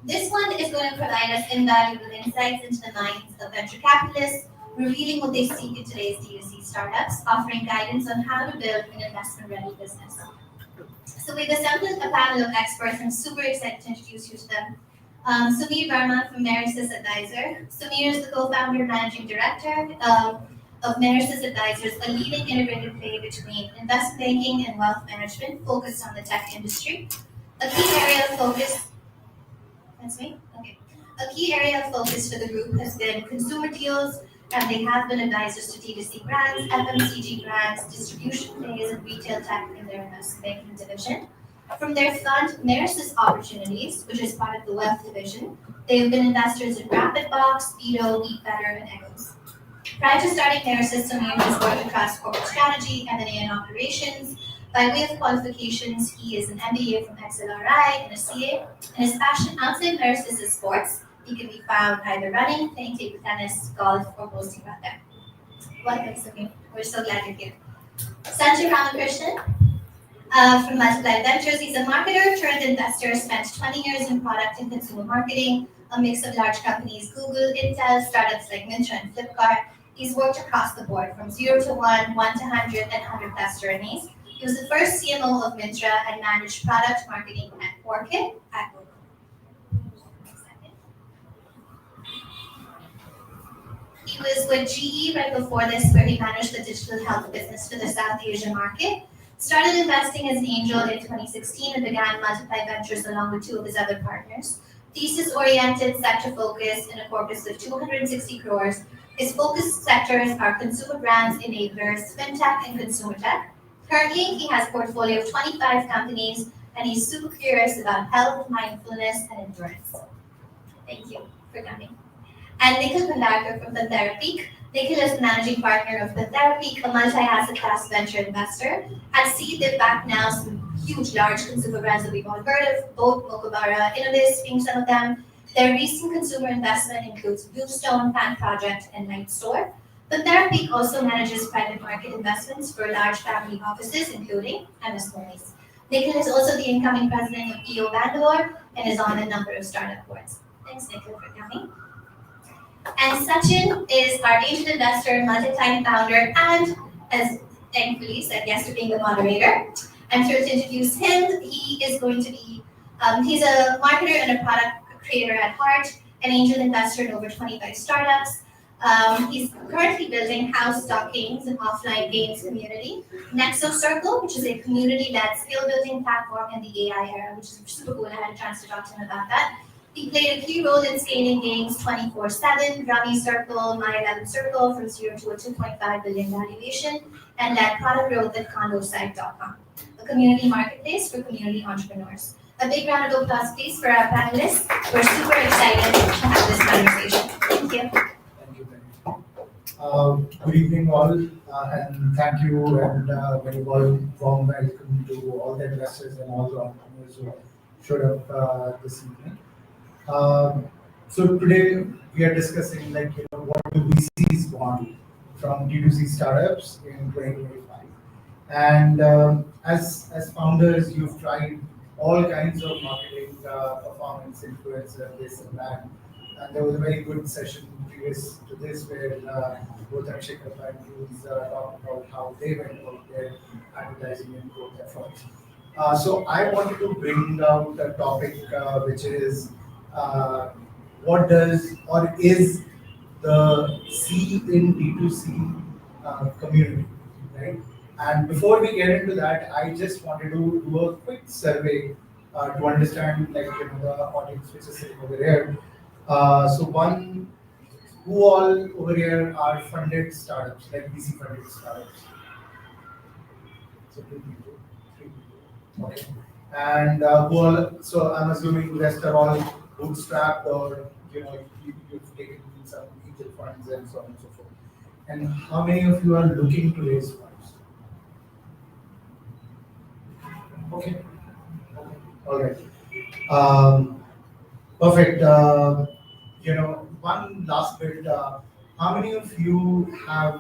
This one is going to provide us invaluable insights into the minds of venture capitalists, revealing what they seek in today's D2C startups, offering guidance on how to build an investment-ready business. So we've assembled a panel of experts. I'm super excited to introduce you to them. Samir Verma from Merisys Advisor. Samir is the co-founder and managing director of Merisys Advisors, a leading integrated play between investment banking and wealth management focused on the tech industry. A key area of focus, that's me? Okay. A key area of focus for the group has been consumer deals, and they have been advisors to D2C brands, FMCG brands, distribution plays, and retail tech in their investment banking division. From their fund, Merisys Opportunities, which is part of the wealth division, they have been investors in Rapidbox, Speedo, Eat Better, and Eggos. Prior to starting Merisys, Samir has worked across corporate strategy, M&A, and operations. By way of qualifications, he is an MBA from XLRI and a CA, and his passion outside Merisys is sports. He can be found either running, playing table tennis, golf, or posting about them. Welcome, Samir. We're so glad you're here. Sanjay Ramakrishnan from Multiply Ventures. He's a marketer turned investor, spent 20 years in product and consumer marketing, a mix of large companies, Google, Intel, startups like Myntra and Flipkart. He's worked across the board from 0 to 1, 1 to 100, and 100 plus journeys. He was the first CMO of Myntra and managed product marketing at Orchid at Google. He was with GE right before this, where he managed the digital health business for the South Asian market. Started investing as an angel in 2016 and began Multiply Ventures along with two of his other partners. Thesis-oriented, sector-focused, and a corpus of 260 crores. His focus sectors are consumer brands, enablers, fintech, and consumer tech. Currently, he has a portfolio of 25 companies, and he's super curious about health, mindfulness, and endurance. Thank you for coming. And Nikhil Bhandarkar from Therapeak. Nikhil is the managing partner of Therapeak, a multi-asset class venture investor. At seed, they've backed now some huge, large consumer brands that we've all heard of, both Mokobara, Innovis being some of them. Their recent consumer investment includes Bluestone, Pan Project, and Night Store. Therapeak also manages private market investments for large family offices, including MS Movies. Nikhil is also the incoming president of EO Bangalore and is on a number of startup boards. Thanks, Nikhil, for coming. And Sachin is our angel investor, multi-time founder, and as thankfully said yes to being the moderator. I'm thrilled to introduce him. He is going to be, he's a marketer and a product creator at heart, an angel investor in over 25 startups. He's currently building House Stock Games, an offline games community. Nexo Circle, which is a community-led skill-building platform in the AI era, which is super cool. I had a chance to talk to him about that. He played a key role in scaling games 24/7, Rummy Circle, My 11 Circle from 0 to a 2.5 billion valuation, and led product growth at condosite.com, a community marketplace for community entrepreneurs. A big round of applause, please, for our panelists. We're super excited to have this conversation. Thank you. Thank you. Good evening, all, and thank you, and very warm welcome to all the investors and all the entrepreneurs who showed up this evening. So today we are discussing what do VCs want from D2C startups in 2025, and as founders, you've tried all kinds of marketing, performance, influencer, this and that. And there was a very good session previous to this where both Akshay and Jules talked about how they went about their advertising and growth efforts. So I wanted to bring out a topic which is what does or is the C in D2C community, right? And before we get into that, I just wanted to do a quick survey to understand, the audience which is sitting over here. So one, who all over here are funded startups, like VC funded startups? So 2 people, 3 people. Okay. And who all? So I'm assuming the rest are all bootstrapped, or you've taken some angel funds and so on and so forth. And how many of you are looking to raise funds? Okay. All right. Perfect. One last bit. How many of you have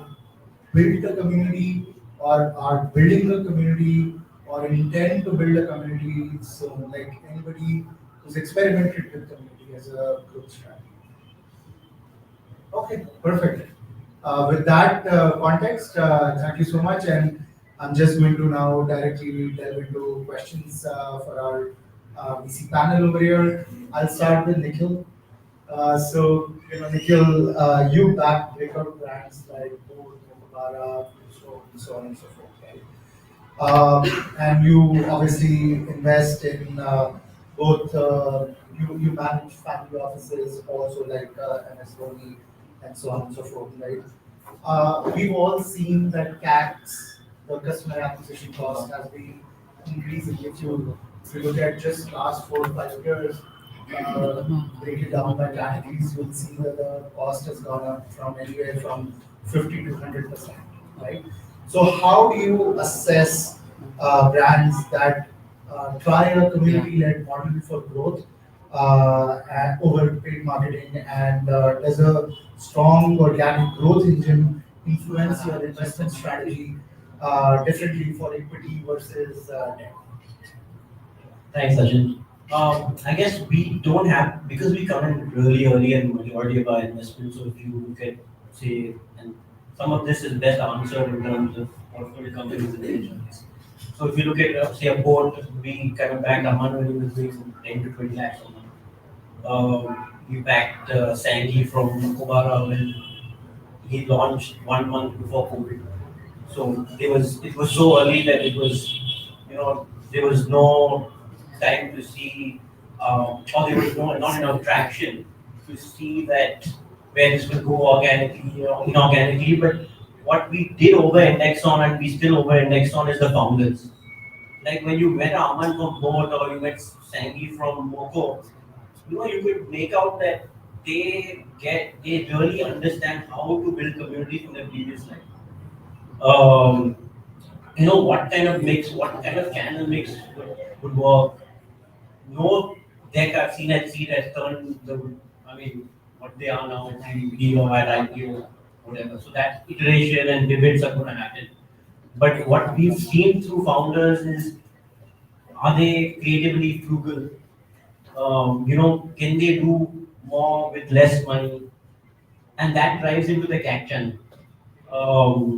built a community or are building a community or intend to build a community? So, anybody was experimented with community as a growth strategy. Okay, perfect. With that context, thank you so much. And I'm just going to now directly delve into questions for our VC panel over here. I'll start with Nikhil. Nikhil, you back breakout brands like Boot, Mokobara, so on and so forth, right? And you obviously invest in both, you manage family offices, also like MS Dhoni and so on and so forth, right? We've all seen that CACs, the customer acquisition cost, has been increasing. If you look at just last 4 or 5 years, break it down by categories, you'll see that the cost has gone up from anywhere from 50 to 100%, right? So how do you assess brands that try a community-led model for growth and over paid marketing, and does a strong organic growth engine influence your investment strategy differently for equity versus debt? Thanks, Sachin. I guess we don't have, because we come in really early and majority of our investments, so if you look at, say, and some of this is best answered in terms of portfolio companies and agencies. So if you look at, say, a board, we kind of backed Aman when he was doing 10 to 20 lakhs a month. We backed Sangi from Kobara when he launched 1 month before COVID. So it was so early that it was, there was no time to see, or there was not enough traction to see that where this will go organically or inorganically. But what we did over-index on, and we still over-index on, is the founders. Like when you met Aman from Boat or you met Sangi from Moko, you could make out that they really understand how to build community from the previous life. What kind of mix, what kind of channel mix would work. No deck I've seen at Seed has turned what they are now at DVD or at IPO, whatever. So that iteration and debates are going to happen. But what we've seen through founders is, are they creatively frugal? Can they do more with less money? And that drives into the CAC channel.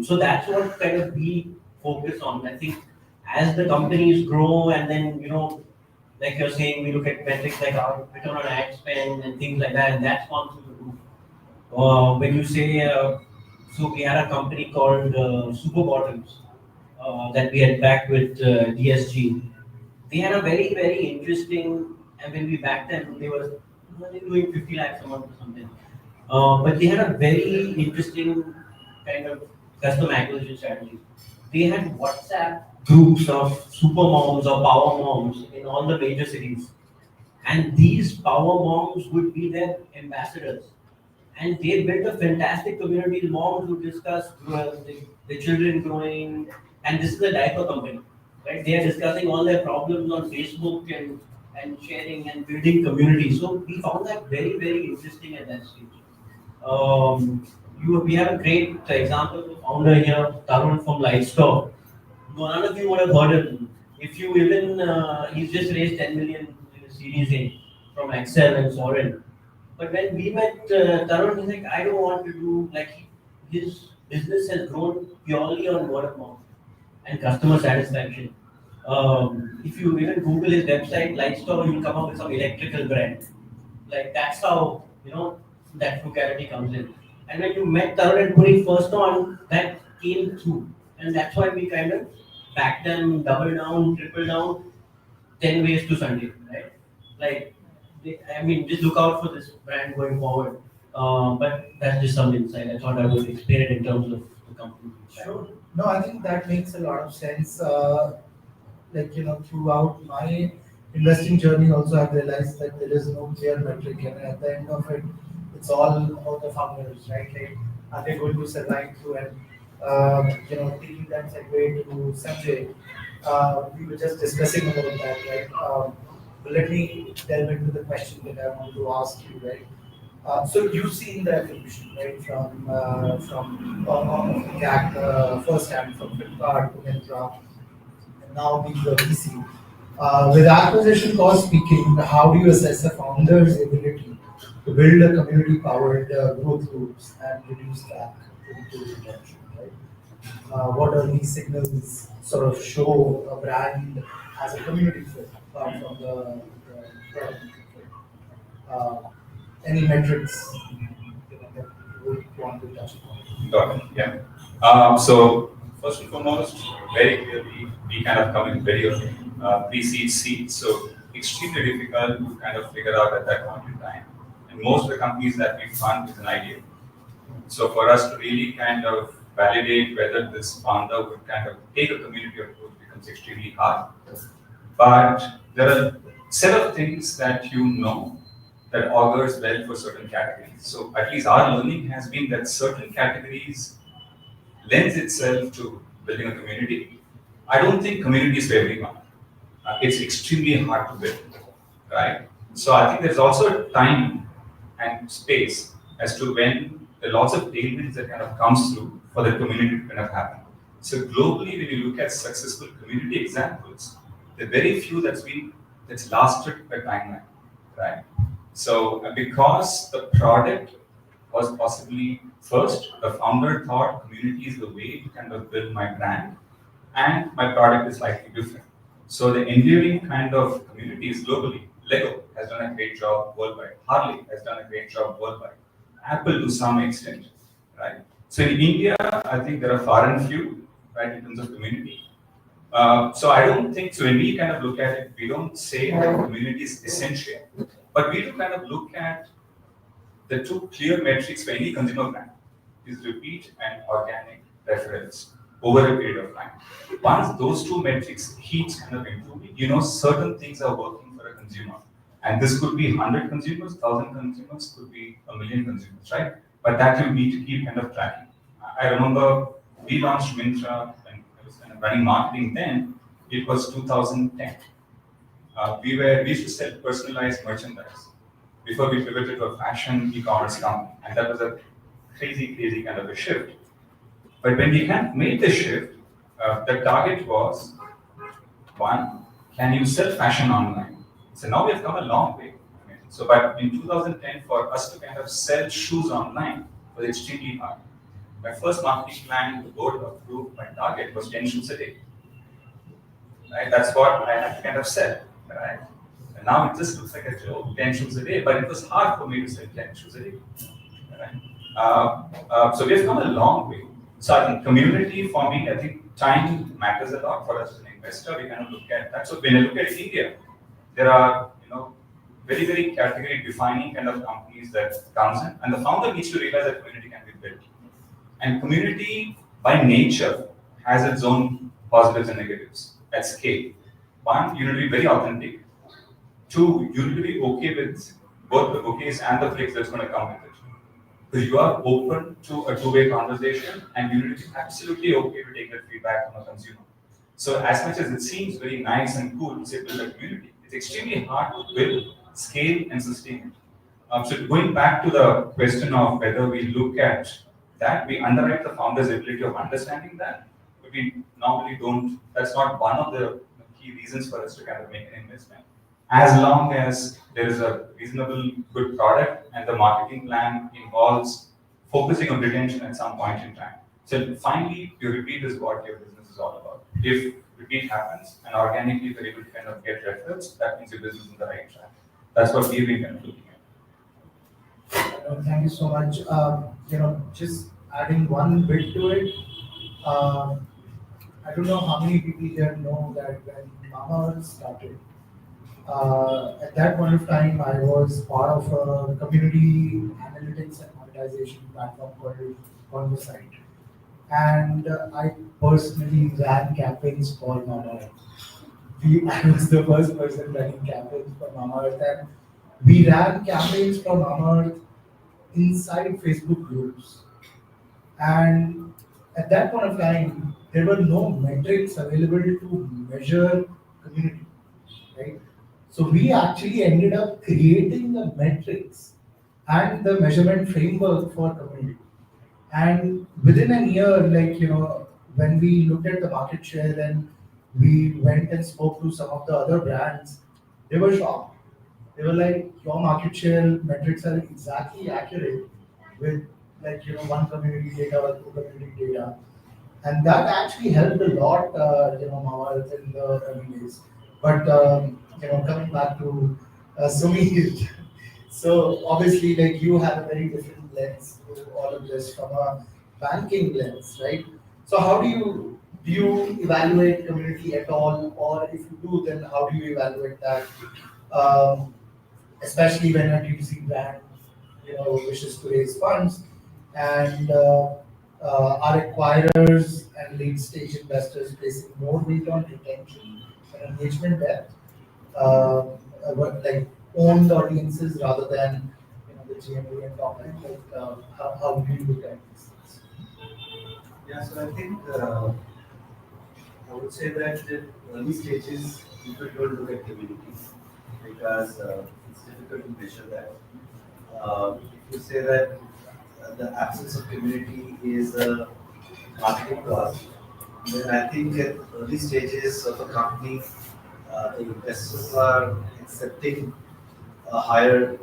So that's what kind of we focus on. I think as the companies grow, and then like you're saying, we look at metrics like our return on ad spend and things like that, and that's gone through the roof. When you say, so we had a company called Super Bottoms that we had backed with DSG. They had a very, very interesting, and when we backed them, they were doing 50 lakhs a month or something. But they had a very interesting kind of customer acquisition strategy. They had WhatsApp groups of super moms or power moms in all the major cities. And these power moms would be their ambassadors. And they built a fantastic community. Moms would discuss the children growing, and this is a diaper company, right? They are discussing all their problems on Facebook and sharing and building community. So we found that very, very interesting at that stage. We have a great example of a founder here, Tarun from Lightstore. None of you would have heard of him. If you even, he's just raised 10 million in a Series A from Excel and Soren. But when we met Tarun, he's like, I don't want to do, his business has grown purely on word of mouth and customer satisfaction. If you even Google his website, Lightstore, you'll come up with some electrical brand. Like that's how, that frugality comes in. And when you met Tarun and Puri first on, that came through. And that's why we kind of back them, double down, triple down, 10 ways to Sunday, right? Just look out for this brand going forward. But that's just some insight. I thought I would explain it in terms of the company. Sure. No, I think that makes a lot of sense. Throughout my investing journey, also I've realized that there is no clear metric, and at the end of it, it's all about the founders, right? Like, are they going to survive through it? Taking that segue to Sanjay, we were just discussing about that, right? But let me delve into the question that I want to ask you, right? So you've seen the evolution, right, from CAC firsthand from Flipkart to Myntra, and now being the VC. With acquisition cost speaking, how do you assess a founder's ability to build a community-powered growth loops and reduce CAC into retention, right? What early signals sort of show a brand as a community fit apart from the product fit? Uh, any metrics that you would want to touch upon? Got it. Yeah. So first and foremost, very clearly, we kind of come in very early, pre-seed seed. So extremely difficult to kind of figure out at that point in time. And most of the companies that we fund is an idea. So for us to really kind of validate whether this founder would kind of take a community approach becomes extremely hard. But there are set of things that you know that augurs well for certain categories. So at least our learning has been that certain categories lends itself to building a community. I don't think community is for everyone. It's extremely hard to build, right? So I think there's also time and space as to when there are lots of tailwinds that kind of comes through for the community to kind of happen. So globally, when you look at successful community examples, there are very few that's lasted a timeline, right? So because the product was possibly first, the founder thought community is the way to kind of build my brand, and my product is slightly different. So the enduring kind of communities globally, Lego has done a great job worldwide, Harley has done a great job worldwide, Apple to some extent, right? So in India, I think there are far and few, right, in terms of community. So I don't think, so when we kind of look at it, we don't say that community is essential, but we do kind of look at the two clear metrics for any consumer brand is repeat and organic referrals over a period of time. Once those two metrics keeps kind of improving, you know certain things are working for a consumer. And this could be 100 consumers, 1,000 consumers, could be a million consumers, right? But that you need to keep kind of tracking. I remember we launched Mintra and I was kind of running marketing then. It was 2010. We used to sell personalized merchandise before we pivoted to a fashion e-commerce company, and that was a crazy kind of a shift. But when we had made the shift, the target was one: can you sell fashion online? So now we have come a long way. So, but in 2010, for us to kind of sell shoes online was extremely hard. My first marketing plan, the board approved my target was 10 shoes a day. Right? That's what I had to kind of sell. Right? And now it just looks like a joke, 10 shoes a day, but it was hard for me to sell 10 shoes a day. Right? So we've come a long way. So I think community for me, I think time matters a lot for us as an investor. We kind of look at that. So when I look at India, there are very category defining kind of companies that comes in, and the founder needs to realize that community can be built. And community by nature has its own positives and negatives at scale. One, you need to be very authentic. Two, you need to be okay with both the bouquets and the flicks that's going to come with it. Because you are open to a two-way conversation, and you need to be absolutely okay to take that feedback from a consumer. So as much as it seems very nice and cool to say build a community, it's extremely hard to build, scale, and sustain it. So going back to the question of whether we look at that, we underwrite the founder's ability of understanding that, but we normally don't. That's not one of the key reasons for us to kind of make an investment. As long as there is a reasonable good product and the marketing plan involves focusing on retention at some point in time. So finally, your repeat is what your business is all about. If repeat happens and organically you're able to kind of get referrals, that means your business is on the right track. That's what we've been kind of looking at. Thank you so much. Just adding one bit to it. I don't know how many people here know that when Mama started, at that point of time, I was part of a community analytics and monetization platform called Conversite. And I personally ran campaigns for Mama. I was the first person running campaigns for Mama, and we ran campaigns for Mama inside Facebook groups. And at that point of time, there were no metrics available to measure community, right? So we actually ended up creating the metrics and the measurement framework for community. And within a year, when we looked at the market share and we went and spoke to some of the other brands. They were shocked. They were like, your market share metrics are exactly accurate with like, one community data or two community data. And that actually helped a lot, Mawar in the early days. But, coming back to Sumit, so obviously like you have a very different lens to all of this from a banking lens, right? So how do you evaluate community at all? Or if you do, then how do you evaluate that? Um, Especially when a D2C brand, wishes to raise funds, and are acquirers and late stage investors placing more weight on retention and engagement depth, like owned audiences rather than the GMV and top line? Like, how do you look at these things? Yeah, so I think I would say that in early stages, people don't look at community because it's difficult to measure that. If you say that the absence of community is a marketing cost, then I think at early stages of a company, the investors are accepting a higher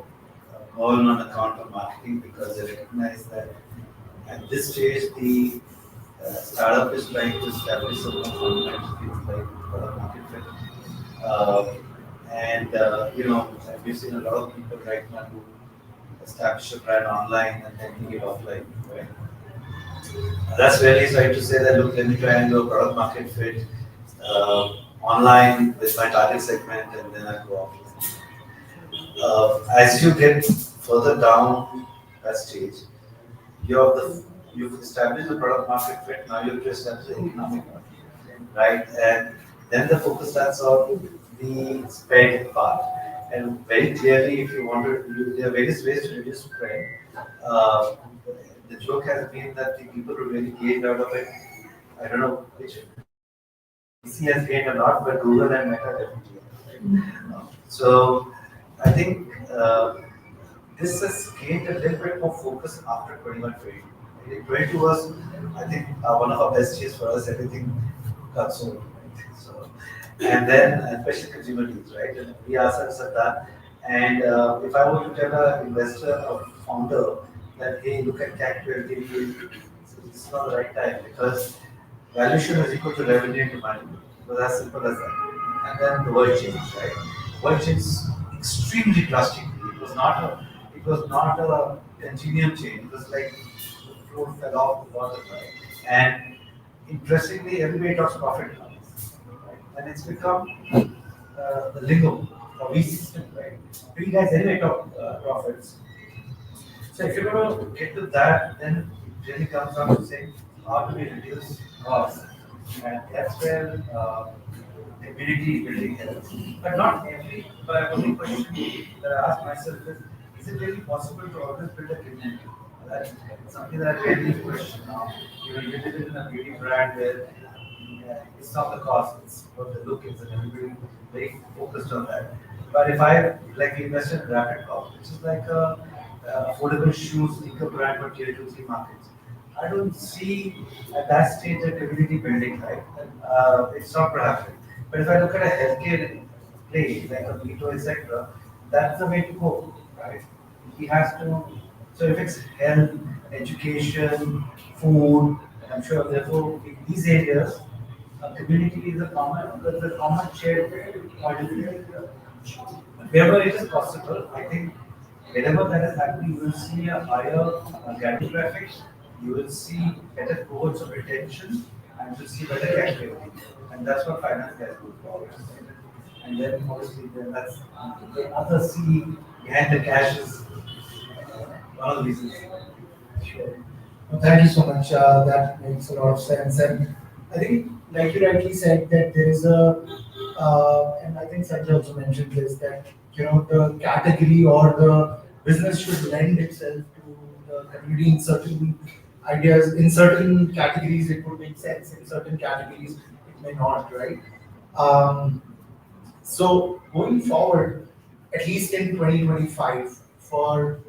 burn on account of marketing because they recognize that at this stage the startup is trying to establish some more fundamental things like product market fit. Uh, we've seen a lot of people right now who establish a brand online and then take it offline, right? That's really trying to say that look, let me try and do a product market fit online with my target segment and then I go offline. As you get further down that stage, you've established the product market fit, now you have to establish the economic market, right? And then the focus starts on the spread part. And very clearly, if you want to, there are various ways to reduce spread. Uh, the joke has been that the people who really gained out of it, I don't know which PC has gained a lot, but Google and Meta definitely. So I think this has gained a little bit more focus after 21-20. 22 was, I think, one of our best years for us. Everything got sold. Right? So, and then especially consumer needs, right? And we ourselves have done. And if I were to tell an investor or founder that hey, look at CAC to LTV, it's not the right time because valuation is equal to revenue into money. So that's simple as that. And then the world changed, right? The world changed extremely drastically. It was not a continuum change. It was like the floor fell off the bottom, right? And interestingly, everybody talks profit now, right? And it's become the lingo for VC system, right? You guys anyway talk profits. So if you're going to get to that, then it really comes down to saying how do we reduce costs, and that's where community building helps. But not every. But only question that I ask myself is it really possible to always build a community? That's something that I really question now. You live in a beauty brand where it's not the cost, it's what the look is, and everybody very focused on that. But if I like invest in Rapid Pop, which is like a affordable shoes sneaker brand for tier 2, 3 markets, I don't see at that stage a community building, right? It's not perhaps. But if I look at a healthcare play like a B2, etc., that's the way to go, right? He has to. So if it's health, education, food, I'm sure therefore in these areas, a community is a common shared point. Wherever it is possible, I think wherever that is happening, you will see a higher organic traffic, you will see better cohorts of retention, and you will see better cash flow. And that's what finance guys do for us. And then obviously that's the other C behind the cash is one of the reasons. Sure. Well, thank you so much. That makes a lot of sense. And I think, like you rightly said, that there is and I think Sanjay also mentioned this, that the category or the business should lend itself to the community in certain ideas. In certain categories, it would make sense. In certain categories, it may not, right? Um, so going forward, at least in 2025, for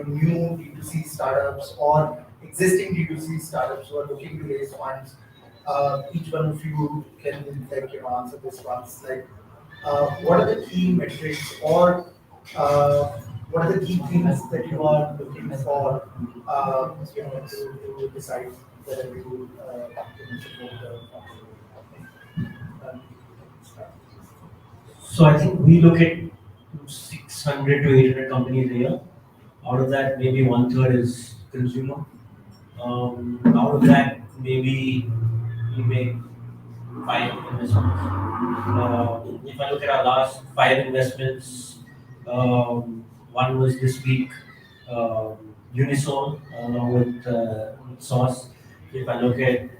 new D2C startups or existing D2C startups who are looking to raise funds, each one of you can answer this once. What are the key metrics or what are the key things that you are looking for, to decide whether you support the So I think we look at 600 to 800 companies a year. Out of that, maybe one third is consumer. Out of that, maybe we make 5 investments. If I look at our last 5 investments, one was this week, Unisol, along with Sauce. If I look at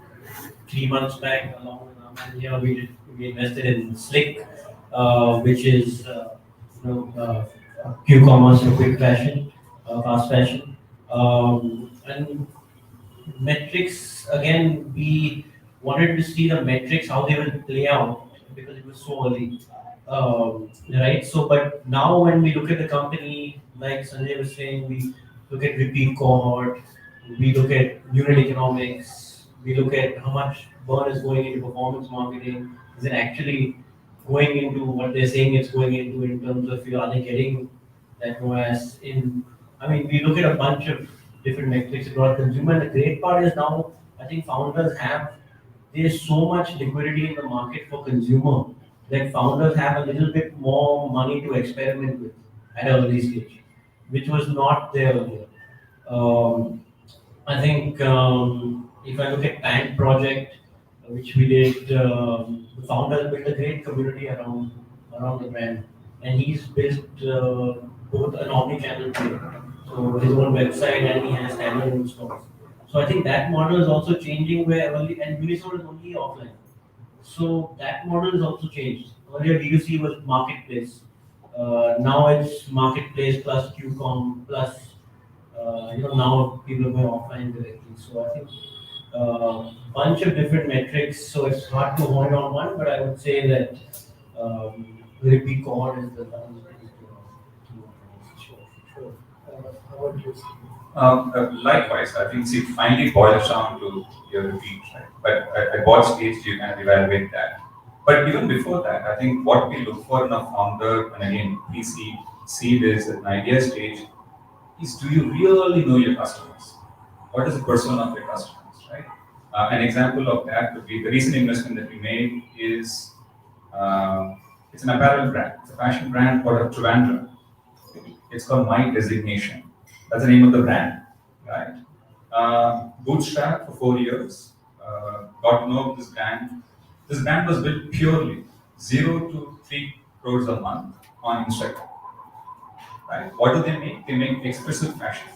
3 months back, along with Raman here, we invested in Slick, which is Q-commerce and quick fashion, fast fashion. And metrics, again, we wanted to see the metrics, how they will play out because it was so early. Right? So, but now when we look at the company, like Sanjay was saying, we look at repeat cohort, we look at unit economics, we look at how much burn is going into performance marketing, is it actually going into what they're saying it's going into in terms of, are they getting that OS in? I mean, we look at a bunch of different metrics across consumer. And the great part is now, I think founders have, there's so much liquidity in the market for consumer that founders have a little bit more money to experiment with at an early stage, which was not there earlier. I think if I look at Tank Project, which we did, the founder built a great community around the brand, and he's built both an omni-channel play, so his own website and he has standalone stores. So I think that model is also changing where early and Unisol is only offline. So that model has also changed. Earlier D2C was marketplace. Now it's marketplace plus QCom plus now people are going offline directly. So I think bunch of different metrics. So it's hard to hone on one, but I would say that repeat cohort is the one. How about you? Likewise, I think it finally boils down to your repeat, right? But at what stage do you kind of evaluate that? But even before that, I think what we look for in a founder, and again, please see this at an idea stage, is do you really know your customers? What is the persona of your customers, right? An example of that would be the recent investment that we made is it's an apparel brand, it's a fashion brand called Trivandrum. It's called My Designation. That's the name of the brand, right? Bootstrap for 4 years. Got to know this brand. This brand was built purely 0 to 3 crores a month on Instagram. Right? What do they make? They make expressive fashion.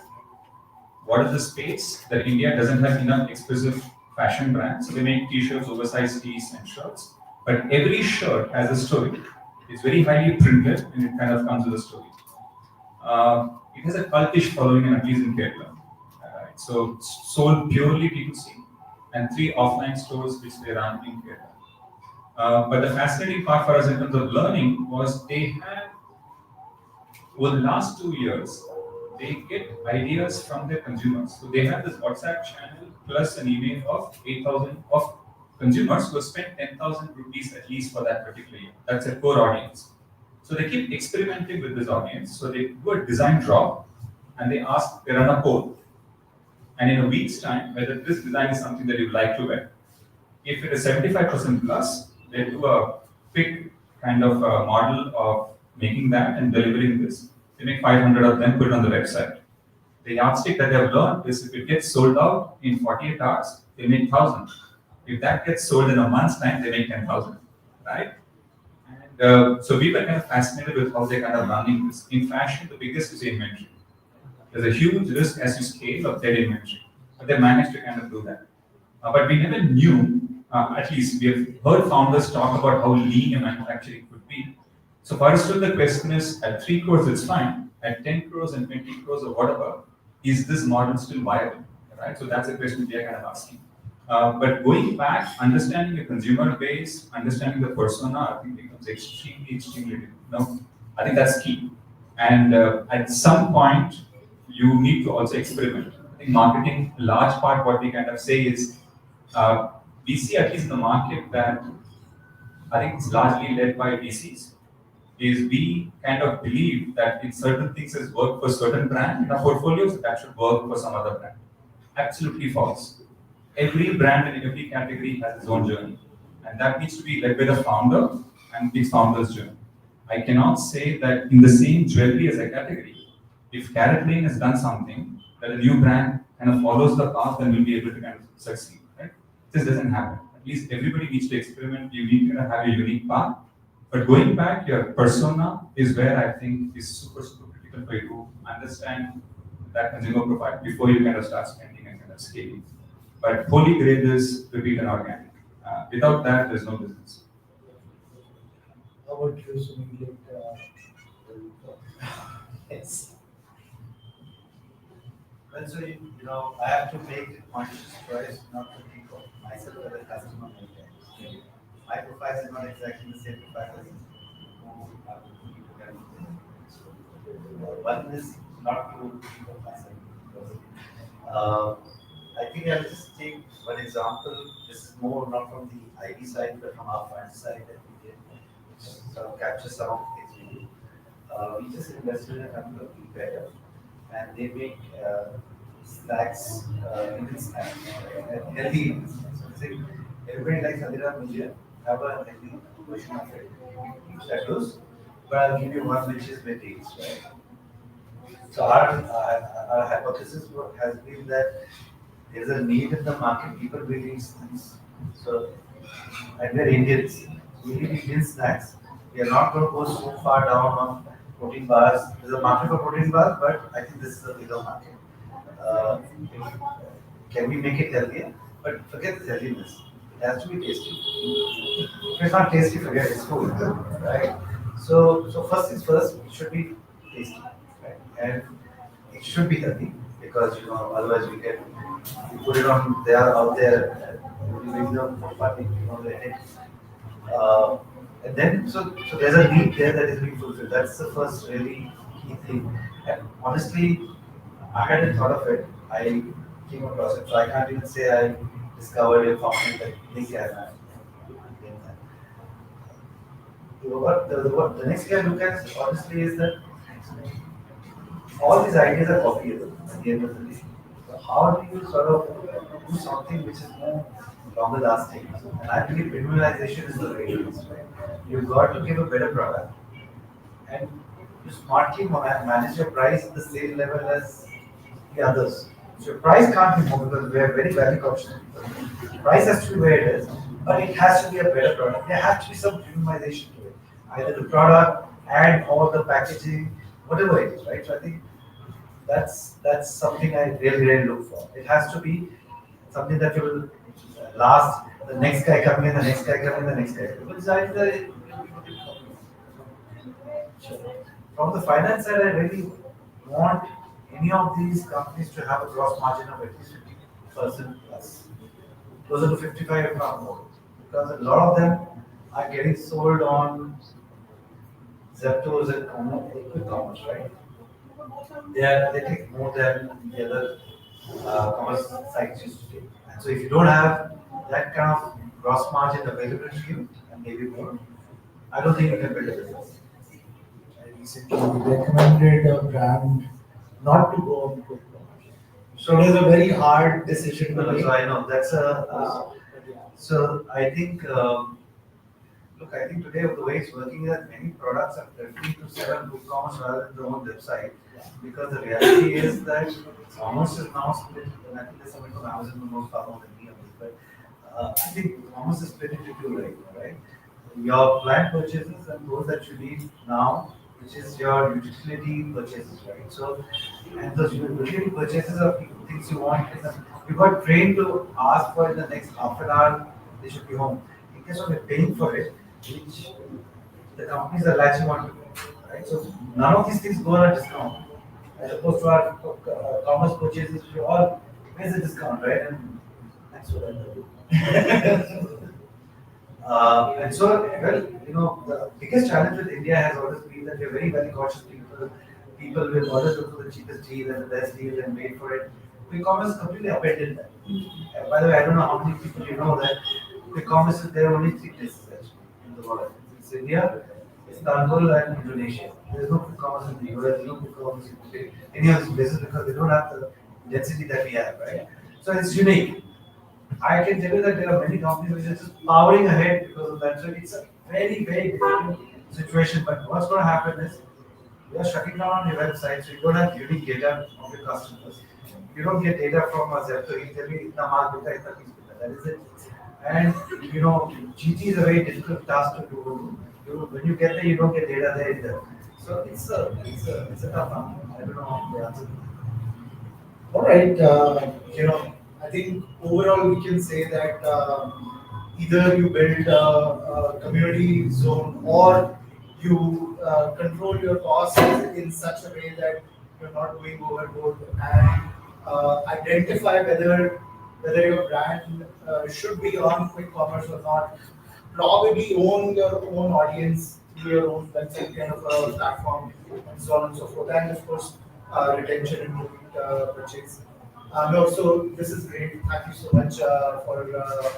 What is the space that India doesn't have enough expressive fashion brands? So they make t-shirts, oversized tees and shirts. But every shirt has a story. It's very highly printed and it kind of comes with a story. It has a cultish following and at least in Kerala. So sold purely D2C and 3 offline stores which they run in Kerala. But the fascinating part for us in terms of learning was they had, over the last 2 years, they get ideas from their consumers. So they have this WhatsApp channel plus an email of 8,000 of consumers who have spent 10,000 rupees at least for that particular year. That's a core audience. So they keep experimenting with this audience. So they do a design drop and they run a poll. And in a week's time, whether this design is something that you would like to wear. If it is 75% plus, they do a quick kind of model of making that and delivering this. They make 500 of them, put it on the website. The yardstick that they have learned is if it gets sold out in 48 hours, they make 1,000. If that gets sold in a month's time, they make 10,000, right? So we were kind of fascinated with how they're kind of running this. In fashion, the biggest is inventory. There's a huge risk as you scale of dead inventory, but they managed to kind of do that. But we never knew, at least we have heard founders talk about how lean a manufacturing could be. So for us, still the question is, at 3 crores, it's fine. At 10 crores and 20 crores or whatever, is this model still viable? Right? So that's a question we are kind of asking. But going back, understanding the consumer base, understanding the persona, I think becomes extremely difficult. I think that's key. And at some point, you need to also experiment. I think marketing, a large part, what we kind of say is, we see at least in the market that I think it's largely led by VCs. Is we kind of believe that if certain things has worked for certain brand in our portfolios, that should work for some other brand. Absolutely false. Every brand in every category has its own journey, and that needs to be led by the founder and the founder's journey. I cannot say that in the same jewelry as a category, if Carrot Lane has done something that a new brand kind of follows the path, then we'll be able to kind of succeed. Right? This doesn't happen. At least everybody needs to experiment. You need to have a unique path. But going back, your persona is where I think is super, super critical for you to understand that consumer profile before you kind of start spending and kind of scaling. But holy grail is repeat and organic. Without that, there's no business. How about you, Sunil? Yes. Well, so I have to make a conscious choice not to think of myself as a customer many times. My profile is not exactly the same profile as who are the people that one is not to think of myself because I think I'll just take one example. This is more not from the ID side, but from our fund side that we did sort of capture some of the things we do. We just invested in a company of Better, and they make snacks, Indian snacks, healthy Indian snacks. So say everybody likes Halira Mujia, have a healthy version of it. That goes, but I'll give you one which is with dates, right? So our hypothesis has been that there's a need in the market. People will eat snacks. So, and we're Indians. We need Indian snacks. We are not going to go so far down on protein bars. There's a market for protein bars, but I think this is a bigger market. Can we make it healthier? But forget the healthiness. It has to be tasty. If it's not tasty, forget it. It's food, right? So first things first, it should be tasty, right? And it should be healthy because otherwise we put it on. They are out there. We bring them for party. And then so there's a need there that is being fulfilled. That's the first really key thing. And honestly, I hadn't thought of it. I came across it, so I can't even say I discovered it, found it, like this guy. What the next thing I look at honestly is that all these ideas are copyable at the end of the day. So how do you sort of do something which is more longer lasting? And I believe premiumization is the way it is, right? You've got to give a better product and you smartly manage your price at the same level as the others. So your price can't be more because we are very value conscious people. Price has to be where it is, but it has to be a better product. There has to be some premiumization to it. Either the product and or the packaging, whatever it is, right? So I think that's something I really look for. It has to be something that will last. The next guy coming in, the next guy coming in, the next guy. Because from the finance side, I really want any of these companies to have a gross margin of at least 50% plus, closer to 55 if not more, because a lot of them are getting sold on Zepto's and quick commerce, right? They take more than the other commerce sites used to take. And so if you don't have that kind of gross margin available to you, and maybe more, I don't think you can build a business. I recently recommended a brand not to go on quick commerce. So it is a very hard decision to make. So I know that's a. So I think. Look, I think today the way it's working is that many products are preferring to sell on quick commerce rather than their own website, because the reality is that commerce is now split, and I think there's something from Amazon who knows far more than me on this, but I think commerce is split into two right? Your planned purchases and those that you need now, which is your utility purchases, right? So, and those utility purchases are things you want. You got trained to ask for in the next half an hour, they should be home. In case of paying for it, which the companies are latching on to, right? So none of these things go on a discount. As opposed to our commerce purchases, we all where's the discount, right? And that's what I do. And so, well, the biggest challenge with India has always been that we're very, very cautious people. People will always look for the cheapest deal and the best deal and wait for it. Quick commerce completely upended that. By the way, I don't know how many people you know that quick commerce is there are only three places actually in the world. It's India, Istanbul, and Indonesia. There's no quick commerce in the US, there's no quick commerce in any of these places because they don't have the density that we have, right? So it's unique. I can tell you that there are many companies which are just powering ahead because of that. So it's a very, very difficult situation. But what's going to happen is you are shutting down your website, so you don't have unique data of your customers. You don't get data from a Zepto. You tell me itna maal bika, itna piece bika. That is it. And GT is a very difficult task to do. When you get there, you don't get data there either. So it's a tough one. I don't know how to answer. All right. I think overall we can say that either you build a community zone or you control your costs in such a way that you're not going overboard and identify whether your brand should be on quick commerce or not. Probably own your own audience through your own website kind of a platform and so on and so forth. And of course, retention and repeat purchase. No, so this is great. Thank you so much for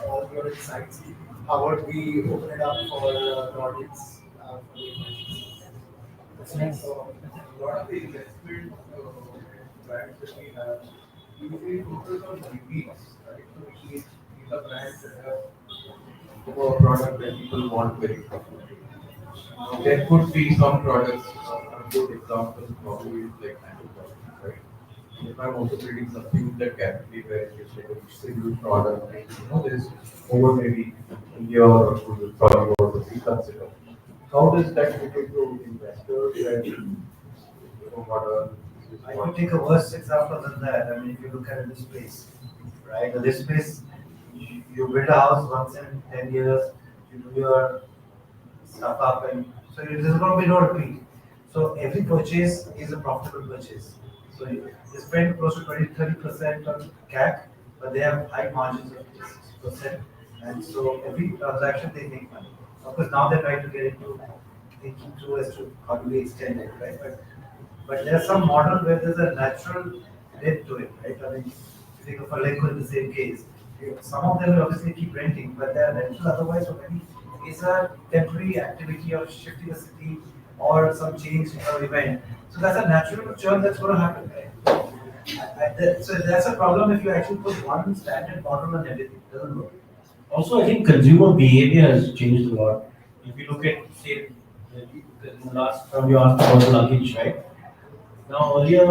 all your insights. How about we open it up for the audience for the questions? So, a lot of the investment brands that we have usually focus on repeats, right? So these are brands that have a product that people want very quickly. There could be some products, a good example probably is like antibiotics, right? If I'm also creating something that category where it's like a single product, there's over maybe a year or two will probably want to reconsider. How does that fit into investors and what I could take a worse example than that. I mean, if you look at this space, right? This space, you build a house once in 10 years, you do your stuff up, and so there's going to be no repeat. So every purchase is a profitable purchase. So they spend close to 20-30% on CAC, but they have high margins of 60%. And so every transaction they make money. Of course, now they're trying to get into thinking through as to how do we extend it, right? But there's some model where there's a natural depth to it, right? I mean, if you think of a Lego in the same case, some of them will obviously keep renting, but they're rental otherwise for many. It's a temporary activity of shifting a city or some change or event. So that's a natural churn that's going to happen, right? So that's a problem if you actually put one standard model on everything. It doesn't work. Also, I think consumer behavior has changed a lot. If you look at, say, in the last round you asked about the luggage, right? Now, earlier,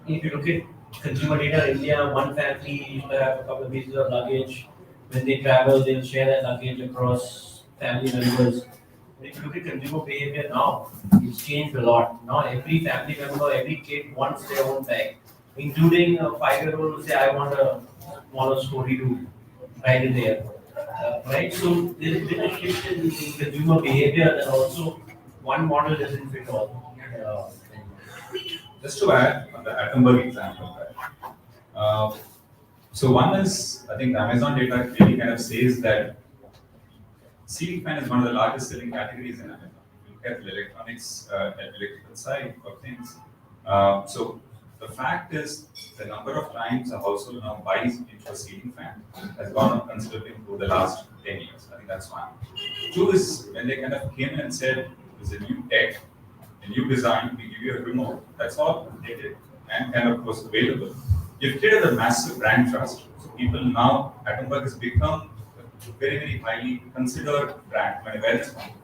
if you look at consumer data in India, one family used to have a couple of pieces of luggage. When they travel, they'll share that luggage across family members. But if you look at consumer behavior now, it's changed a lot. Now, every family member, every kid wants their own bag, including a 5-year-old who say, I want a smaller story to ride in the airport. Right? So, there's been a shift in consumer behavior, and also one model doesn't fit all. Just to add on the Attenborough example, right? So one is, I think Amazon data clearly kind of says that ceiling fan is one of the largest selling categories in Amazon. You look at the electronics, electrical side of things. So the fact is, the number of times a household now buys into a ceiling fan has gone up considerably over the last 10 years. I think that's one. Two is when they kind of came in and said, there's a new tech, a new design, we give you a remote. That's all they did, and kind of was available. You've created a massive brand trust. So people now, Attenborough has become a very, very highly considered brand from an awareness point of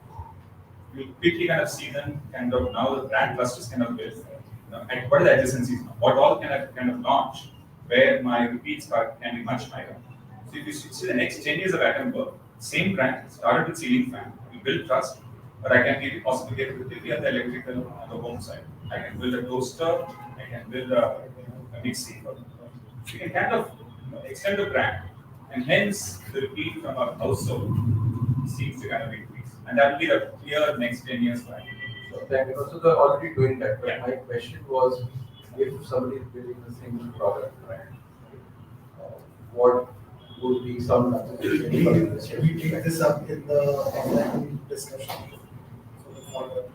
view. You quickly kind of see them kind of now the brand trust is kind of built. And what are the adjacencies now? What all can I kind of launch where my repeats can be much higher? So if you see the next 10 years of Attenborough, same brand, started with ceiling fan, we build trust, but I can maybe possibly get quickly on the electrical on the home side. I can build a toaster, I can build a mixie. So you can kind of extend the brand, and hence the repeat from a household seems to kind of increase. And that will be the clear next 10 years plan. So thank you. So they're already doing that. But my question was, if somebody is building a single product, right? What would be some We take this up in the online discussion for the follow-up.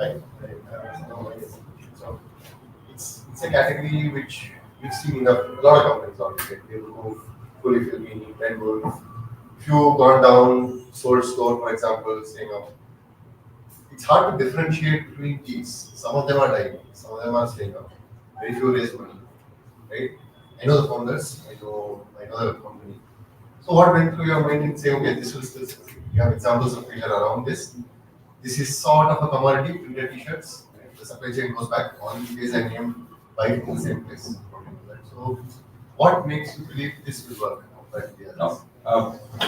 Right. So it's a category which we've seen in a lot of companies already. Like fully filmy, Red Bull. If you gone down Soul Store, for example, saying it's hard to differentiate between these. Some of them are dying, some of them are staying up. Very few raise money, right? I know the founders, I know the company. So what went through your mind in saying, okay, this will still succeed? You have examples of failure around this. This is sort of a commodity, printed t-shirts. Right? The supply chain goes back all these days and you buy it in the same place. So what makes you believe this will work compared to the others?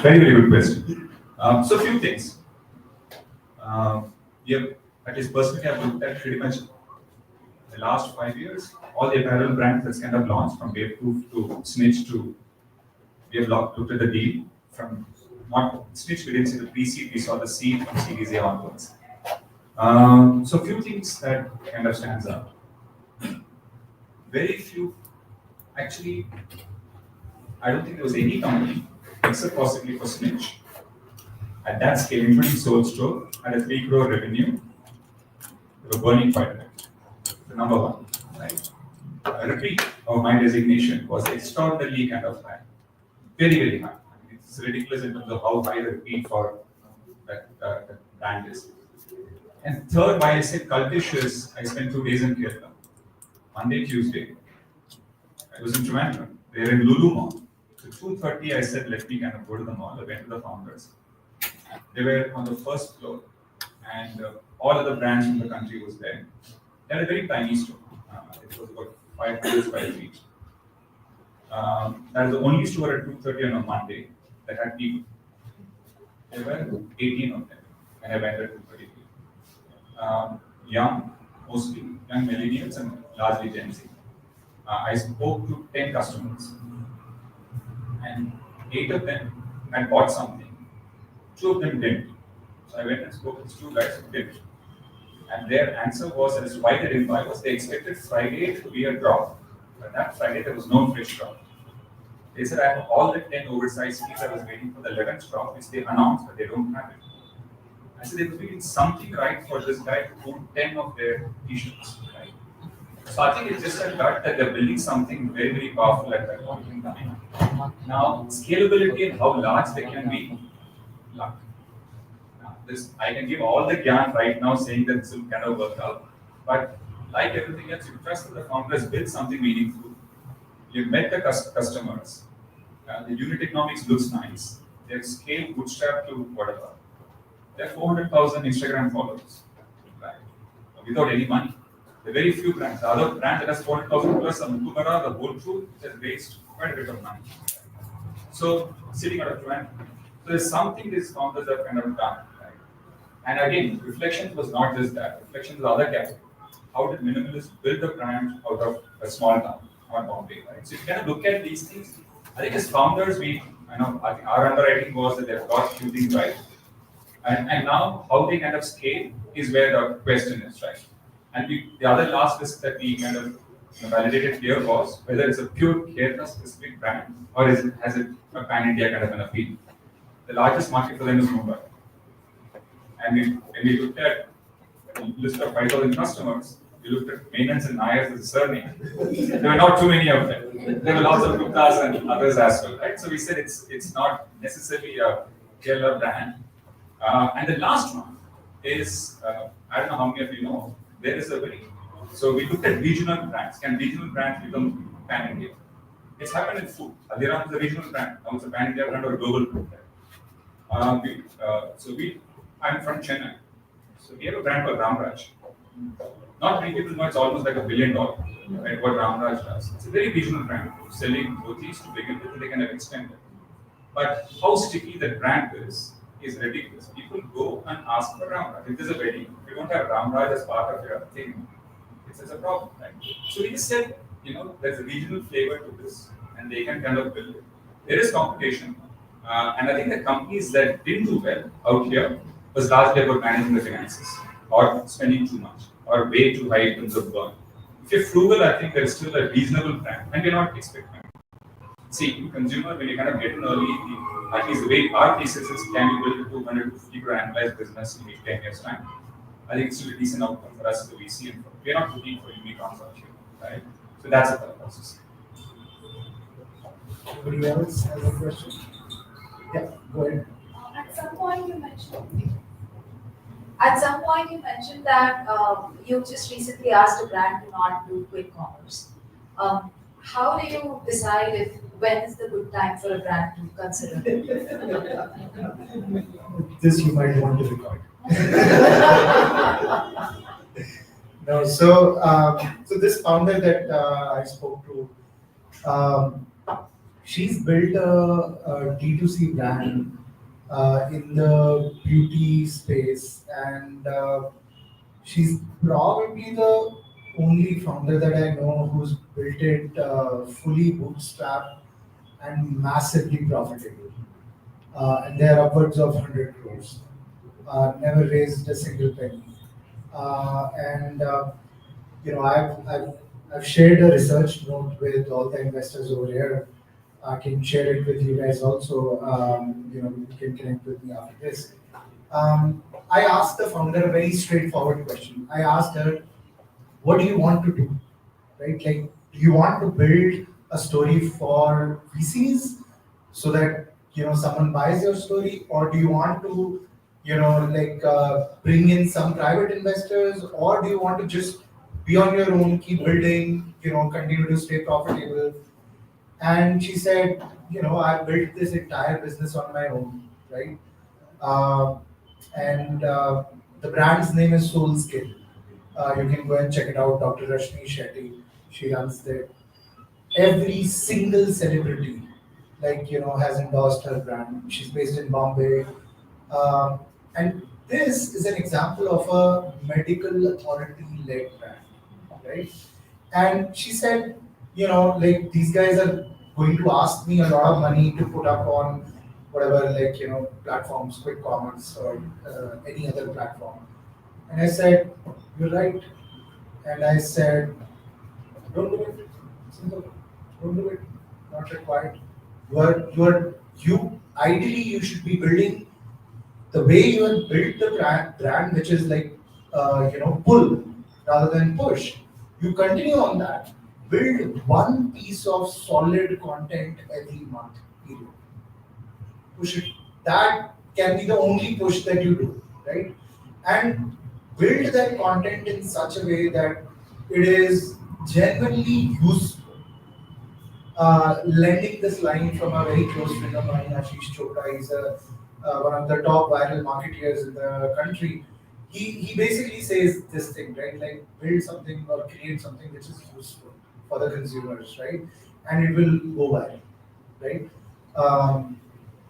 Very, very good question. So few things. Yeah, at least personally, I've looked at pretty much the last 5 years, all the apparel brands that's kind of launched from Waveproof to Snitch to, we have looked at the deal from not Snitch, we didn't see the pre-seed, we saw the seed from Series A onwards. So few things that kind of stands out. Very few, actually, I don't think there was any company, except possibly for Snitch, at that scale, including Soul Store, had a 3 crore revenue, they were burning quite a bit. The number one, right? A repeat of my designation was extraordinarily kind of high, very, very high. I mean, it's ridiculous in terms of how high the repeat for that brand is. And third, why I said cultish is, I spent 2 days in Kerala, Monday, Tuesday. I was in Trivandrum. They were in Lulu Mall. So 2:30, I said, let me kind of go to the mall. I went to the founders. They were on the first floor, and all other brands from the country was there. They had a very tiny store. It was about 500 square feet. That was the only store at 2:30 on a Monday that had people. There were 18 of them, and I went at 2:30. Young, mostly young millennials and largely Gen Z. I spoke to 10 customers, and 8 of them had bought something. 2 of them didn't. So I went and spoke to these 2 guys who did. And their answer was, as to why they didn't buy, was they expected Friday to be a drop. But that Friday there was no fresh drop. They said, I have all the 10 oversized tees. I was waiting for the 11th drop, which they announced, but they don't have it. I said, they were doing something right for this guy to own 10 of their t-shirts. Right? So I think it's just a gut that they're building something very, very powerful at that point in time. Now, scalability and how large they can be, luck. I can give all the gyan right now saying that this will kind of work out. But like everything else, you trust that the founder has built something meaningful. You've met the customers. The unit economics looks nice. They're scale bootstrap to whatever. There are 400,000 Instagram followers, right? Without any money. There are very few brands. The other brand that has 400,000 plus, Mukubara, the whole truth, has raised quite a bit of money. So, sitting out of Trivandrum. So there's something these founders have kind of done. And again, Reflections was not just that. Reflections was other category. How did minimalists build a brand out of a small town or Bombay, right? So if you kind of look at these things, I think as founders, I think our underwriting was that they've got few things right. And now how they kind of scale is where the question is, right? And the other last risk that we kind of validated here was whether it's a pure Kerala specific brand or has it a pan-India kind of an appeal. The largest market for them is Mumbai. And when we looked at a list of 5,000 customers, we looked at Menans and Nayars as a surname. There were not too many of them. There were lots of Guptas and others as well, right? So we said it's not necessarily a Kerala brand. And the last one is, I don't know how many of you know, there is a so we looked at regional brands. Can regional brands become pan-India? It's happened in food. Haldiram is a regional brand. Now it's a pan-India brand or a global brand. I'm from Chennai. So we have a brand called Ramraj. Not many people know it's almost like $1 billion, right? What Ramraj does. It's a very regional brand, selling dhotis to begin with, they kind of extend it. But how sticky that brand is ridiculous. People go and ask for Ramraj. If there's a wedding, if you don't have Ramraj as part of your thing, it's a problem, right? So we just said, there's a regional flavor to this, and they can kind of build it. There is competition, and I think the companies that didn't do well out here was largely about managing the finances, or spending too much, or way too high in terms of burn. If you're frugal, I think there is still a reasonable brand, and we're not expecting. See, consumer, when you kind of get in early, at least the way our thesis is, can you build a 200 to 50 crore annualized business in 10 years' time? I think it's still a decent outcome for us as a VC, and we're not looking for unicorns out here, right? So that's a thought process. Anybody else has a question? Yeah, go ahead. At some point you mentioned. At some point you mentioned that you just recently asked a brand to not do quick commerce. How do you decide if when is the good time for a brand to consider? This you might want to record. No, so this founder that I spoke to, she's built a D2C brand in the beauty space, and she's probably the only founder that I know who's built it fully bootstrapped and massively profitable. And they're upwards of 100 crores. Never raised a single penny. And I've shared a research note with all the investors over here. I can share it with you guys also. You can connect with me after this. I asked the founder a very straightforward question. I asked her, "What do you want to do? Right? Like, do you want to build a story for VCs so that someone buys your story, or do you want to bring in some private investors, or do you want to just be on your own, keep building, continue to stay profitable?" And she said, "I built this entire business on my own, right? Uh, and the brand's name is Soul Skill. You can go and check it out. Dr. Rashmi Shetty, she runs there. Every single celebrity, has endorsed her brand. She's based in Bombay, and this is an example of a medical authority-led brand, right? And she said, these guys are going to ask me a lot of money to put up on whatever, platforms, quick commerce or any other platform. And I said, "You're right." And I said, "Don't do it. Simple. Don't do it. Not required. Ideally, you should be building the way you have built the brand, which is pull rather than push. You continue on that. Build one piece of solid content every month. Period. Push it. That can be the only push that you do, right? And build that content in such a way that it is genuinely useful." Lending this line from a very close friend of mine, Ashish Chopra. He's one of the top viral marketeers in the country. He basically says this thing, right? Like, build something or create something which is useful for the consumers, right? And it will go viral, right?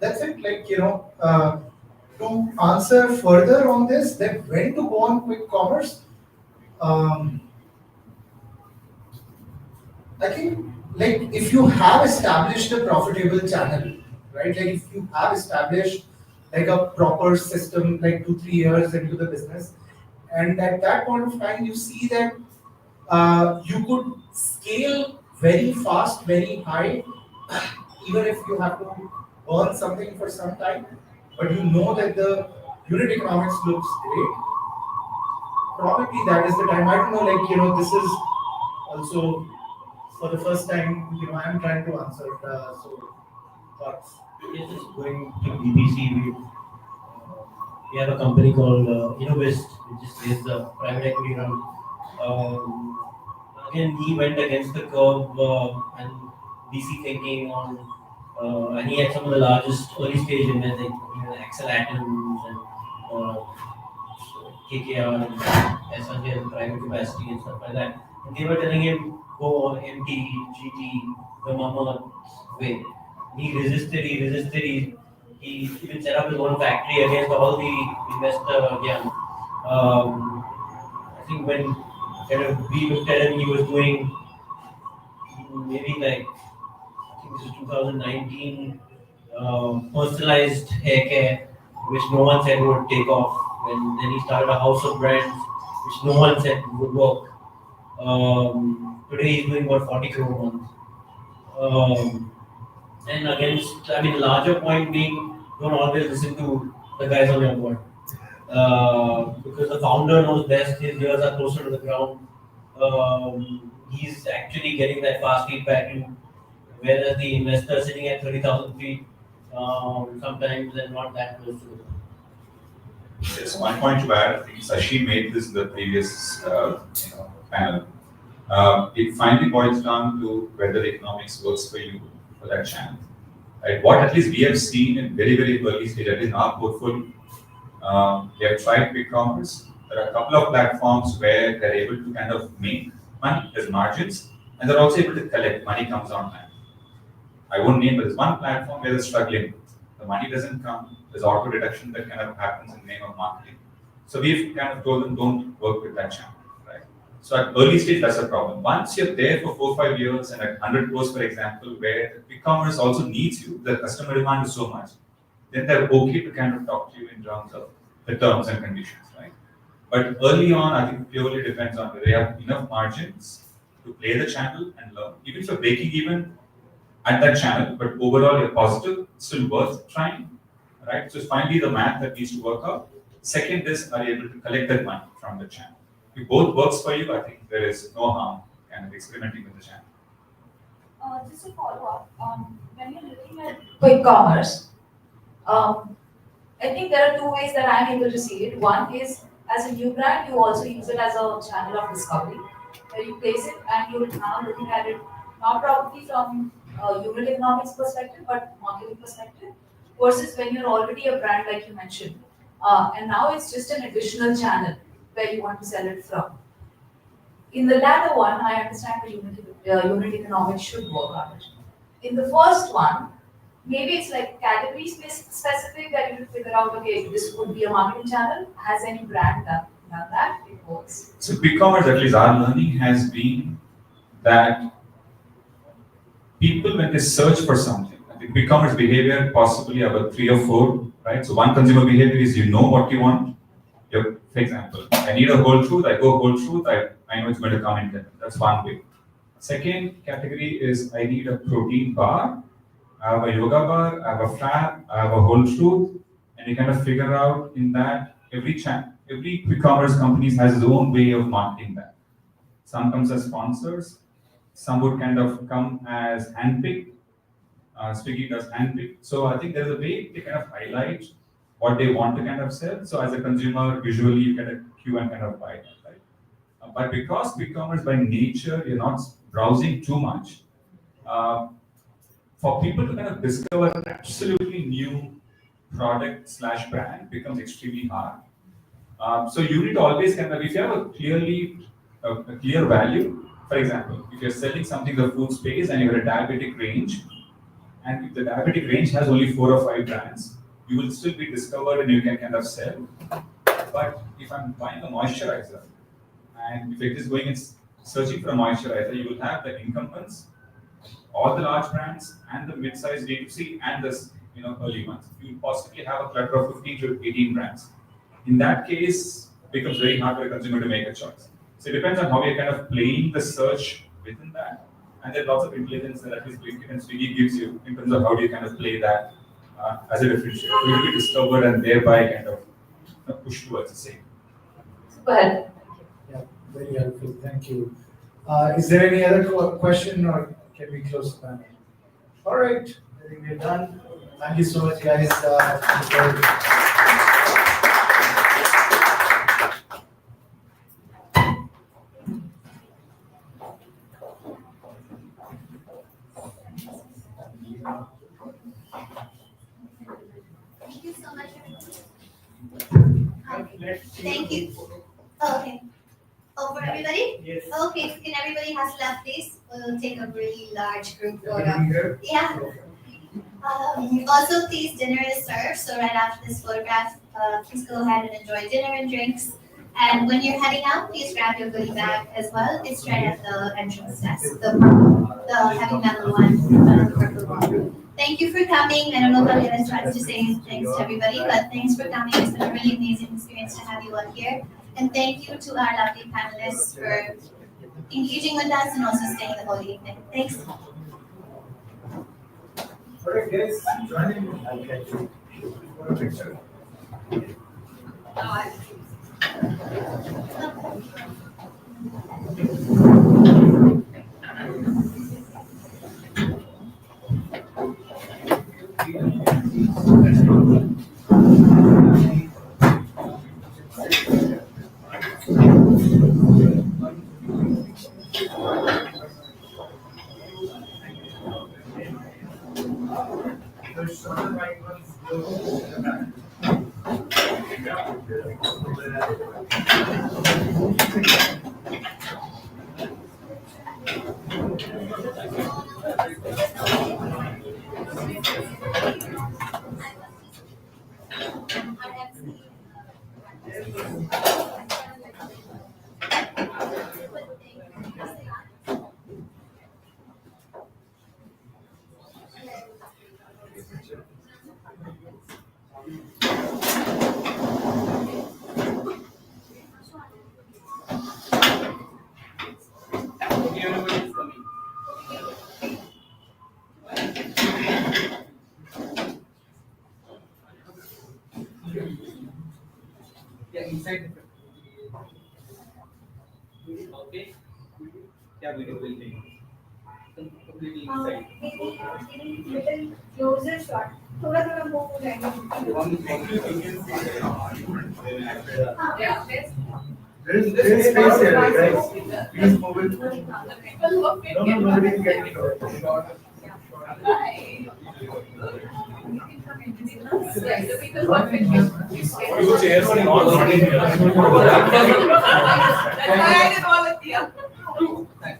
That's it. To answer further on this, that when to go on quick commerce, I think, if you have established a profitable channel, right? Like, if you have established a proper system, 2-3 years into the business, and at that point of time you see that you could scale very fast, very high, even if you have to earn something for some time, but you know that the unit economics looks great. Probably that is the time. I don't know, this is also for the first time, I'm trying to answer it. So, thoughts? Yes, just going to BBC, we have a company called Innovist, which is a private equity run. Again, he went against the curve and VC thinking on, and he had some of the largest early stage investors, like Axel Atoms and KKR and SRJ and private capacity and stuff like that. And they were telling him, go MT, GT, the mama way. He resisted, he even set up his own factory against all the investor again. I think when we looked at him, he was doing maybe I think this is 2019, personalized hair care, which no one said would take off. And then he started a house of brands, which no one said would work. Today he's doing about 40 crore a month. And the larger point being, don't always listen to the guys on your board. because the founder knows best, his ears are closer to the ground. He's actually getting that fast feedback loop, whereas the investor sitting at 30,000 feet sometimes they're not that close to the ground. Yes, one point to add, I think Sashi made this in the previous panel. It finally boils down to whether economics works for you for that channel. Right? What at least we have seen in very, very early stage, at least in our portfolio, they have tried quick commerce. There are a couple of platforms where they're able to kind of make money, there's margins, and they're also able to collect, money comes on time. I won't name, but there's one platform where they're struggling. The money doesn't come, there's auto deduction that kind of happens in the name of marketing. So we've kind of told them, don't work with that channel, right? So at early stage, that's a problem. Once you're there for 4 or 5 years and at 100 crores, for example, where quick commerce also needs you, the customer demand is so much, then they're okay to kind of talk to you in terms of the terms and conditions, right? But early on, I think purely depends on whether they have enough margins to play the channel and learn. Even if you're breaking even at that channel, but overall you're positive, still worth trying, right? So it's finally the math that needs to work out. Second is, are you able to collect that money from the channel? If both works for you, I think there is no harm kind of experimenting with the channel. Just a follow-up, when you're looking at quick commerce, I think there are two ways that I'm able to see it. One is, as a new brand, you also use it as a channel of discovery, where you place it and you're now looking at it, not probably from a unit economics perspective, but marketing perspective, versus when you're already a brand, like you mentioned. And now it's just an additional channel where you want to sell it from. In the latter one, I understand the unit economics should work on it. In the first one, maybe it's like category specific that you figure out, okay, this would be a marketing channel. Has any brand done that? It works. So quick commerce, at least our learning has been that people, when they search for something, I think quick commerce behavior possibly about 3 or 4, right? So one consumer behavior is you know what you want. For example, I need a whole truth, I go whole truth, I know it's going to come in there. That's one way. Second category is I need a protein bar, I have a yoga bar, I have a fat, I have a whole truth, and you kind of figure out in that every quick commerce company has its own way of marketing that. Some comes as sponsors, some would kind of come as handpicked. Swiggy does handpick. So I think there's a way they kind of highlight what they want to kind of sell. So as a consumer, visually you get a queue and kind of buy that, right? But because quick commerce by nature, you're not browsing too much, for people to kind of discover an absolutely new product / brand becomes extremely hard. So you need to always kind of, if you have a clear value, for example, if you're selling something in the food space and you have a diabetic range, and if the diabetic range has only 4 or 5 brands, you will still be discovered and you can kind of sell. But if I'm buying a moisturizer, and if you're just going and searching for a moisturizer, you will have the incumbents, all the large brands, and the mid-sized D2C, and the early ones. You will possibly have a clutter of 15 to 18 brands. In that case, it becomes very hard for a consumer to make a choice. So it depends on how you're kind of playing the search within that. And there's lots of intelligence that at least Blinkit and Swiggy gives you in terms of how do you kind of play that as a differentiator. So you'll be discovered and thereby kind of push towards the same. Go ahead. Yeah, very helpful. Thank you. Is there any other question or can we close the panel? All right, I think we're done. Thank you so much, guys. Thank you so much. Thank you. Oh, okay. Oh, for everybody? Yes. Okay, so can everybody hustle up, please? We'll take a really large group photo. Yeah. Also, please, dinner is served, so right after this photograph, please go ahead and enjoy dinner and drinks. And when you're heading out, please grab your goodie bag as well. It's right at the entrance desk, the heavy metal one, the purple one. Thank you for coming. I don't know if I'll tries to say thanks to everybody, but thanks for coming. It's been a really amazing experience to have you all here. And thank you to our lovely panelists for engaging with us and also staying the whole evening. Thanks. All right, guys, join in. I'll catch you for a picture. Yeah, inside. Okay. Yeah, video will take. Completely inside. Little closer shot. थोड़ा थोड़ा move हो जाएगा. There is space here, guys. Please move it. No, nobody is getting it. Two chairs are not in here. Okay.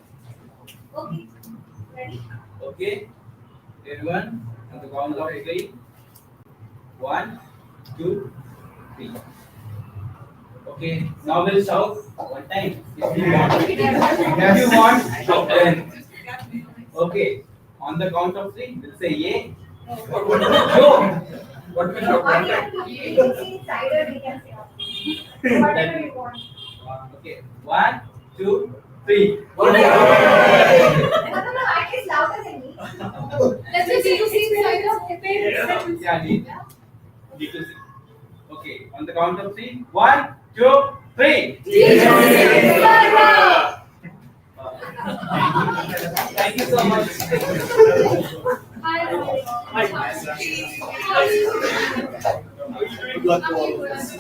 Ready? Okay. Everyone, on the count of three. 1, 2, 3. Okay. Now we'll shout one time. If you want. If you want, shout 10. Okay. On the count of 3, we'll say yay. What will What will shout one time? You can see inside or we can see. Whatever you want. Okay. 1, 2, 3. No, at least louder than me. Let's just D2C inside of Yeah, D2C. Okay, on the count of 3. 1, 2, 3. Thank you so much. Good luck to all of us.